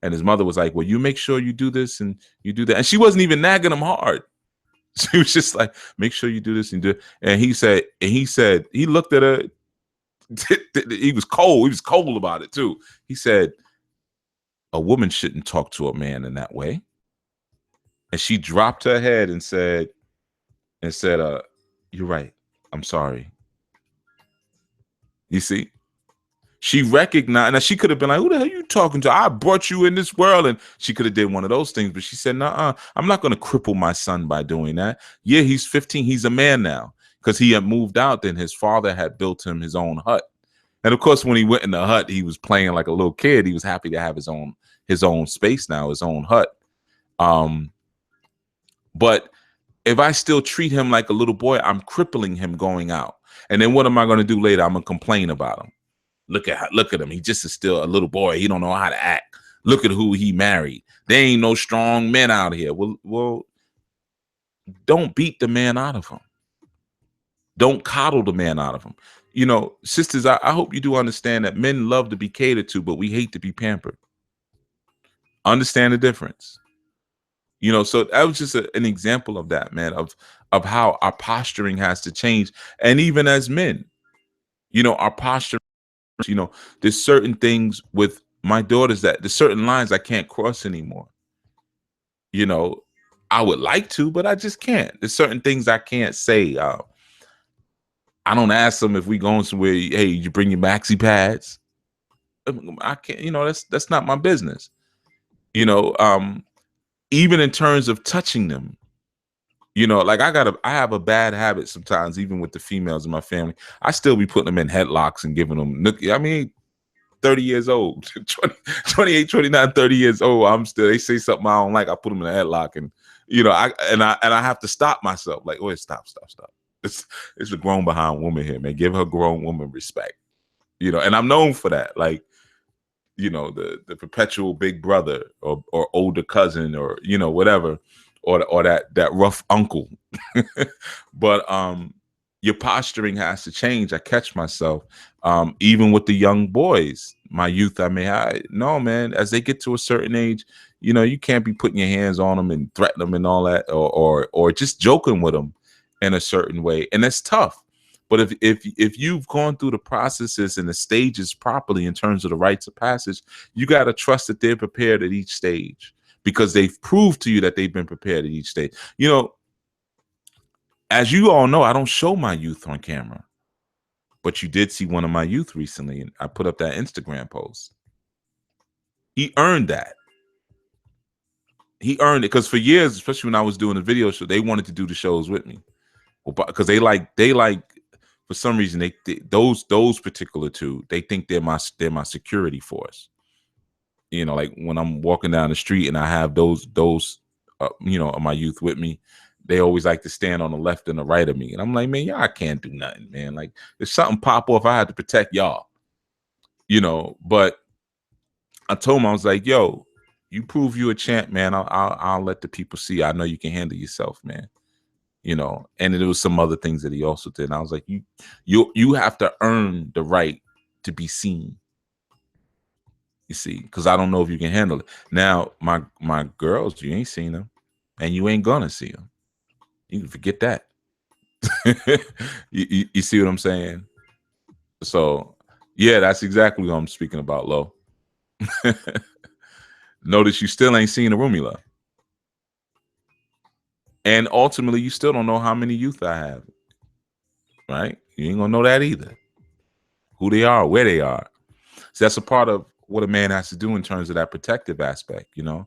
And his mother was like, well, you make sure you do this and you do that. And she wasn't even nagging him hard. She was just like, make sure you do this and do it. And he said, he looked at her. He was cold. He was cold about it too. He said, a woman shouldn't talk to a man in that way. And she dropped her head and said, you're right. I'm sorry. You see? She recognized, now she could have been like, who the hell are you talking to? I brought you in this world. And she could have did one of those things, but she said, nah, I'm not going to cripple my son by doing that. Yeah, he's 15. He's a man now because he had moved out. Then his father had built him his own hut. And of course, when he went in the hut, he was playing like a little kid. He was happy to have his own space now, his own hut. But if I still treat him like a little boy, I'm crippling him going out. And then what am I going to do later? I'm going to complain about him. Look at him. He just is still a little boy. He don't know how to act. Look at who he married. There ain't no strong men out here. Well, don't beat the man out of him. Don't coddle the man out of them. You know, sisters, I hope you do understand that men love to be catered to, but we hate to be pampered. Understand the difference. You know, so that was just an example of that, man, of how our posturing has to change. And even as men, you know, our posture, you know, there's certain things with my daughters that there's certain lines I can't cross anymore. You know, I would like to, but I just can't. There's certain things I can't say. I don't ask them if we going somewhere, hey, you bring your maxi pads. I can't, you know, that's not my business. You know, even in terms of touching them, you know, like I have a bad habit sometimes, even with the females in my family. I still be putting them in headlocks and giving them, I mean, 30 years old, 28, 29, 30 years old. I'm still, they say something I don't like, I put them in a headlock, and, you know, I have to stop myself. Like, wait, stop. It's a grown behind woman here, man. Give her grown woman respect, you know, and I'm known for that. Like, you know, the perpetual big brother or older cousin, or, you know, whatever, or that rough uncle. But your posturing has to change. I catch myself, even with the young boys, my youth. No, man, as they get to a certain age, you know, you can't be putting your hands on them and threatening them and all that, or just joking with them in a certain way. And that's tough. But if you've gone through the processes and the stages properly in terms of the rites of passage, you got to trust that they're prepared at each stage, because they've proved to you that they've been prepared at each stage. You know, as you all know, I don't show my youth on camera, but you did see one of my youth recently, and I put up that Instagram post. He earned that. He earned it, because for years, especially when I was doing the video show, they wanted to do the shows with me, because they like for some reason those particular two, they think they're my security force. You know, like when I'm walking down the street and I have those you know, my youth with me, they always like to stand on the left and the right of me, and I'm like, man, y'all can't do nothing, man. Like, if something pop off, I had to protect y'all, you know. But I told him, I was like, yo, you prove you a champ, man. I'll let the people see. I know you can handle yourself, man. You know, and there was some other things that he also did. And I was like, you have to earn the right to be seen. You see, because I don't know if you can handle it. Now, my girls, you ain't seen them, and you ain't gonna see them. You can forget that. you see what I'm saying? So, yeah, that's exactly what I'm speaking about, Lo. Notice you still ain't seen the room you love. And ultimately, you still don't know how many youth I have, right? You ain't gonna know that either. Who they are, where they are. So that's a part of what a man has to do in terms of that protective aspect, you know?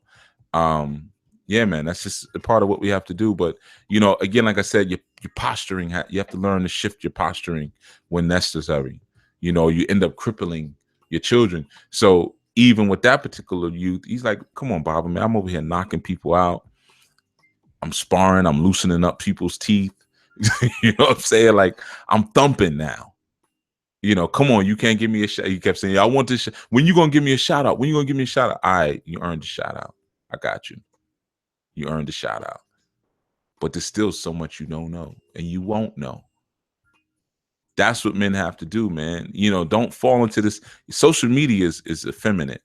Yeah, man, that's just a part of what we have to do. But, you know, again, like I said, your posturing, you have to learn to shift your posturing when necessary. You know, you end up crippling your children. So even with that particular youth, he's like, come on, Bob, man, I'm over here knocking people out. I'm sparring, I'm loosening up people's teeth. You know what I'm saying? Like, I'm thumping now. You know, come on, you can't give me a shot. He kept saying, I want this. When you gonna give me a shout out? When you gonna give me a shout out? All right, you earned a shout out. I got you. You earned a shout out. But there's still so much you don't know, and you won't know. That's what men have to do, man. You know, don't fall into this. Social media is effeminate.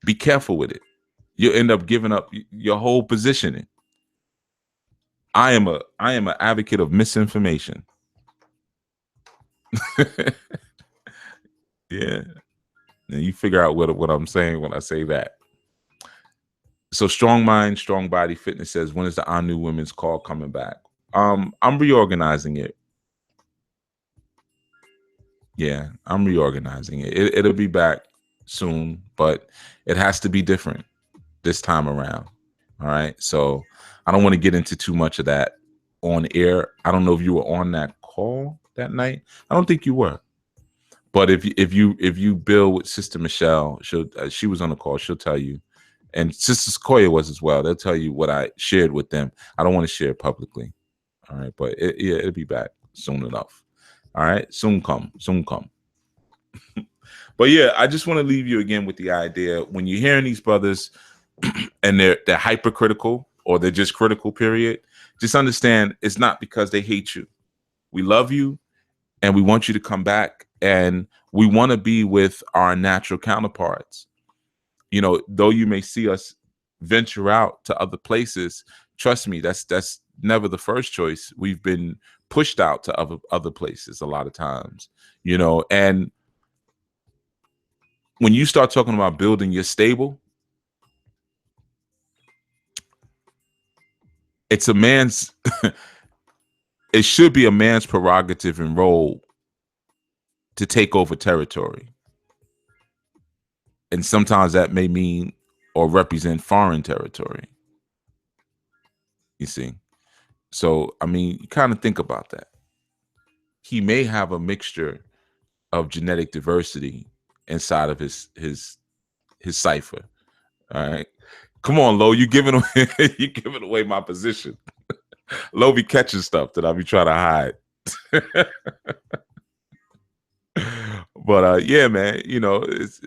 Be careful with it. You'll end up giving up your whole positioning. I am an advocate of misinformation. Yeah. And you figure out what I'm saying when I say that. So Strong Mind, Strong Body Fitness says, when is the ANU Women's Call coming back? I'm reorganizing it. Yeah, I'm reorganizing it. It'll be back soon, but it has to be different this time around. All right. So I don't want to get into too much of that on air. I don't know if you were on that call that night. I don't think you were. But if you build with Sister Michelle, she was on the call. She'll tell you, and Sister Sequoia was as well. They'll tell you what I shared with them. I don't want to share it publicly. All right, but it'll be back soon enough. All right, soon come. But yeah, I just want to leave you again with the idea, when you're hearing these brothers and they're hypercritical, or they're just critical, period, just understand it's not because they hate you. We love you, and we want you to come back, and we want to be with our natural counterparts. You know, though you may see us venture out to other places, trust me, that's never the first choice. We've been pushed out to other places a lot of times, you know. And when you start talking about building your stable, it's a man's it should be a man's prerogative and role to take over territory. And sometimes that may mean or represent foreign territory. You see? So, I mean, you kind of think about that. He may have a mixture of genetic diversity inside of his cipher. All right. Come on, Lo, you giving away you giving away my position. Lo be catching stuff that I be trying to hide. But yeah, man, you know, it's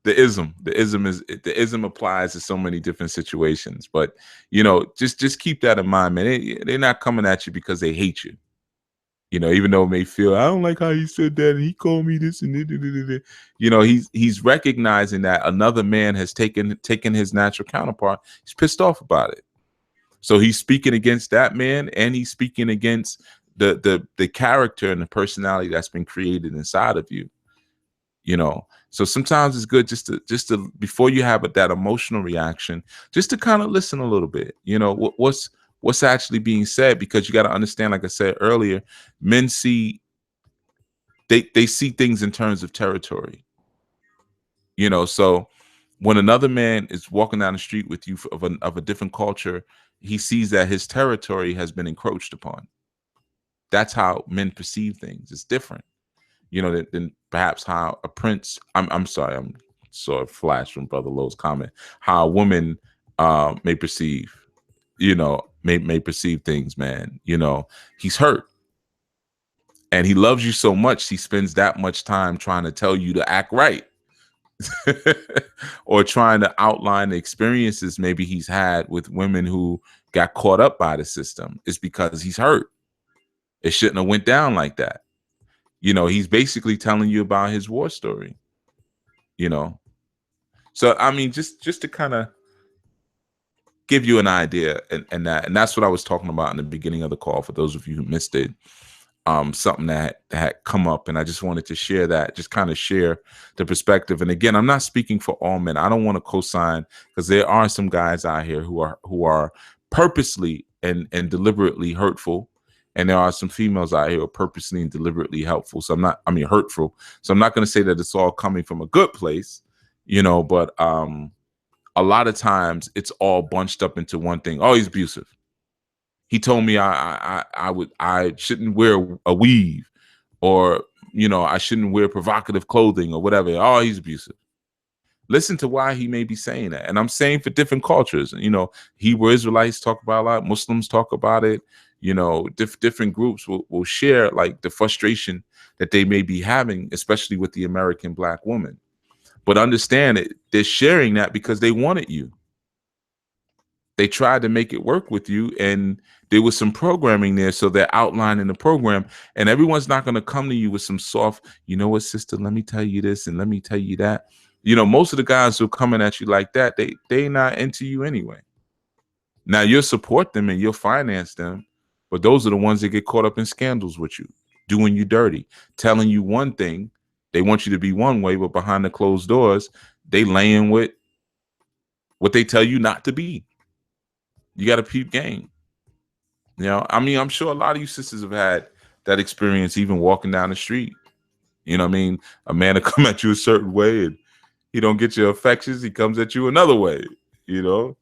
the ism applies to so many different situations. But you know, just keep that in mind, man. They're not coming at you because they hate you. You know, even though it may feel, I don't like how he said that, and he called me this and that. You know, he's recognizing that another man has taken his natural counterpart. He's pissed off about it. So he's speaking against that man, and he's speaking against the character and the personality that's been created inside of you. You know, so sometimes it's good just to before you have that emotional reaction, just to kind of listen a little bit. You know, what's actually being said, because you got to understand, like I said earlier, men see they see things in terms of territory. You know, so when another man is walking down the street with you of a different culture, he sees that his territory has been encroached upon. That's how men perceive things. It's different, you know, than perhaps how a prince. I'm sorry, I'm sort of flash from Brother Lowe's comment. How a woman may perceive, you know, may perceive things, man. You know, he's hurt, and he loves you so much, he spends that much time trying to tell you to act right. Or trying to outline the experiences maybe he's had with women who got caught up by the system. It's because he's hurt. It shouldn't have went down like that. You know, he's basically telling you about his war story, you know. So I mean, just to kind of give you an idea, and that's what I was talking about in the beginning of the call, for those of you who missed it. Something that had come up, and I just wanted to share that, just kind of share the perspective. And again, I'm not speaking for all men. I don't want to co-sign, because there are some guys out here who are purposely and deliberately hurtful, and there are some females out here who are purposely and deliberately helpful. So hurtful. So I'm not going to say that it's all coming from a good place, you know, but a lot of times it's all bunched up into one thing. Oh, he's abusive. He told me I shouldn't wear a weave, or, you know, I shouldn't wear provocative clothing or whatever. Oh, he's abusive. Listen to why he may be saying that. And I'm saying for different cultures, you know, Hebrew Israelites talk about a lot, Muslims talk about it, you know, different groups will share like the frustration that they may be having, especially with the American Black woman. But understand it, they're sharing that because they wanted you. They tried to make it work with you, and there was some programming there. So they're outlining the program, and everyone's not going to come to you with some soft, you know what, sister, let me tell you this and let me tell you that. You know, most of the guys who are coming at you like that, they not into you anyway. Now you'll support them and you'll finance them, but those are the ones that get caught up in scandals with you, doing you dirty, telling you one thing. They want you to be one way, but behind the closed doors, they laying with what they tell you not to be. You got to peep game. You know, I mean, I'm sure a lot of you sisters have had that experience, even walking down the street. You know what I mean? A man will come at you a certain way, and he don't get your affections. He comes at you another way, you know?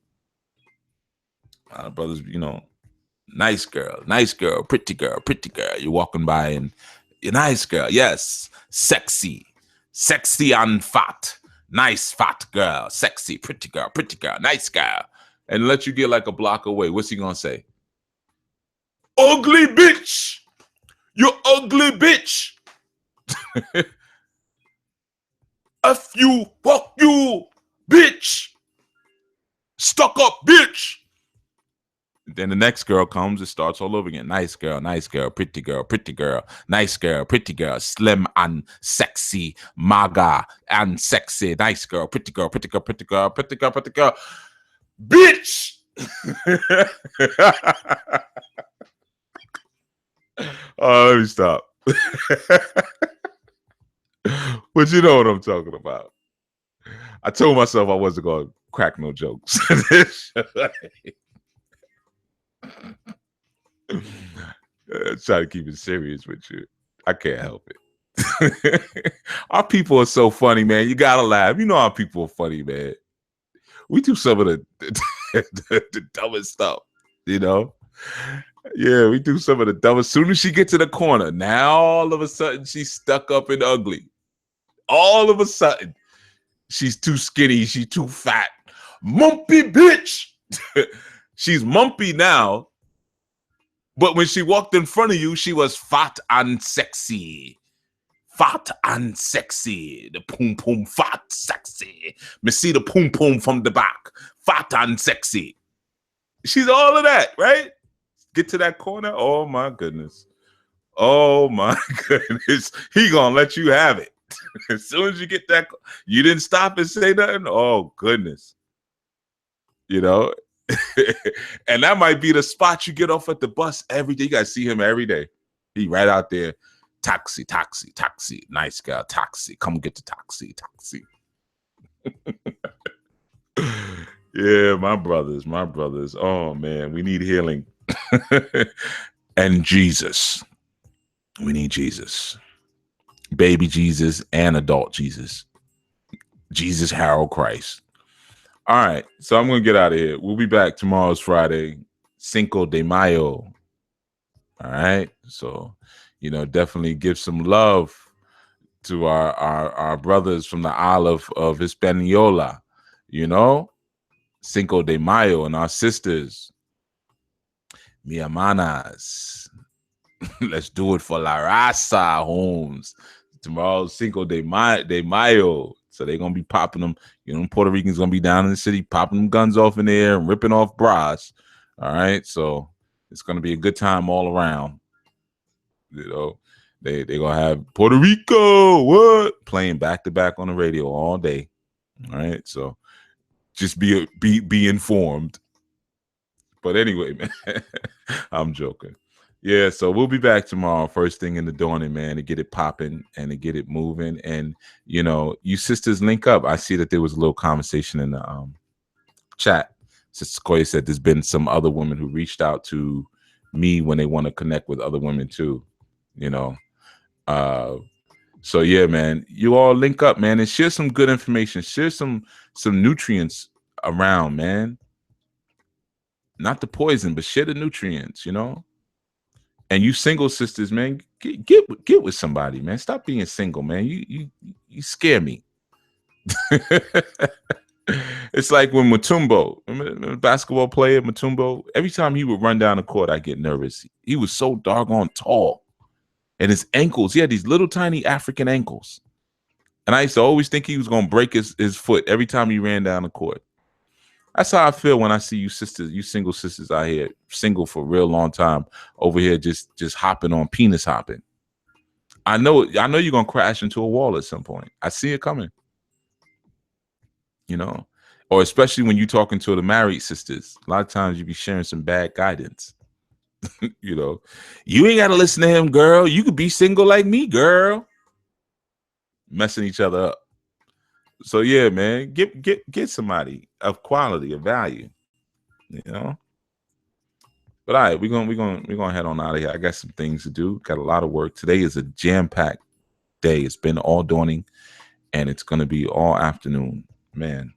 Brothers, you know, nice girl, pretty girl. You're walking by, and you're nice girl. Yes, sexy and fat. Nice fat girl, sexy, pretty girl, nice girl. And let you get like a block away. What's he gonna say? Ugly bitch! You ugly bitch! F you, fuck you, bitch! Stuck up bitch! Then the next girl comes, it starts all over again. Nice girl, pretty girl, nice girl, pretty girl, slim and sexy, maga and sexy, nice girl, pretty girl, pretty girl, pretty girl, pretty girl, pretty girl, bitch. Oh, let me stop. But you know what I'm talking about. I told myself I wasn't going to crack no jokes. Try to keep it serious with you. I can't help it. Our people are so funny, man. You gotta laugh. You know our people are funny, man. We do some of the dumbest stuff, you know? Yeah, we do some of the dumbest. As soon as she gets to the corner, now all of a sudden she's stuck up and ugly. All of a sudden, she's too skinny, she's too fat. Mumpy bitch. She's mumpy now. But when she walked in front of you, she was fat and sexy. Fat and sexy. The poom poom fat sexy. Me see the poom poom from the back. Fat and sexy. She's all of that, right? Get to that corner. Oh my goodness. Oh my goodness. He gonna let you have it. As soon as you get that, you didn't stop and say nothing. Oh goodness. You know? And that might be the spot you get off at the bus every day. You gotta see him every day. He right out there. Taxi, taxi, taxi. Nice girl, taxi. Come get the taxi, taxi. Yeah, my brothers, my brothers. Oh man, we need healing. And Jesus. We need Jesus. Baby Jesus and adult Jesus. Jesus Harold Christ. All right, so I'm gonna get out of here. We'll be back tomorrow's Friday, Cinco de Mayo. All right, so definitely give some love to our brothers from the Isle of Hispaniola. Cinco de Mayo, and our sisters, mi hermanas. Let's do it for La Raza, Holmes. Tomorrow's Cinco de Mayo. So they're going to be popping them. Puerto Ricans going to be down in the city, popping them guns off in the air and ripping off bras. All right. So it's going to be a good time all around. They're going to have Puerto Rico, what? Playing back to back on the radio all day. All right. So just be informed. But anyway, man, I'm joking. Yeah, so we'll be back tomorrow, first thing in the dawning, man, to get it popping and to get it moving. And you sisters link up. I see that there was a little conversation in the chat. Sister Sequoia said there's been some other women who reached out to me when they want to connect with other women too. So yeah, man, you all link up, man, and share some good information. Share some nutrients around, man. Not the poison, but share the nutrients, And you single sisters, man, get with somebody, man. Stop being single, man. You scare me. It's like when Mutombo, remember basketball player Mutombo, every time he would run down the court, I get nervous. He was so doggone tall. And his ankles, he had these little tiny African ankles. And I used to always think he was going to break his foot every time he ran down the court. That's how I feel when I see you sisters, you single sisters out here, single for a real long time, over here just hopping on penis hopping. I know you're gonna crash into a wall at some point. I see it coming. Or especially when you're talking to the married sisters. A lot of times you be sharing some bad guidance. You ain't gotta listen to him, girl. You could be single like me, girl. Messing each other up. So yeah, man, get somebody of quality, of value. But all right, we're gonna head on out of here. I got some things to do. Got a lot of work. Today is a jam-packed day. It's been all dawning, and it's gonna be all afternoon. Man,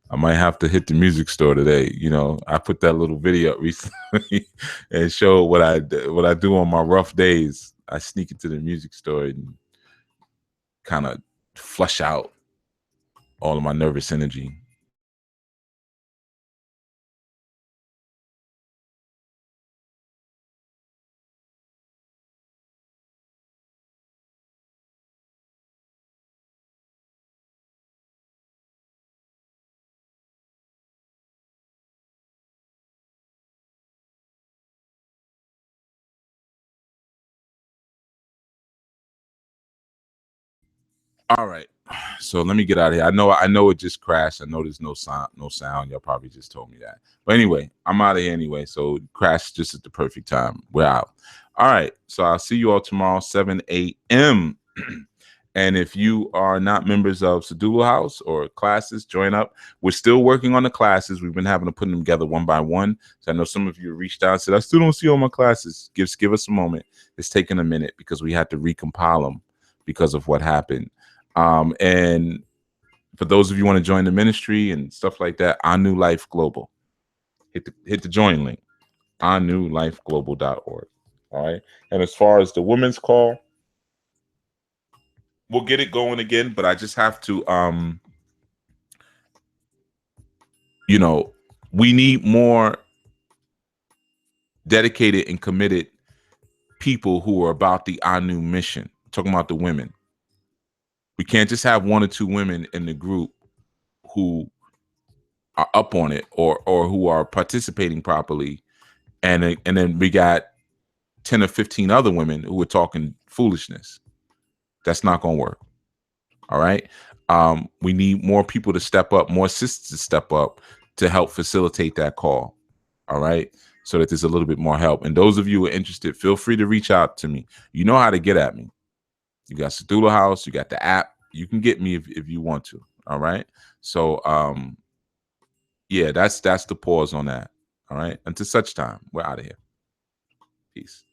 I might have to hit the music store today. I put that little video up recently and show what I do on my rough days. I sneak into the music store and kind of flush out all of my nervous energy. All right. So let me get out of here. I know it just crashed. I know there's no sound. Y'all probably just told me that. But anyway, I'm out of here anyway. So crashed just at the perfect time. We're out. All right. So I'll see you all tomorrow, 7 a.m. And if you are not members of SUICIDAL House or classes, join up. We're still working on the classes. We've been having to put them together one by one. So I know some of you reached out and said, I still don't see all my classes. Give us a moment. It's taking a minute because we had to recompile them because of what happened. And for those of you who want to join the ministry and stuff like that, ASSAAN-ANU Life Global. Hit the join link, ASSAANULifeglobal.org. All right. And as far as the women's call, we'll get it going again, but I just have to we need more dedicated and committed people who are about the ASSAAN-ANU mission. I'm talking about the women. We can't just have one or two women in the group who are up on it or who are participating properly, and then we got 10 or 15 other women who are talking foolishness. That's not going to work. All right. We need more people to step up, more sisters to step up to help facilitate that call. All right. So that there's a little bit more help. And those of you who are interested, feel free to reach out to me. You know how to get at me. You got SUICIDAL House, you got the app. You can get me if you want to. All right. So yeah, that's the pause on that. All right. Until such time, we're out of here. Peace.